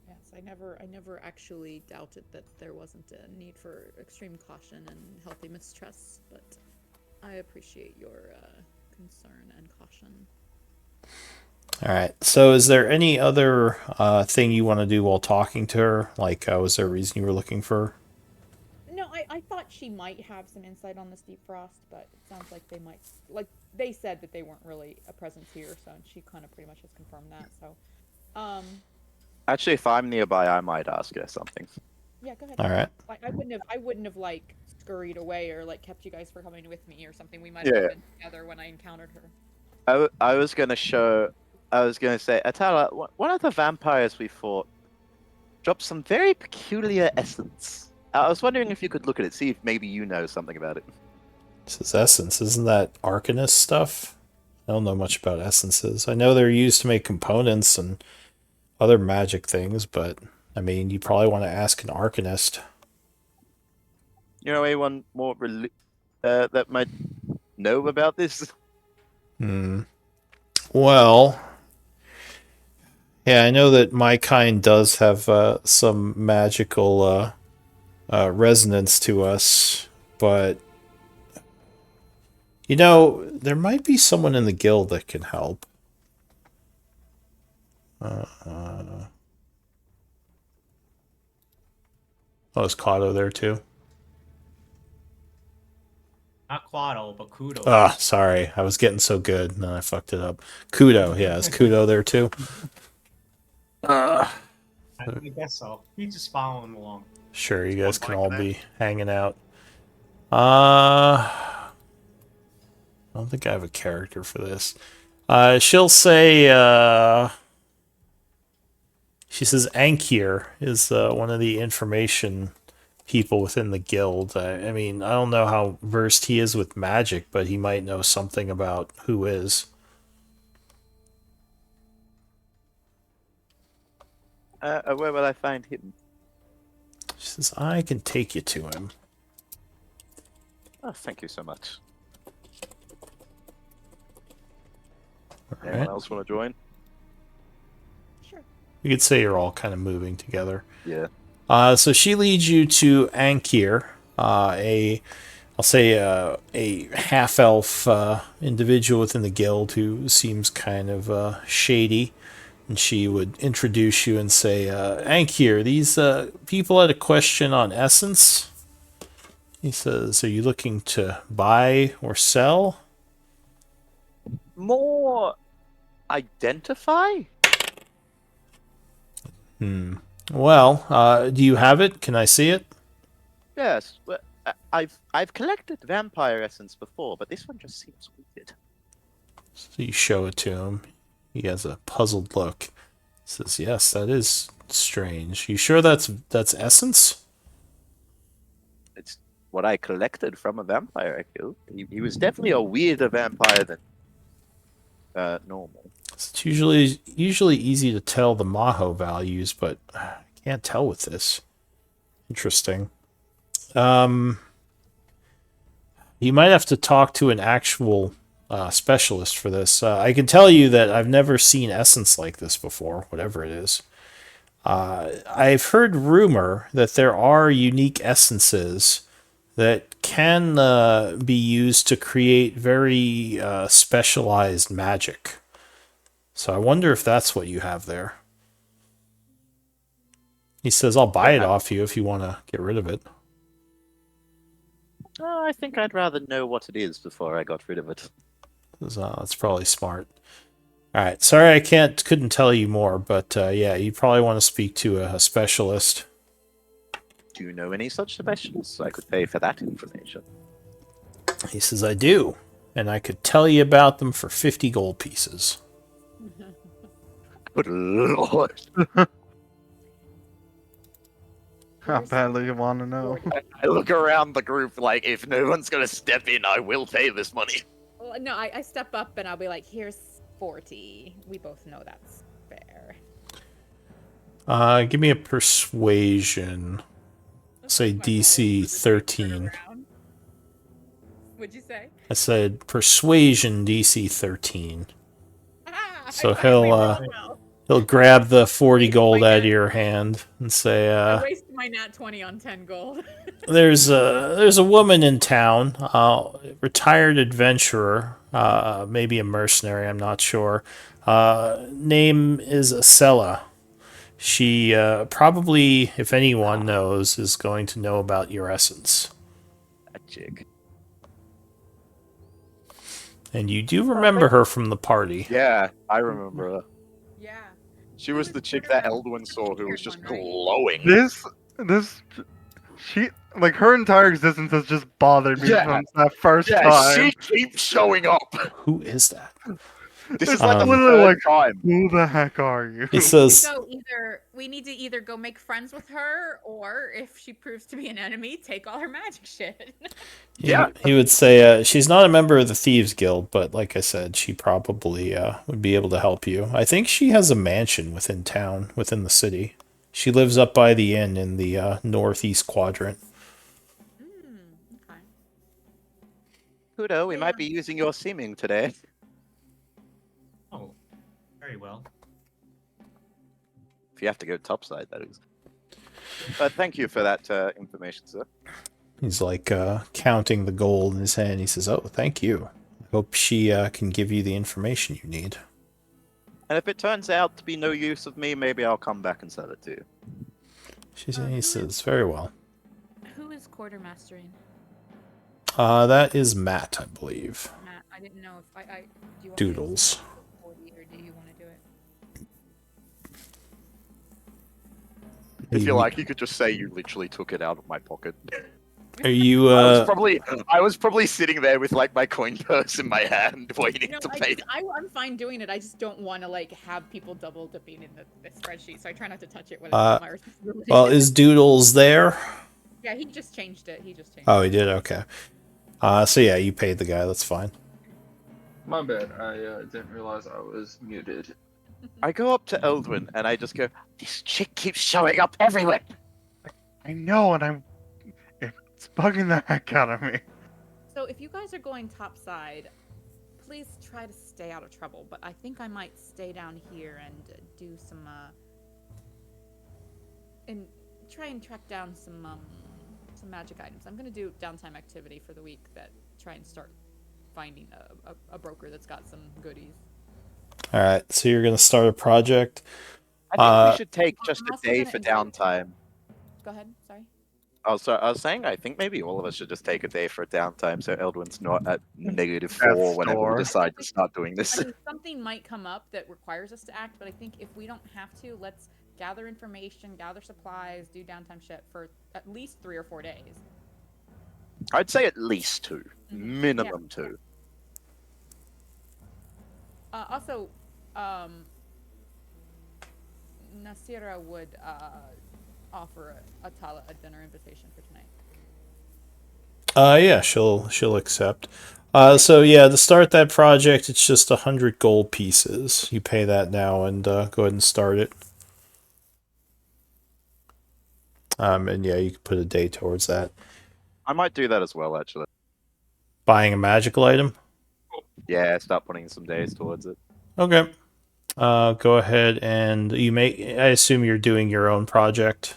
Yes, I never actually doubted that there wasn't a need for extreme caution and healthy mistrust, but I appreciate your concern and caution. Alright, so is there any other thing you want to do while talking to her? Like, was there a reason you were looking for her? No, I thought she might have some insight on this Deep Frost, but it sounds like they might. Like, they said that they weren't really a presence here, so she kind of pretty much has confirmed that, so. Actually, if I'm nearby, I might ask her something. Yeah, go ahead. Alright. Like, I wouldn't have, like, scurried away or, like, kept you guys from coming with me or something. We might have been together when I encountered her. I was gonna say, Atala, one of the vampires we fought dropped some very peculiar essence. I was wondering if you could look at it, see if maybe you know something about it. This is essence. Isn't that Arcanist stuff? I don't know much about essences. I know they're used to make components and other magic things, but, I mean, you probably want to ask an Arcanist. You know anyone more that might know about this? Well, yeah, I know that my kind does have some magical resonance to us, but there might be someone in the guild that can help. Oh, is Kato there too? Not Quaddle, but Kudo. Ah, sorry. I was getting so good, and then I fucked it up. Kudo, yeah. Is Kudo there too? I guess so. He's just following along. Sure, you guys can all be hanging out. I don't think I have a character for this. She'll say, she says Ankir is one of the information people within the guild. I mean, I don't know how versed he is with magic, but he might know something about who is. Where will I find him? She says, I can take you to him. Oh, thank you so much. All Anyone else want to join? Sure. You could say you're all kind of moving together. Yeah. So she leads you to Ankir, a half-elf individual within the guild who seems kind of shady. And she would introduce you and say, Ankir, these people had a question on essence. He says, are you looking to buy or sell? More identify? Well, do you have it? Can I see it? Yes. Well, I've collected vampire essence before, but this one just seems weird. So you show it to him. He has a puzzled look. He says, "Yes, that is strange. You sure that's essence?" It's what I collected from a vampire I killed. He was definitely a weirder vampire than normal. It's usually easy to tell the Maho values, but I can't tell with this. Interesting. You might have to talk to an actual specialist for this. I can tell you that I've never seen essence like this before, whatever it is. I've heard rumor that there are unique essences that can be used to create very specialized magic. So I wonder if that's what you have there. He says, "I'll buy it off you if you want to get rid of it." I think I'd rather know what it is before I got rid of it. That's probably smart. All right, sorry I couldn't tell you more, but yeah, you probably want to speak to a specialist. Do you know any such specialists? I could pay for that information. He says, "I do, and I could tell you about them for 50 gold pieces." Good lord. How badly you want to know? I look around the group like, if no one's gonna step in, I will pay this money. Well, no, I step up and I'll be like, here's 40. We both know that's fair. Give me a persuasion. Say DC 13. What'd you say? I said persuasion DC 13. So I finally rolled well. he'll grab the 40 gold out of your hand and say, I wasted my nat 20 on 10 gold. there's a woman in town, retired adventurer, maybe a mercenary, I'm not sure. Name is Acela. She probably, if anyone knows, is going to know about your essence. That chick. And you do remember her from the party. Yeah, I remember her. Yeah. She was the chick that Eldwin saw who was just glowing. She, like, her entire existence has just bothered me from that first time. She keeps showing up. Who is that? This is It's like the literally third like, time. who the heck are you? He says, So we need to either go make friends with her, or if she proves to be an enemy, take all her magic shit. He would say she's not a member of the Thieves Guild, but like I said, she probably would be able to help you. I think she has a mansion within town, within the city. She lives up by the inn in the northeast quadrant. Okay. Kudo, we might be using your seeming today. Oh, very well. If you have to go topside, that is. Thank you for that information, sir. He's like counting the gold in his hand. He says, "Oh, thank you. I hope she can give you the information you need." And if it turns out to be no use of me, maybe I'll come back and sell it to you. He says, "Very well." Who is quartermastering? That is Matt, I believe. Matt, I didn't know if I do you want Doodles. Me to do 40, or do you want to do it? If you like, you could just say you literally took it out of my pocket. Are you? I was probably sitting there with like my coin purse in my hand waiting to pay. I'm fine doing it. I just don't want to like have people double dipping in the spreadsheet, so I try not to touch it when it's not my responsibility. Well, is Doodles there? Yeah, he just changed it. He Oh, he did. Okay. So yeah, you paid the guy. That's fine. My bad. I didn't realize I was muted. I go up to Eldwin and I just go, "This chick keeps showing up everywhere." I know, and it's bugging the heck out of me. So if you guys are going topside, please try to stay out of trouble. But I think I might stay down here and do some and try and track down some magic items. I'm gonna do downtime activity for the week that try and start finding a broker that's got some goodies. All right. So you're gonna start a project. I think we should take just a day for downtime. Go ahead. Sorry. Oh, so I was saying, I think maybe all of us should just take a day for a downtime so Eldwin's not at -4 whenever we decide to start doing this. I mean, something might come up that requires us to act, but I think if we don't have to, let's gather information, gather supplies, do downtime shit for at least 3 or 4 days. I'd say at least 2. Minimum 2. Also, Nasira would offer Atala a dinner invitation for tonight. Yeah, she'll accept. So yeah, to start that project, it's just 100 gold pieces. You pay that now and go ahead and start it. And yeah, you can put a day towards that. I might do that as well, actually. Buying a magical item. Yeah, start putting some days towards it. Okay. Go ahead and you may. I assume you're doing your own project.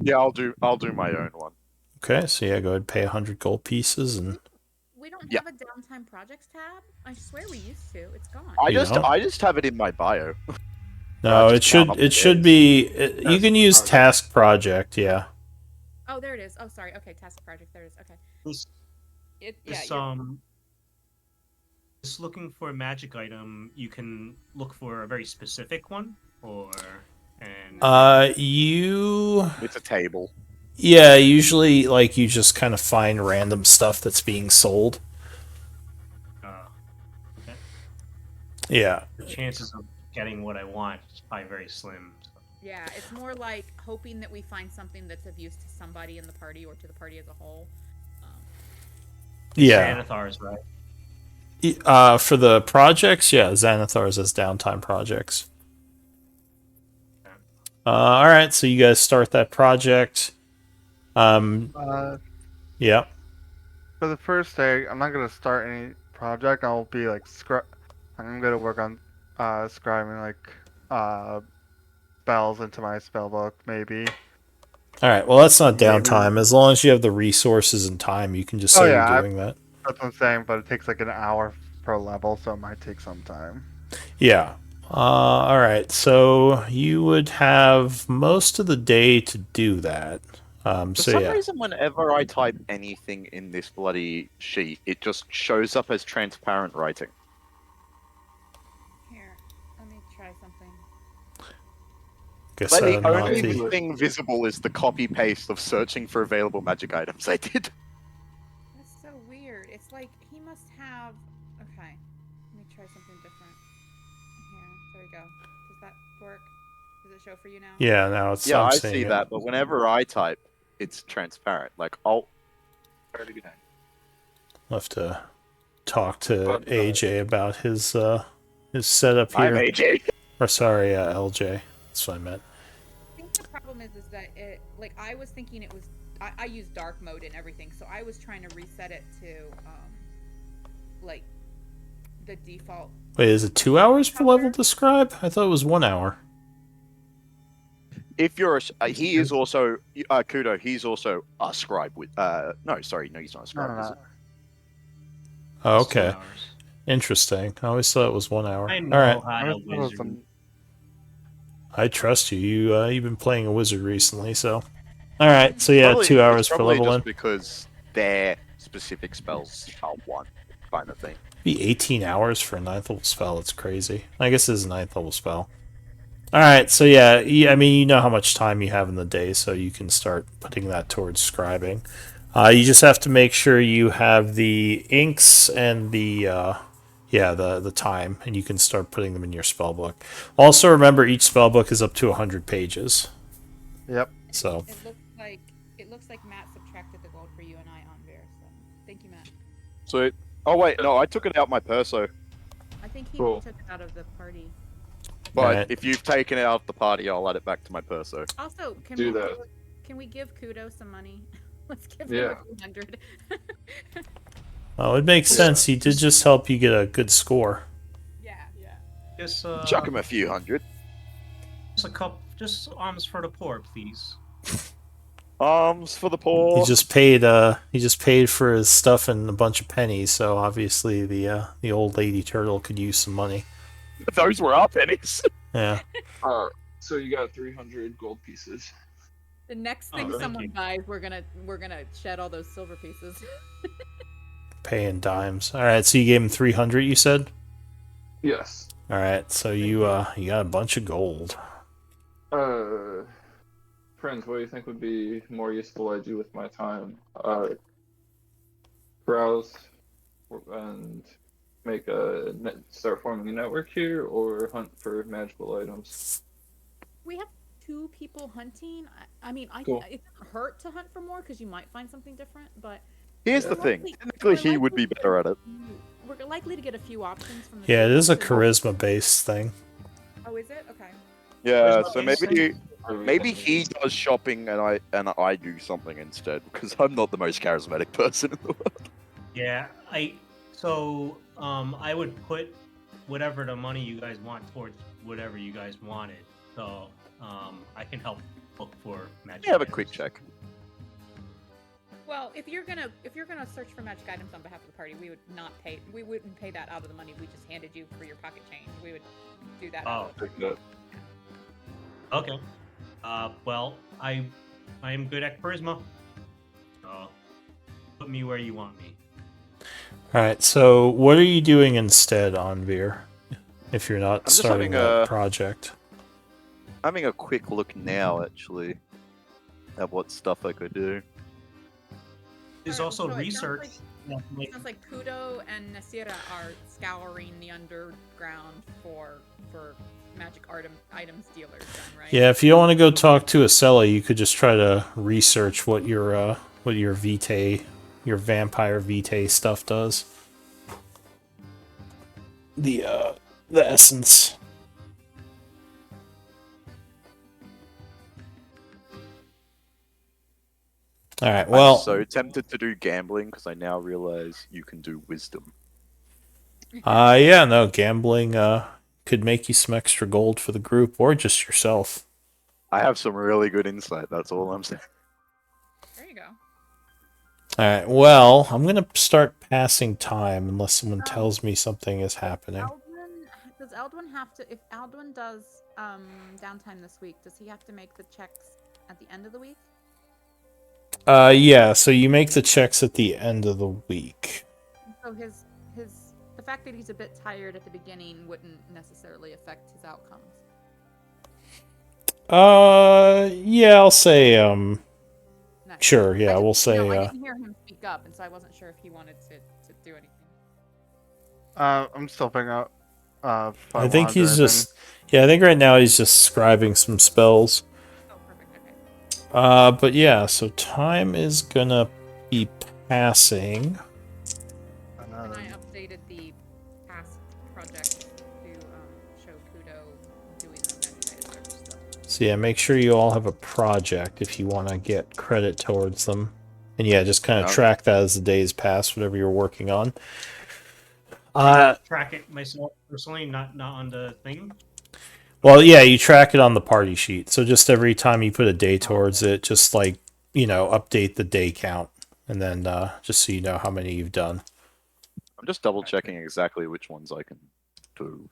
Yeah, I'll do my own one. Okay, so yeah, go ahead and pay 100 gold pieces and. We don't Yeah. have a downtime projects tab? I swear we used to. It's gone. I You don't? just have it in my bio. No, just it count up should the it should days. be. You can use task project. Yeah. Oh, there it is. Oh, sorry. Okay, task project. There it is. Okay. This, Yeah, this just looking for a magic item, you can look for a very specific one, or You. It's a table. Yeah, usually like you just kind of find random stuff that's being sold. okay. Yeah. The chances of getting what I want is probably very slim. So. Yeah, it's more like hoping that we find something that's of use to somebody in the party or to the party as a whole. Yeah. Xanathar's right. For the projects, yeah, Xanathar's as downtime projects. All right, so you guys start that project. Yeah. For the first day, I'm not gonna start any project. I'll be like I'm gonna work on scribing like spells into my spell book, maybe. All right. Well, that's not Maybe. downtime. As long as you have the resources and time, you can just say you're doing that. That's what I'm saying, but it takes like an hour per level, so it might take some time. Yeah. All right. So you would have most of the day to do that. For So some yeah. reason, whenever I type anything in this bloody sheet, it just shows up as transparent writing. Here, let me try something. Guess But the I'm not only the. thing visible is the copy paste of searching for available magic items I did. That's so weird. It's like he must have. Okay, let me try something different. Here, there we go. Does that work? Does it show for you now? Yeah. Now it's. Yeah, I'm I seeing see it. that, but whenever I type, it's transparent. Like, I'll I'll have to talk to AJ about his setup here. I'm AJ. Or sorry, LJ. That's what I meant. I think the problem is that it, like, I was thinking it was, I use dark mode and everything, so I was trying to reset it to, like, the default. Wait, is it 2 hours per level to scribe? I thought it was 1 hour. If you're he is also Kudo. He's also a scribe with. No, sorry, no, he's not a scribe. Is it? Oh, It's 2 okay. hours. Interesting. I always thought it was 1 hour. I All know right. how to wizard. I trust you. You've been playing a wizard recently, so. All right. So yeah, Probably- 2 hours it's per probably level just in. because their specific spells are one kind of thing. Be 18 hours for a 9th level spell. It's crazy. I guess it's a 9th level spell. All right. So yeah, I mean, you know how much time you have in the day, so you can start putting that towards scribing. You just have to make sure you have the inks and the the time, and you can start putting them in your spell book. Also, remember each spell book is up to 100 pages. Yep. So It looks like Matt subtracted the gold for you and I on Bear, so thank you, Matt. So, oh wait, no, I took it out my perso. I think he Cool. took it out of the party. But Alright. if you've taken it out of the party, I'll add it back to my perso. Also, Do that. Can we give Kudo some money? Let's give Yeah. him 100. it makes sense. He did just help you get a good score. Yeah. Just Chuck him a few hundred. just a cup, just alms for the poor, please. Arms for the poor. He just paid for his stuff and a bunch of pennies. So obviously the old lady turtle could use some money. Those were our pennies. Yeah. So you got 300 gold pieces. The next Oh, thing thank someone you. buys, we're gonna shed all those silver pieces. Paying dimes. All right. So you gave him 300. You said. Yes. All right. So you got a bunch of gold. Friends, what do you think would be more useful I do with my time? Browse and start forming a network here, or hunt for magical items? We have 2 people hunting. I mean, Cool. it doesn't hurt to hunt for more because you might find something different. But Here's we're the thing. likely- Technically, we're he would be likely to better get at it. We're likely to get a few options from the. Yeah, it two is a of us. charisma based thing. Oh, is it? Okay. Yeah, Charisma so based maybe he does shopping and I do something instead because I'm not the most charismatic person in the world. Yeah, I would put whatever the money you guys want towards whatever you guys wanted. So I can help look for magic. Let me have a items. quick check. Well, if you're gonna search for magic items on behalf of the party, we wouldn't pay that out of the money we just handed you for your pocket change. We would do that. out of the Pick it up. Okay. Well, I am good at charisma. So put me where you want me. Alright, so what are you doing instead, Anvir? If you're not I'm just starting having a a- project. Having a quick look now, actually, at what stuff I could do. There's Alright, also so it sounds research. It sounds like Kudo and Nasira are scouring the underground for magic items dealers, then, right? Yeah, if you don't want to go talk to Acela, you could just try to research what your Vitae, your vampire Vitae stuff does. The essence. All right. Well, I'm so tempted to do gambling because I now realize you can do wisdom. yeah, no, gambling could make you some extra gold for the group or just yourself. I have some really good insight. That's all I'm saying. There you go. All right. Well, I'm gonna start passing time unless someone tells me something is happening. Does Eldwin have to? If Eldwin does downtime this week, does he have to make the checks at the end of the week? Yeah. So you make the checks at the end of the week. So the fact that he's a bit tired at the beginning wouldn't necessarily affect his outcomes. Yeah. I'll say Nice. Sure. Yeah. We'll I say didn't hear him speak up, and so I wasn't sure if he wanted to do anything. I'm still figuring out. If I think wanna do he's anything. just. Yeah. I think right now he's just scribing some spells. Oh, perfect. Okay. But yeah. So time is gonna be passing. And I updated the past project to show Kudo doing the magic item search stuff. So yeah, make sure you all have a project if you want to get credit towards them. And yeah, just kind of track that as the days pass, whatever you're working on. Track it myself personally, not on the thing. Well, yeah, you track it on the party sheet. So just every time you put a day towards it, just like, update the day count. And then just so you know how many you've done. I'm just double checking exactly which ones I can do.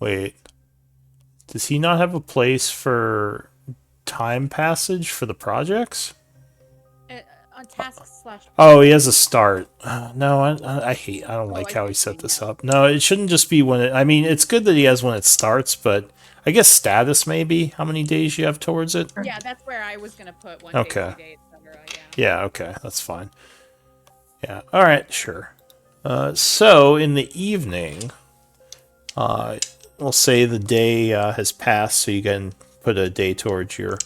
Wait. Does he not have a place for time passage for the projects? On tasks slash. Oh, he has a start. No, I don't like I how he see, set this yeah. up. No, it shouldn't just be when it, I mean, it's good that he has when it starts, but I guess status maybe, how many days you have towards it? Yeah, that's where I was gonna put 1 Okay. day, 2 days, etc. Yeah. Yeah, okay, that's fine. Yeah, all right, sure. So in the evening, we'll say the day has passed, so you can put a day towards your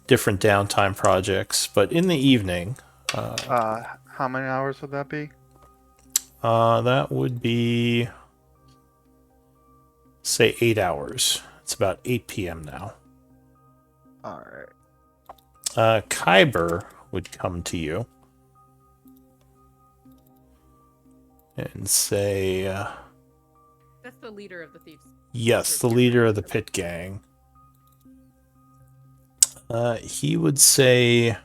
different downtime projects. But in the evening, How many hours would that be? that would be, say, 8 hours. It's about 8 p.m. now. Alright. Kyber would come to you and say, That's the leader of the thieves. yes, the leader of the pit gang. He would say,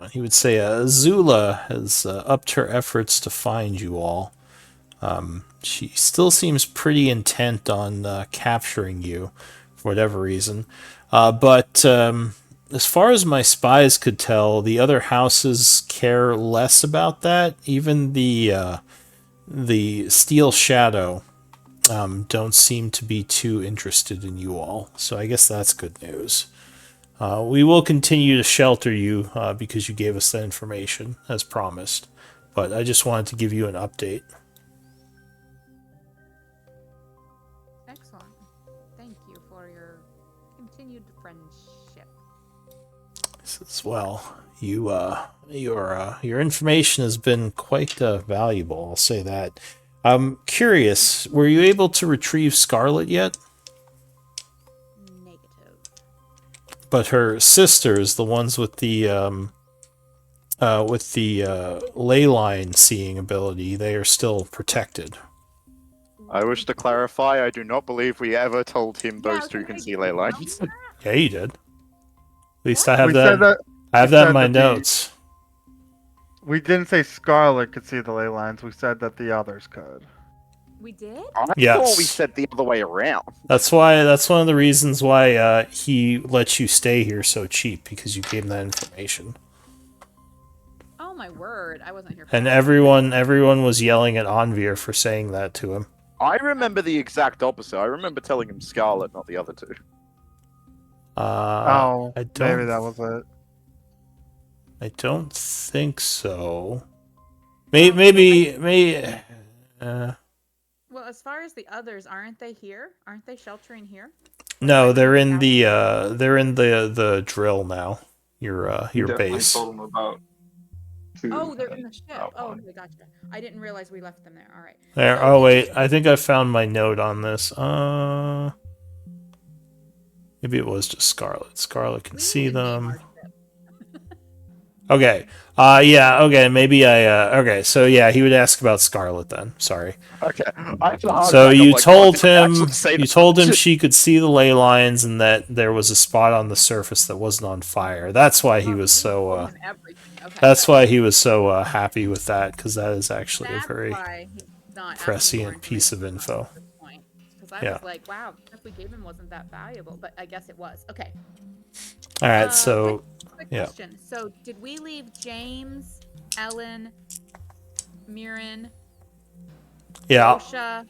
Azula has upped her efforts to find you all. She still seems pretty intent on capturing you for whatever reason. But as far as my spies could tell, the other houses care less about that. Even the Steel Shadow don't seem to be too interested in you all. So I guess that's good news. We will continue to shelter you because you gave us that information as promised. But I just wanted to give you an update. Excellent. Thank you for your continued friendship. As well, your information has been quite valuable. I'll say that. I'm curious. Were you able to retrieve Scarlet yet? Negative. But her sisters, the ones with the ley line seeing ability, they are still protected. I wish to clarify, I do not believe we ever told him those two can see ley lines. Yeah, you did. At least I have We that. said that. I have we that said in my that the- notes. We didn't say Scarlet could see the ley lines. We said that the others could. We did? I Yes. thought we said the other way around. That's why. That's one of the reasons why he lets you stay here so cheap, because you gave him that information. Oh my word! I wasn't here. For And that. everyone was yelling at Anvir for saying that to him. I remember the exact opposite. I remember telling him Scarlet, not the other two. Oh, I don't. maybe that was it. I don't think so. Maybe. Well, as far as the others, aren't they here? Aren't they sheltering here? No, they're in the drill now. Your Definitely base. told him about. Oh, they're in the ship. Oh, okay, gotcha. I didn't realize we left them there. All right. There. So Oh we- wait, I think I found my note on this. Maybe it was just Scarlet. Scarlet can we see need to name them. our ship. Okay. Yeah. Okay. Maybe Okay. So yeah, he would ask about Scarlet then. Sorry. Okay. I thought- So I'm you like, told oh, did I him. actually say You that? told him she could see the ley lines and that there was a spot on the surface that wasn't on fire. That's why he was so. And everything. Okay, That's so why he was so happy with that, because that is actually a that's very why he's not asking prescient more piece of information info. at this point. Because I Yeah. was like, wow, the stuff we gave him wasn't that valuable, but I guess it was. Okay. All right. So Quick yeah. question. So, did we leave James, Ellen, Mirren, Yeah. Osha,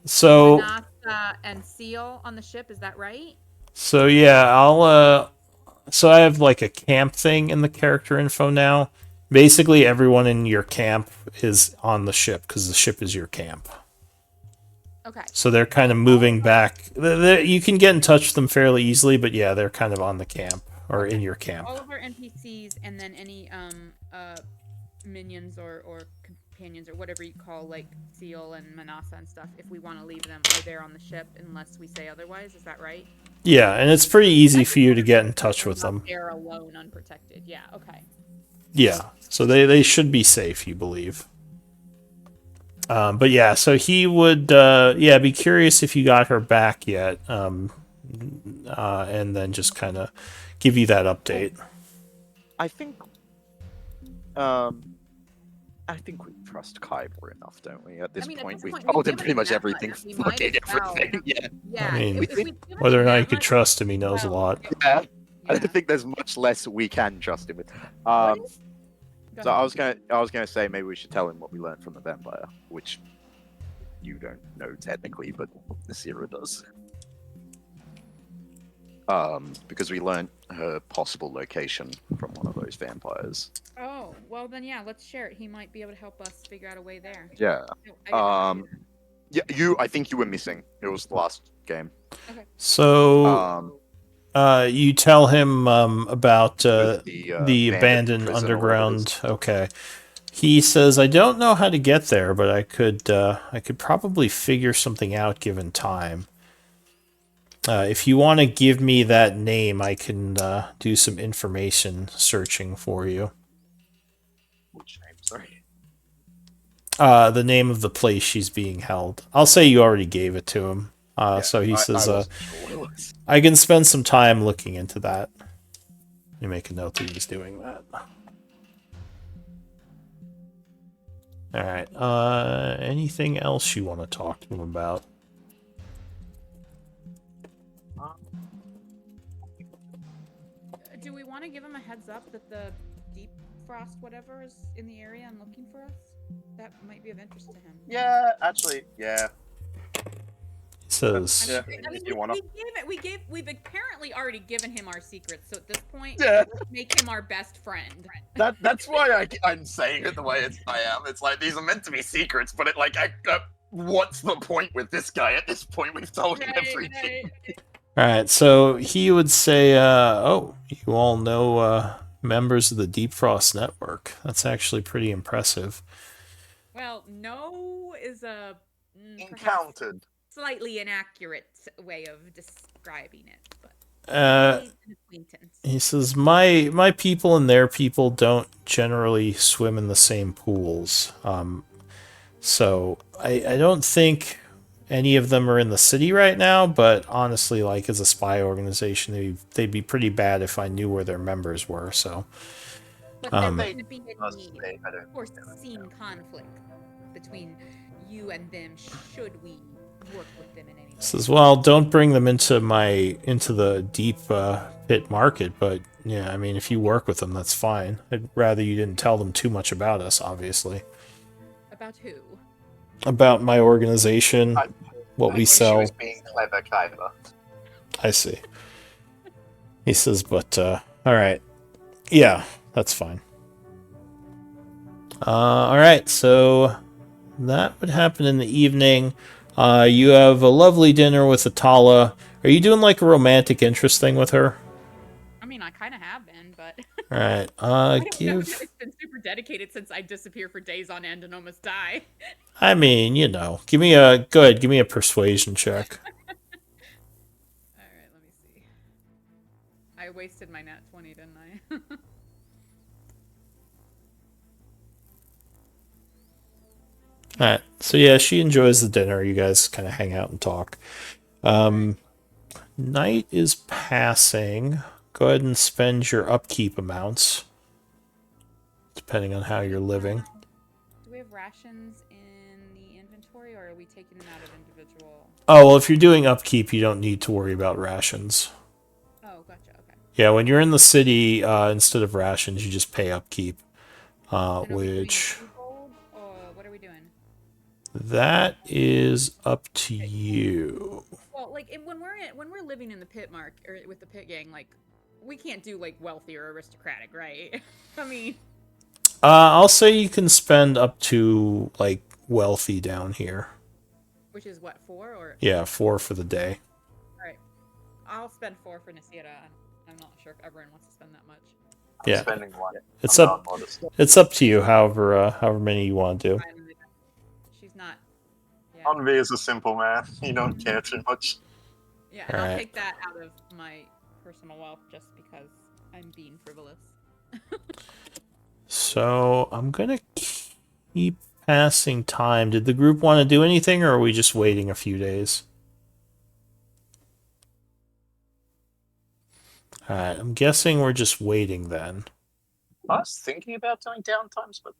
So Manasa, and Seal on the ship? Is that right? So yeah, I'll so I have like a camp thing in the character info now. Basically everyone in your camp is on the ship because the ship is your camp. Okay. So they're kind of moving back. You can get in touch with them fairly easily, but yeah, they're kind of on the camp or in your camp. All of our NPCs and then any minions or companions or whatever you call like Seal and Manasa and stuff, if we want to leave them, are there on the ship unless we say otherwise. Is that right? Yeah, and it's pretty easy for you to get in touch with them. They're alone, unprotected. Yeah. Okay. Yeah, so they should be safe, you believe. But yeah, so he would be curious if you got her back yet, and then just kind of give you that update. I think we trust Kyber enough, don't we? At this point, we've told him pretty much everything. Fucking everything. Yeah. Yeah. I mean, if we've given whether or him not that you could much- trust him, he knows a well, lot. Yeah. I yeah. don't think there's much less we can trust him with. Go So ahead. I was gonna say maybe we should tell him what we learned from the vampire, which you don't know technically, but Nasira does. Because we learned her possible location from one of those vampires. Oh, well then yeah, let's share it. He might be able to help us figure out a way there. Yeah. No, I didn't know Yeah. I think you were missing. It was the last game. So you tell him about the the abandoned prison or whatever it underground. Okay. He says, "I don't know how to get there, but I could probably figure something out given time. If you want to give me that name, I can do some information searching for you. Which name? Sorry. The name of the place she's being held. I'll say you already gave it to him. So he says, wasn't sure what it was. I can spend some time looking into that. You make a note that he's doing that. Alright, anything else you want to talk to him about? Do we want to give him a heads up that the deep frost whatever is in the area and looking for us? That might be of interest to him. Yeah, actually, yeah. Says, Yeah. I mean, You wanna- we've apparently already given him our secrets, so at this point, Yeah. let's make him our best friend. That's why I'm saying it the way I am. It's like these are meant to be secrets, but what's the point with this guy? At this point, we've told him everything. alright, so he would say, oh, you all know members of the Deep Frost Network. That's actually pretty impressive. Well, no is a perhaps Encountered. slightly inaccurate way of describing it, but Uh, an acquaintance. he says, my people and their people don't generally swim in the same pools. So I don't think any of them are in the city right now, but honestly, like, as a spy organization, they'd be pretty bad if I knew where their members were, so... But there Um, wouldn't be Must any say, I don't- foreseen conflict between you and them should we work with them in any way. Says, well, don't bring them into the deep pit market, but yeah, I mean, if you work with them, that's fine. I'd rather you didn't tell them too much about us, obviously. About who? About my organization, what we She sell. was being clever, Kyber. I see. He says, but, alright. Yeah, that's fine. Alright, so that would happen in the evening. You have a lovely dinner with Atala. Are you doing like a romantic interest thing with her? I mean, I kind of have been, but Alright, I don't know. give... It's been super dedicated since I disappear for days on end and almost die. I mean, you know, give me a persuasion check. Alright, let me see. I wasted my nat 20, didn't I? Alright, so yeah, she enjoys the dinner. You guys kind of hang out and talk. Night is passing. Go ahead and spend your upkeep amounts, depending on how you're living. Do we have rations in the inventory, or are we taking them out of individual? Oh, well, if you're doing upkeep, you don't need to worry about rations. Oh, gotcha, okay. Yeah, when you're in the city, instead of rations, you just pay upkeep. And are we doing Which... gold, or what are we doing? That is up to you. Well, like when we're living in the pit mark or with the pit gang, like we can't do like wealthy or aristocratic, right? I mean, I'll say you can spend up to, like, wealthy down here. which is what, 4 or? Yeah, 4 for the day. All right, I'll spend 4 for Nasira. I'm not sure if everyone wants to spend that much. I'm Yeah. spending one. It's I'm up. not modest. It's up to you. However many you want to do. She's not. Yeah. Envy is a simple man. You don't care too much. Yeah, and I'll Alright. take that out of my personal wealth just because I'm being frivolous. So I'm gonna keep passing time. Did the group want to do anything, or are we just waiting a few days? Alright, I'm guessing we're just waiting then. I was thinking about doing downtimes, but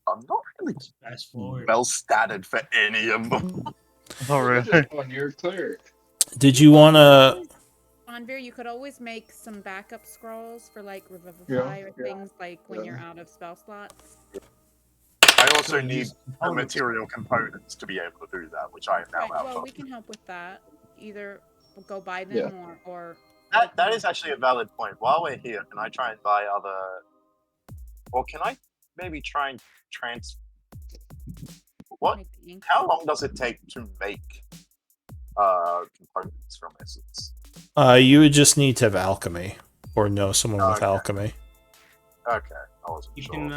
I'm not really Fast forward. well statted for any of them. Oh, really? On your cleric. Did you want to... Anvir, you could always make some backup scrolls for like Revivify or things like when you're out of spell slots. I also need the material components to be able to do that, which I am now Right, out well, of. we can help with that. Either we'll go buy them or That is actually a valid point. While we're here, can I try and buy other... Or can I maybe try and What? make the ink. How long does it take to make components from Essence? You would just need to have alchemy, or know someone with Okay. alchemy. Okay, I wasn't You sure. can,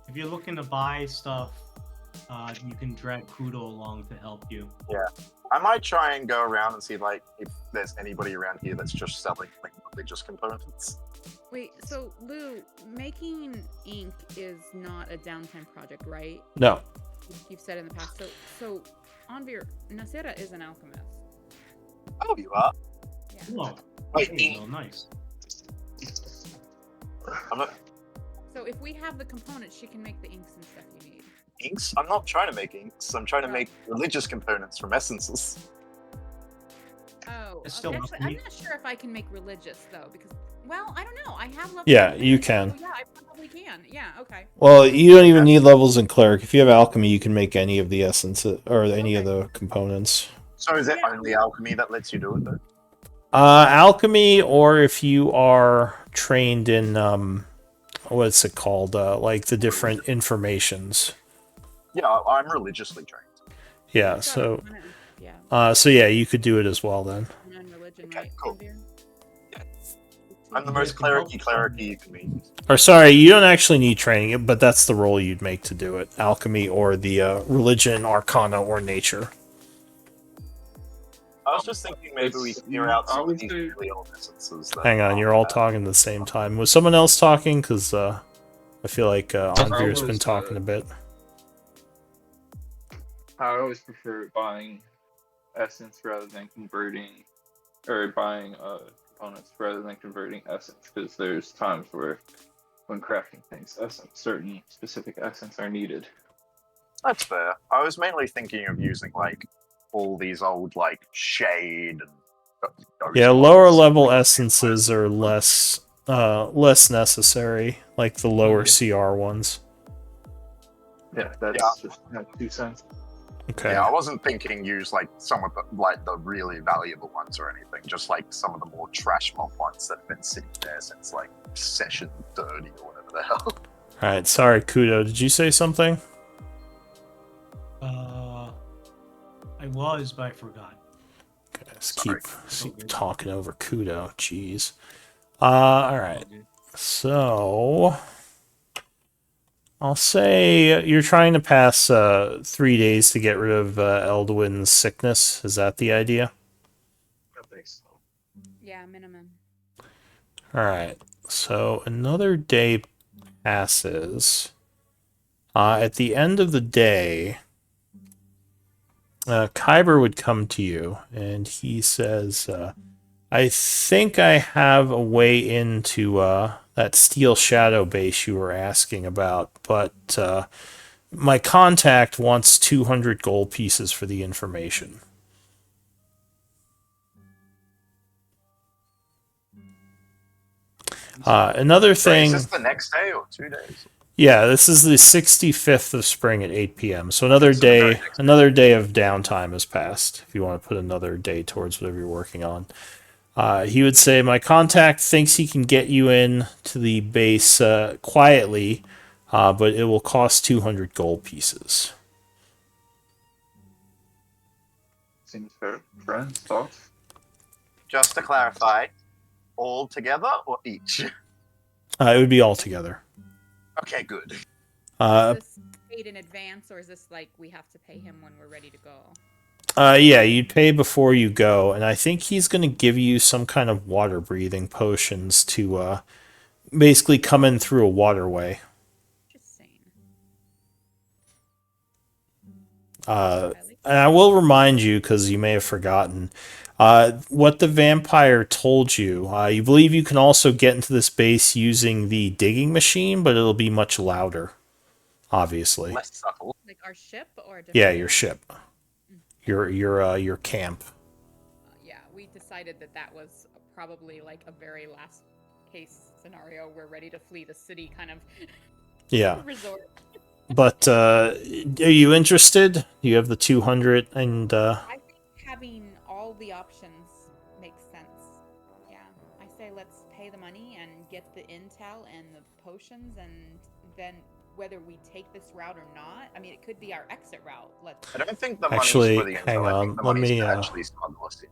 if you're looking to buy stuff, you can drag Kudo along to help you. I might try and go around and see like if there's anybody around here that's just selling like religious components. Wait, so Lou, making ink is not a downtime project, right? No. You've said in the past. So Anvir, Nasira is an alchemist. Oh, you are? Yeah. Whoa. Wait, There you ink. go, nice. I'm not So if we have the components, she can make the inks and stuff you need. inks? I'm not trying to make inks. I'm trying to Oh. make religious components from essences. Oh, It's still actually, must I'm be- not sure if I can make religious though, because well, I don't know. I have level. Yeah, in you cleric, can. so yeah, I probably can. Yeah, okay. Well, you don't even need levels in cleric. If you have alchemy, you can make any of the essence or any of the components. So is it only alchemy that lets you do it, though? Alchemy, or if you are trained in what's it called? Like the different informations. Yeah, I'm religiously trained. Yeah. So. Yeah. So yeah, you could do it as well then. Non-religion, Okay, right? cool. Xavier? I'm the most clericy you can be. Or sorry, you don't actually need training, but that's the role you'd make to do it: alchemy or the religion, arcana, or nature. I was just thinking maybe we clear out some of these really old essences. That Hang on, you're all talking at the same time. Was someone else talking? Because I feel like Anvir's been talking a bit. I always prefer buying essence rather than converting, or buying components rather than converting essence, because there's times where, when crafting things, certain specific essence are needed. That's fair. I was mainly thinking of using like all these old like shade and those Yeah, ones. lower level essences are less necessary, like the lower CR ones. Yeah, that's just 2 cents. Okay. Yeah, I wasn't thinking use like some of the really valuable ones or anything. Just like some of the more trash mob ones that have been sitting there since like session 30 or whatever the hell. All right. Sorry, Kudo. Did you say something? I was, but I forgot. Okay, let's Sorry. keep talking over Kudo. Jeez. All right. So I'll say you're trying to pass 3 days to get rid of Eldwin's sickness. Is that the idea? I think so. Yeah, minimum. All right. So another day passes. At the end of the day, Kyber would come to you, and he says, I think I have a way into that Steel Shadow base you were asking about, but my contact wants 200 gold pieces for the information. Another thing... Is this the next day or 2 days? Yeah, this is the 65th of spring at 8 p.m. So another day of downtime has passed, if you want to put another day towards whatever you're working on. He would say, my contact thinks he can get you in to the base quietly, but it will cost 200 gold pieces. Seems fair. Friends, thoughts? Just to clarify, all together or each? It would be all together. Okay, good. Is this paid in advance, or is this like we have to pay him when we're ready to go? Yeah, you'd pay before you go, and I think he's going to give you some kind of water-breathing potions to basically come in through a waterway. Interesting. And I will remind you, because you may have forgotten, what the vampire told you. You believe you can also get into this base using the digging machine, but it'll be much louder, obviously. Less subtle. Like our ship, or a different Yeah, your ship. Your camp. Yeah, we decided that was probably like a very last case scenario. We're ready to flee the city, kind of. Yeah. Resort. But are you interested? You have the 200 and. I think having all the options makes sense. Yeah, I say let's pay the money and get the intel and the potions, and then whether we take this route or not. I mean, it could be our exit route. I don't think the money's Actually, for the hang info. I on. think the Let money's me to actually smuggle us in.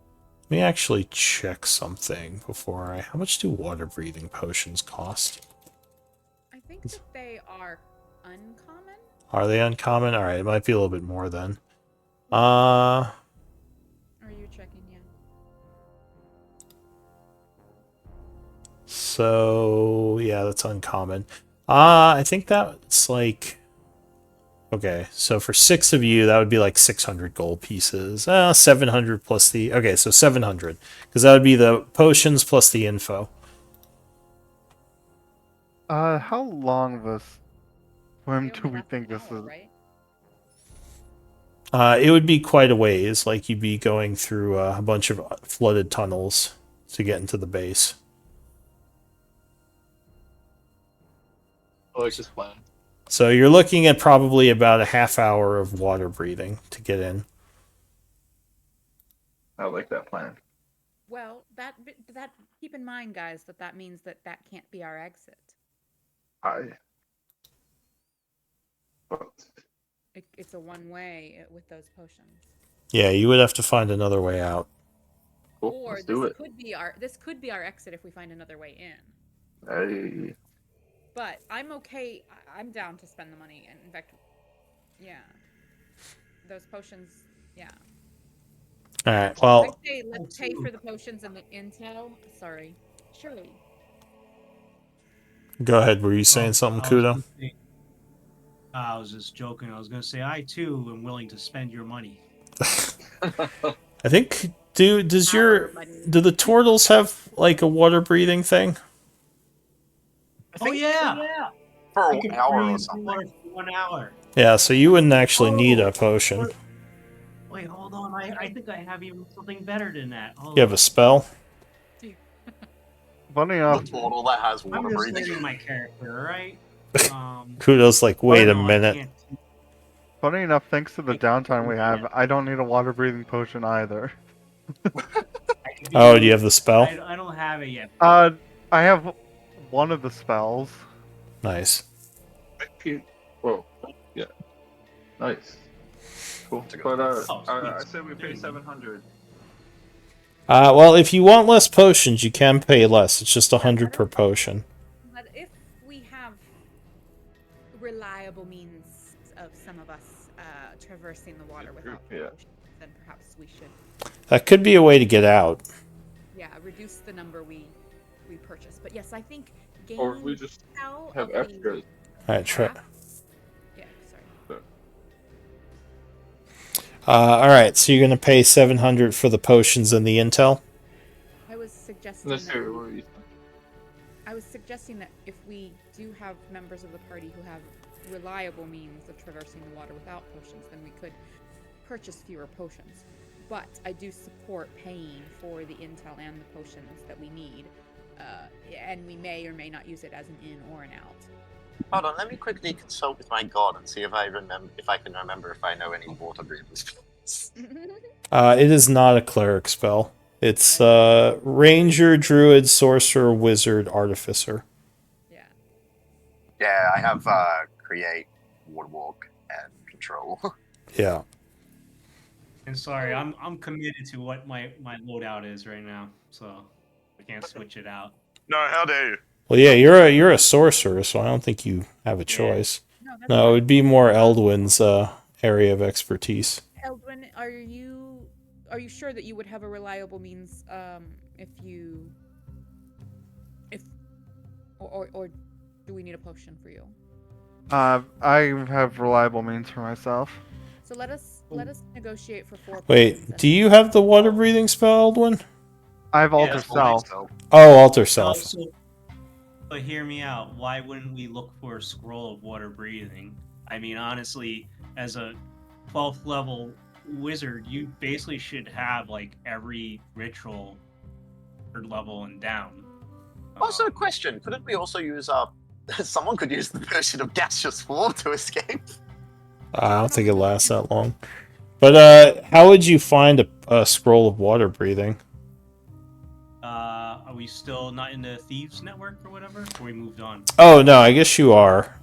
let me actually check something before I. How much do water breathing potions cost? I think that they are uncommon. Are they uncommon? All right, it might be a little bit more then. Are you checking? Yeah. So yeah, that's uncommon. I think that's like. Okay, so for 6 of you, that would be like 600 gold pieces. 700 plus the... Okay, so 700. Because that would be the potions plus the info. How long of a swim They do only we last think an this hour, is? right? It would be quite a ways. Like, you'd be going through a bunch of flooded tunnels to get into the base. I like this plan. So you're looking at probably about a half hour of water breathing to get in. I like that plan. Well, that keep in mind, guys, that means that can't be our exit. But It's a one way with those potions. Yeah, you would have to find another way out. cool, Or let's do it. could be our exit if we find another way in. Hey. But I'm okay. I'm down to spend the money, and in fact, yeah, those potions. Yeah. All right. Well, I say let's pay for the potions and the intel. Sorry, surely. go ahead. Were you saying something, Kudo? I was just joking. I was going to say, I too am willing to spend your money. I think. Do the turtles have like a water breathing thing? Oh yeah. For I an can hour or breathe something. water for 1 hour. Yeah. So you wouldn't actually need a potion. Wait, hold on. I think I have even something better than that. Hold You have on. a spell. Funny The enough, turtle that has I'm water just breathing. learning my character, right? Kudo's like, wait a no, I minute. can't. funny enough, thanks to the downtime we have, I don't need a water breathing potion either. I can Oh, do you have the spell? I don't have it yet. I have one of the spells. Nice. Whoa. Yeah. Nice. Cool. But Oh, I sweet. said we pay 700. Well, if you want less potions, you can pay less. It's just 100 per potion. But if we have reliable means of some of us traversing the water without Yeah. potions, then perhaps we should, That could be a way to get out. reduce the number we purchase. But yes, I think gaining Or we just intel have of the extras. All right, try. craft- Yeah, sorry. All right, so you're gonna pay 700 for the potions and the intel. I was suggesting Let's that hear what you I was suggesting that if we do have members of the party who have reliable means of traversing the water without potions, then we could purchase fewer potions. But I do support paying for the intel and the potions that we need, and we may or may not use it as an in or an out. Hold on, let me quickly consult with my god and see if I can remember if I know any water breathing spells. It is not a cleric spell. It's ranger, druid, sorcerer, wizard, artificer. Yeah. Yeah, I have create, wardwalk, and control. Yeah. And sorry, I'm committed to what my loadout is right now, so I can't switch it out. No, how dare you? Well, yeah, you're a sorcerer, so I don't think you have a choice. No, it would be more Eldwin's area of expertise. Eldwin, are you sure that you would have a reliable means or do we need a potion for you? I have reliable means for myself. So let us negotiate for 4 Wait, potions. do you have the water breathing spell, Eldwin? I have alter that's self. Oh, alter self. But hear me out. Why wouldn't we look for a scroll of water breathing? I mean, honestly, as a 12th level wizard, you basically should have like every ritual 3rd level and down. Also, a question: couldn't we also use someone could use the version of gaseous form to escape? I don't think it lasts that long. But how would you find a scroll of water breathing? Are we still not in the Thieves Network or whatever? Or we moved on? Oh, no, I guess you are.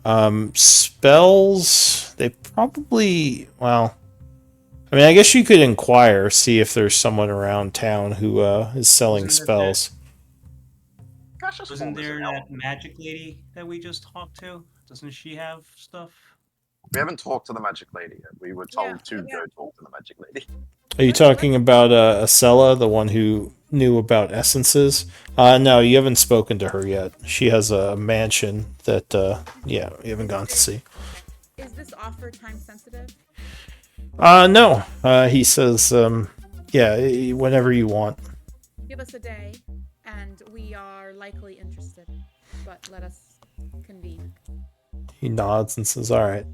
Spells, they probably, well, I mean, I guess you could inquire, see if there's someone around town who is selling spells. Gaseous Wasn't form is there an that element. magic lady that we just talked to? Doesn't she have stuff? We haven't talked to the magic lady yet. We were told Yeah, to yeah. go talk to the magic lady. Are you talking about Acela, the one who knew about essences? No, you haven't spoken to her yet. She has a mansion that, yeah, we haven't gone to see. Is this offer time sensitive? No, he says, yeah, whenever you want. Give us a day, and we are likely interested. But let us convene. He nods and says, all right.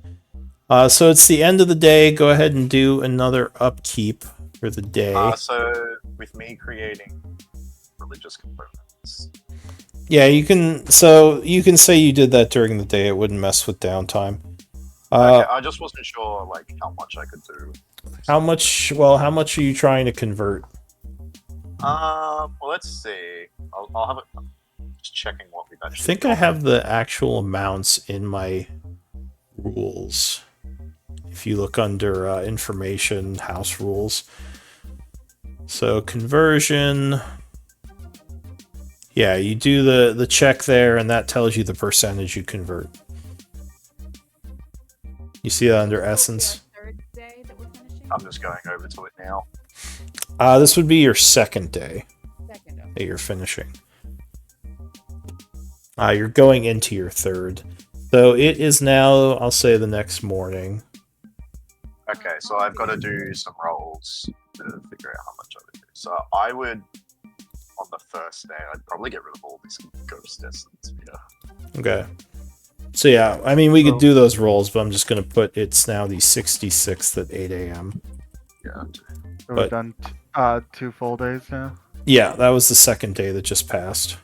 So it's the end of the day. Go ahead and do another upkeep for the day. So, with me creating religious components. Yeah, you can. So you can say you did that during the day. It wouldn't mess with downtime. Okay, I just wasn't sure, like, how much I could do. How much? Well, how much are you trying to convert? Well, let's see. I'll have it. Just checking what we've I actually. think I have the actual amounts in my rules. If you look under information, house rules. So conversion. Yeah, you do the check there, and that tells you the percentage you convert. You see that under essence. Third day that we're finishing. I'm just going over to it now. This would be your second day Second. Okay. that you're finishing. You're going into your third. So it is now, I'll say, the next morning. Okay, so I've got to do some rolls to figure out how much I would do. So I would, on the first day, I'd probably get rid of all these ghost essence. Yeah. Okay. So yeah, I mean, we could do those rolls, but I'm just going to put it's now the 66th at 8 a.m. Yeah. So But- we've done 2 full days now. Yeah, that was the second day that just passed.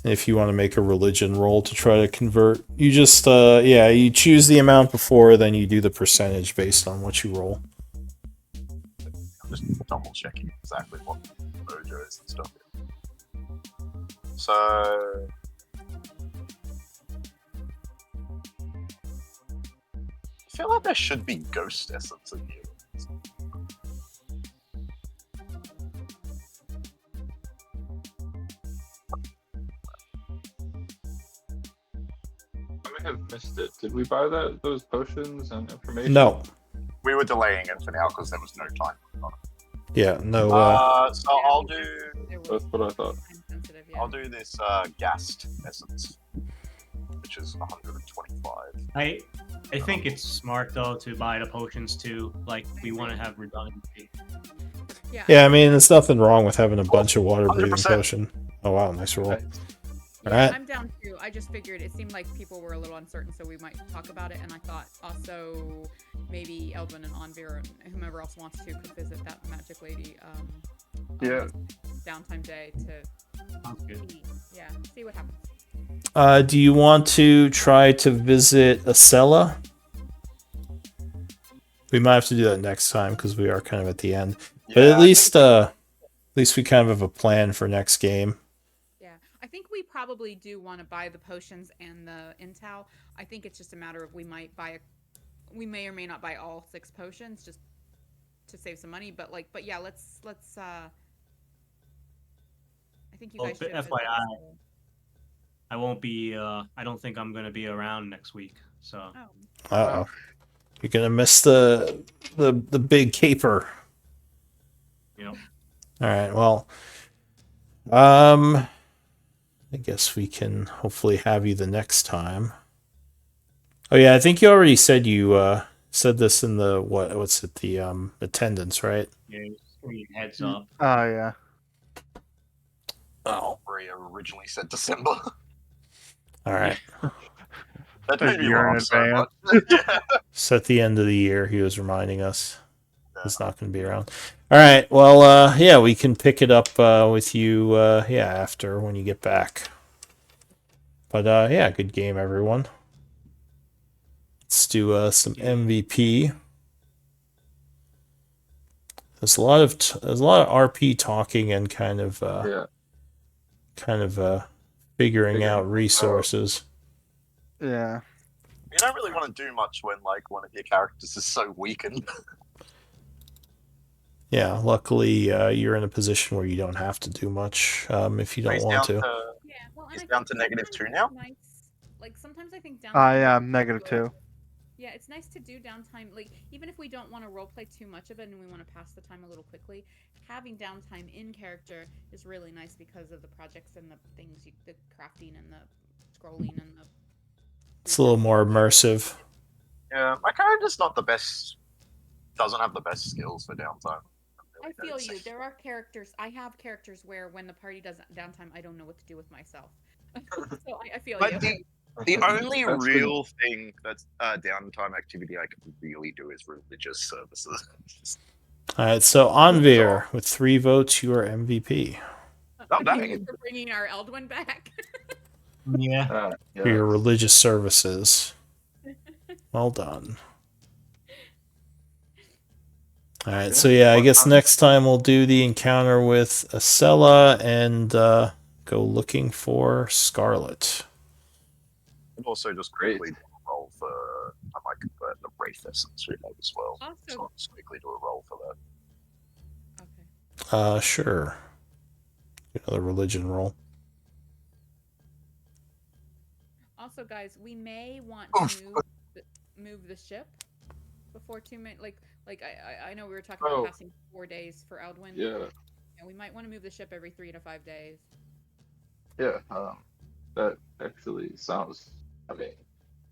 If you want to make a religion roll to try to convert, you just, you choose the amount before, then you do the percentage based on what you roll. I'm just double checking exactly what mojo is and stuff. So. I feel like there should be ghost essence in here. I may have missed it. Did we buy those potions and information? No. We were delaying it for now because there was no time. Yeah, no. So I'll do. That's what I thought. Sensitive, yeah. I'll do this gassed essence, which is 125. I think it's smart though to buy the potions too. Like we want to have redundancy. Yeah, I mean, there's nothing wrong with having a bunch of water breathing 100%. potion. Oh wow, nice roll. Yeah, Alright. I'm down too. I just figured it seemed like people were a little uncertain, so we might talk about it. And I thought also maybe Eldwin and Onvir and whomever else wants to could visit that magic lady. On Yeah. this downtime day to Sounds good. see what happens. Do you want to try to visit Acela? We might have to do that next time because we are kind of at the end. But Yeah, at least we kind of have a plan for next game. Yeah, I think we probably do want to buy the potions and the intel. I think it's just a matter of we may or may not buy all 6 potions just to save some money. But yeah, let's. I think you Well, guys should. FYI, I won't be. I don't think I'm gonna be around next week. So. Oh. Uh-oh. You're gonna miss the big caper. Yep. All right. Well, I guess we can hopefully have you the next time. Oh yeah, I think you already said you said this in the what's it, the attendance, right? Yeah, just give me a heads up. Oh yeah. Oh. Maria originally said December. All right. That A made me year in laugh so advance. much. Yeah. So at the end of the year, he was reminding us he's not going to be around. All right. Well, yeah, we can pick it up with you, after when you get back. But yeah, good game, everyone. Let's do some MVP. There's a lot of RP talking and kind of figuring out resources. Yeah. You don't really want to do much when like one of your characters is so weakened. Yeah, luckily you're in a position where you don't have to do much if you don't He's want down to. Yeah, well, and He's I down think to negative sometimes 2 it's now? Nice. Like sometimes I think downtime. I am is negative good. 2. Yeah, it's nice to do downtime. Like even if we don't want to roleplay too much of it and we want to pass the time a little quickly, having downtime in character is really nice because of the projects and the things, the crafting and the scrolling and the. It's a little more immersive. Yeah, my character's not the best. Doesn't have the best skills for downtime. I feel you. There are characters. I have characters where when the party does downtime, I don't know what to do with myself. So I feel you. But the only That's real thing that's downtime activity I can really do is religious services. All right, so Anvir, with 3 votes, you are MVP Not Thank bad. you for bringing our Eldwin back. Yeah. for your religious services. Well done. All right, so yeah, I guess next time we'll do the encounter with Acela and go looking for Scarlet. And also just quickly do a roll for I might convert the Wraith Essence we have as well. Also- So I'll just quickly do a roll for that. Okay. Sure. Another religion roll. Also, guys, we may want to move the ship before 2 minutes. Like I know we were talking about passing 4 days for Eldwin. Yeah. And we might want to move the ship every 3 to 5 days. Yeah. That actually sounds. I mean,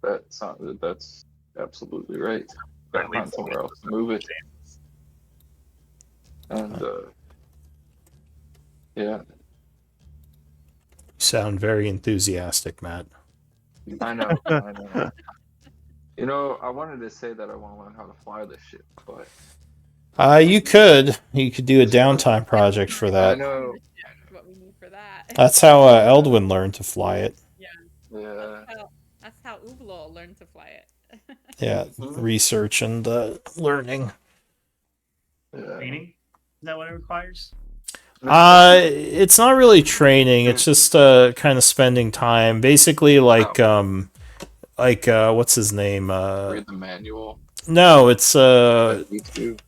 that's absolutely right. Gotta Only find somewhere 40%. else to move it. And yeah, You sound very enthusiastic, Matt. I know. I know. You know, I wanted to say that I want to learn how to fly this ship, but You could do a downtime project for I that. know. What we need for that. That's how Eldwin learned to fly it. Yeah. That's how Ublol learned to fly it. Yeah, research and learning. Yeah. Training? Is that what it requires? It's not really training. It's just kind of spending time. Basically, like what's his name? Read the manual. No, it's YouTube.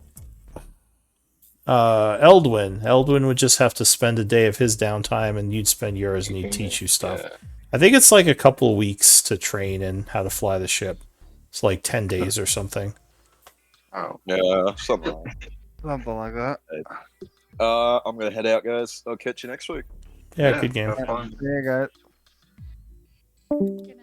Eldwin. Eldwin would just have to spend a day of his downtime, and you'd spend yours, and he'd teach you stuff. Yeah. I think it's like a couple of weeks to train in how to fly the ship. It's like 10 days or something. Oh. Yeah, something like Something like that. that. I'm gonna head out, guys. I'll catch you next week. Yeah, good game. Have fun. Yeah, guys. Good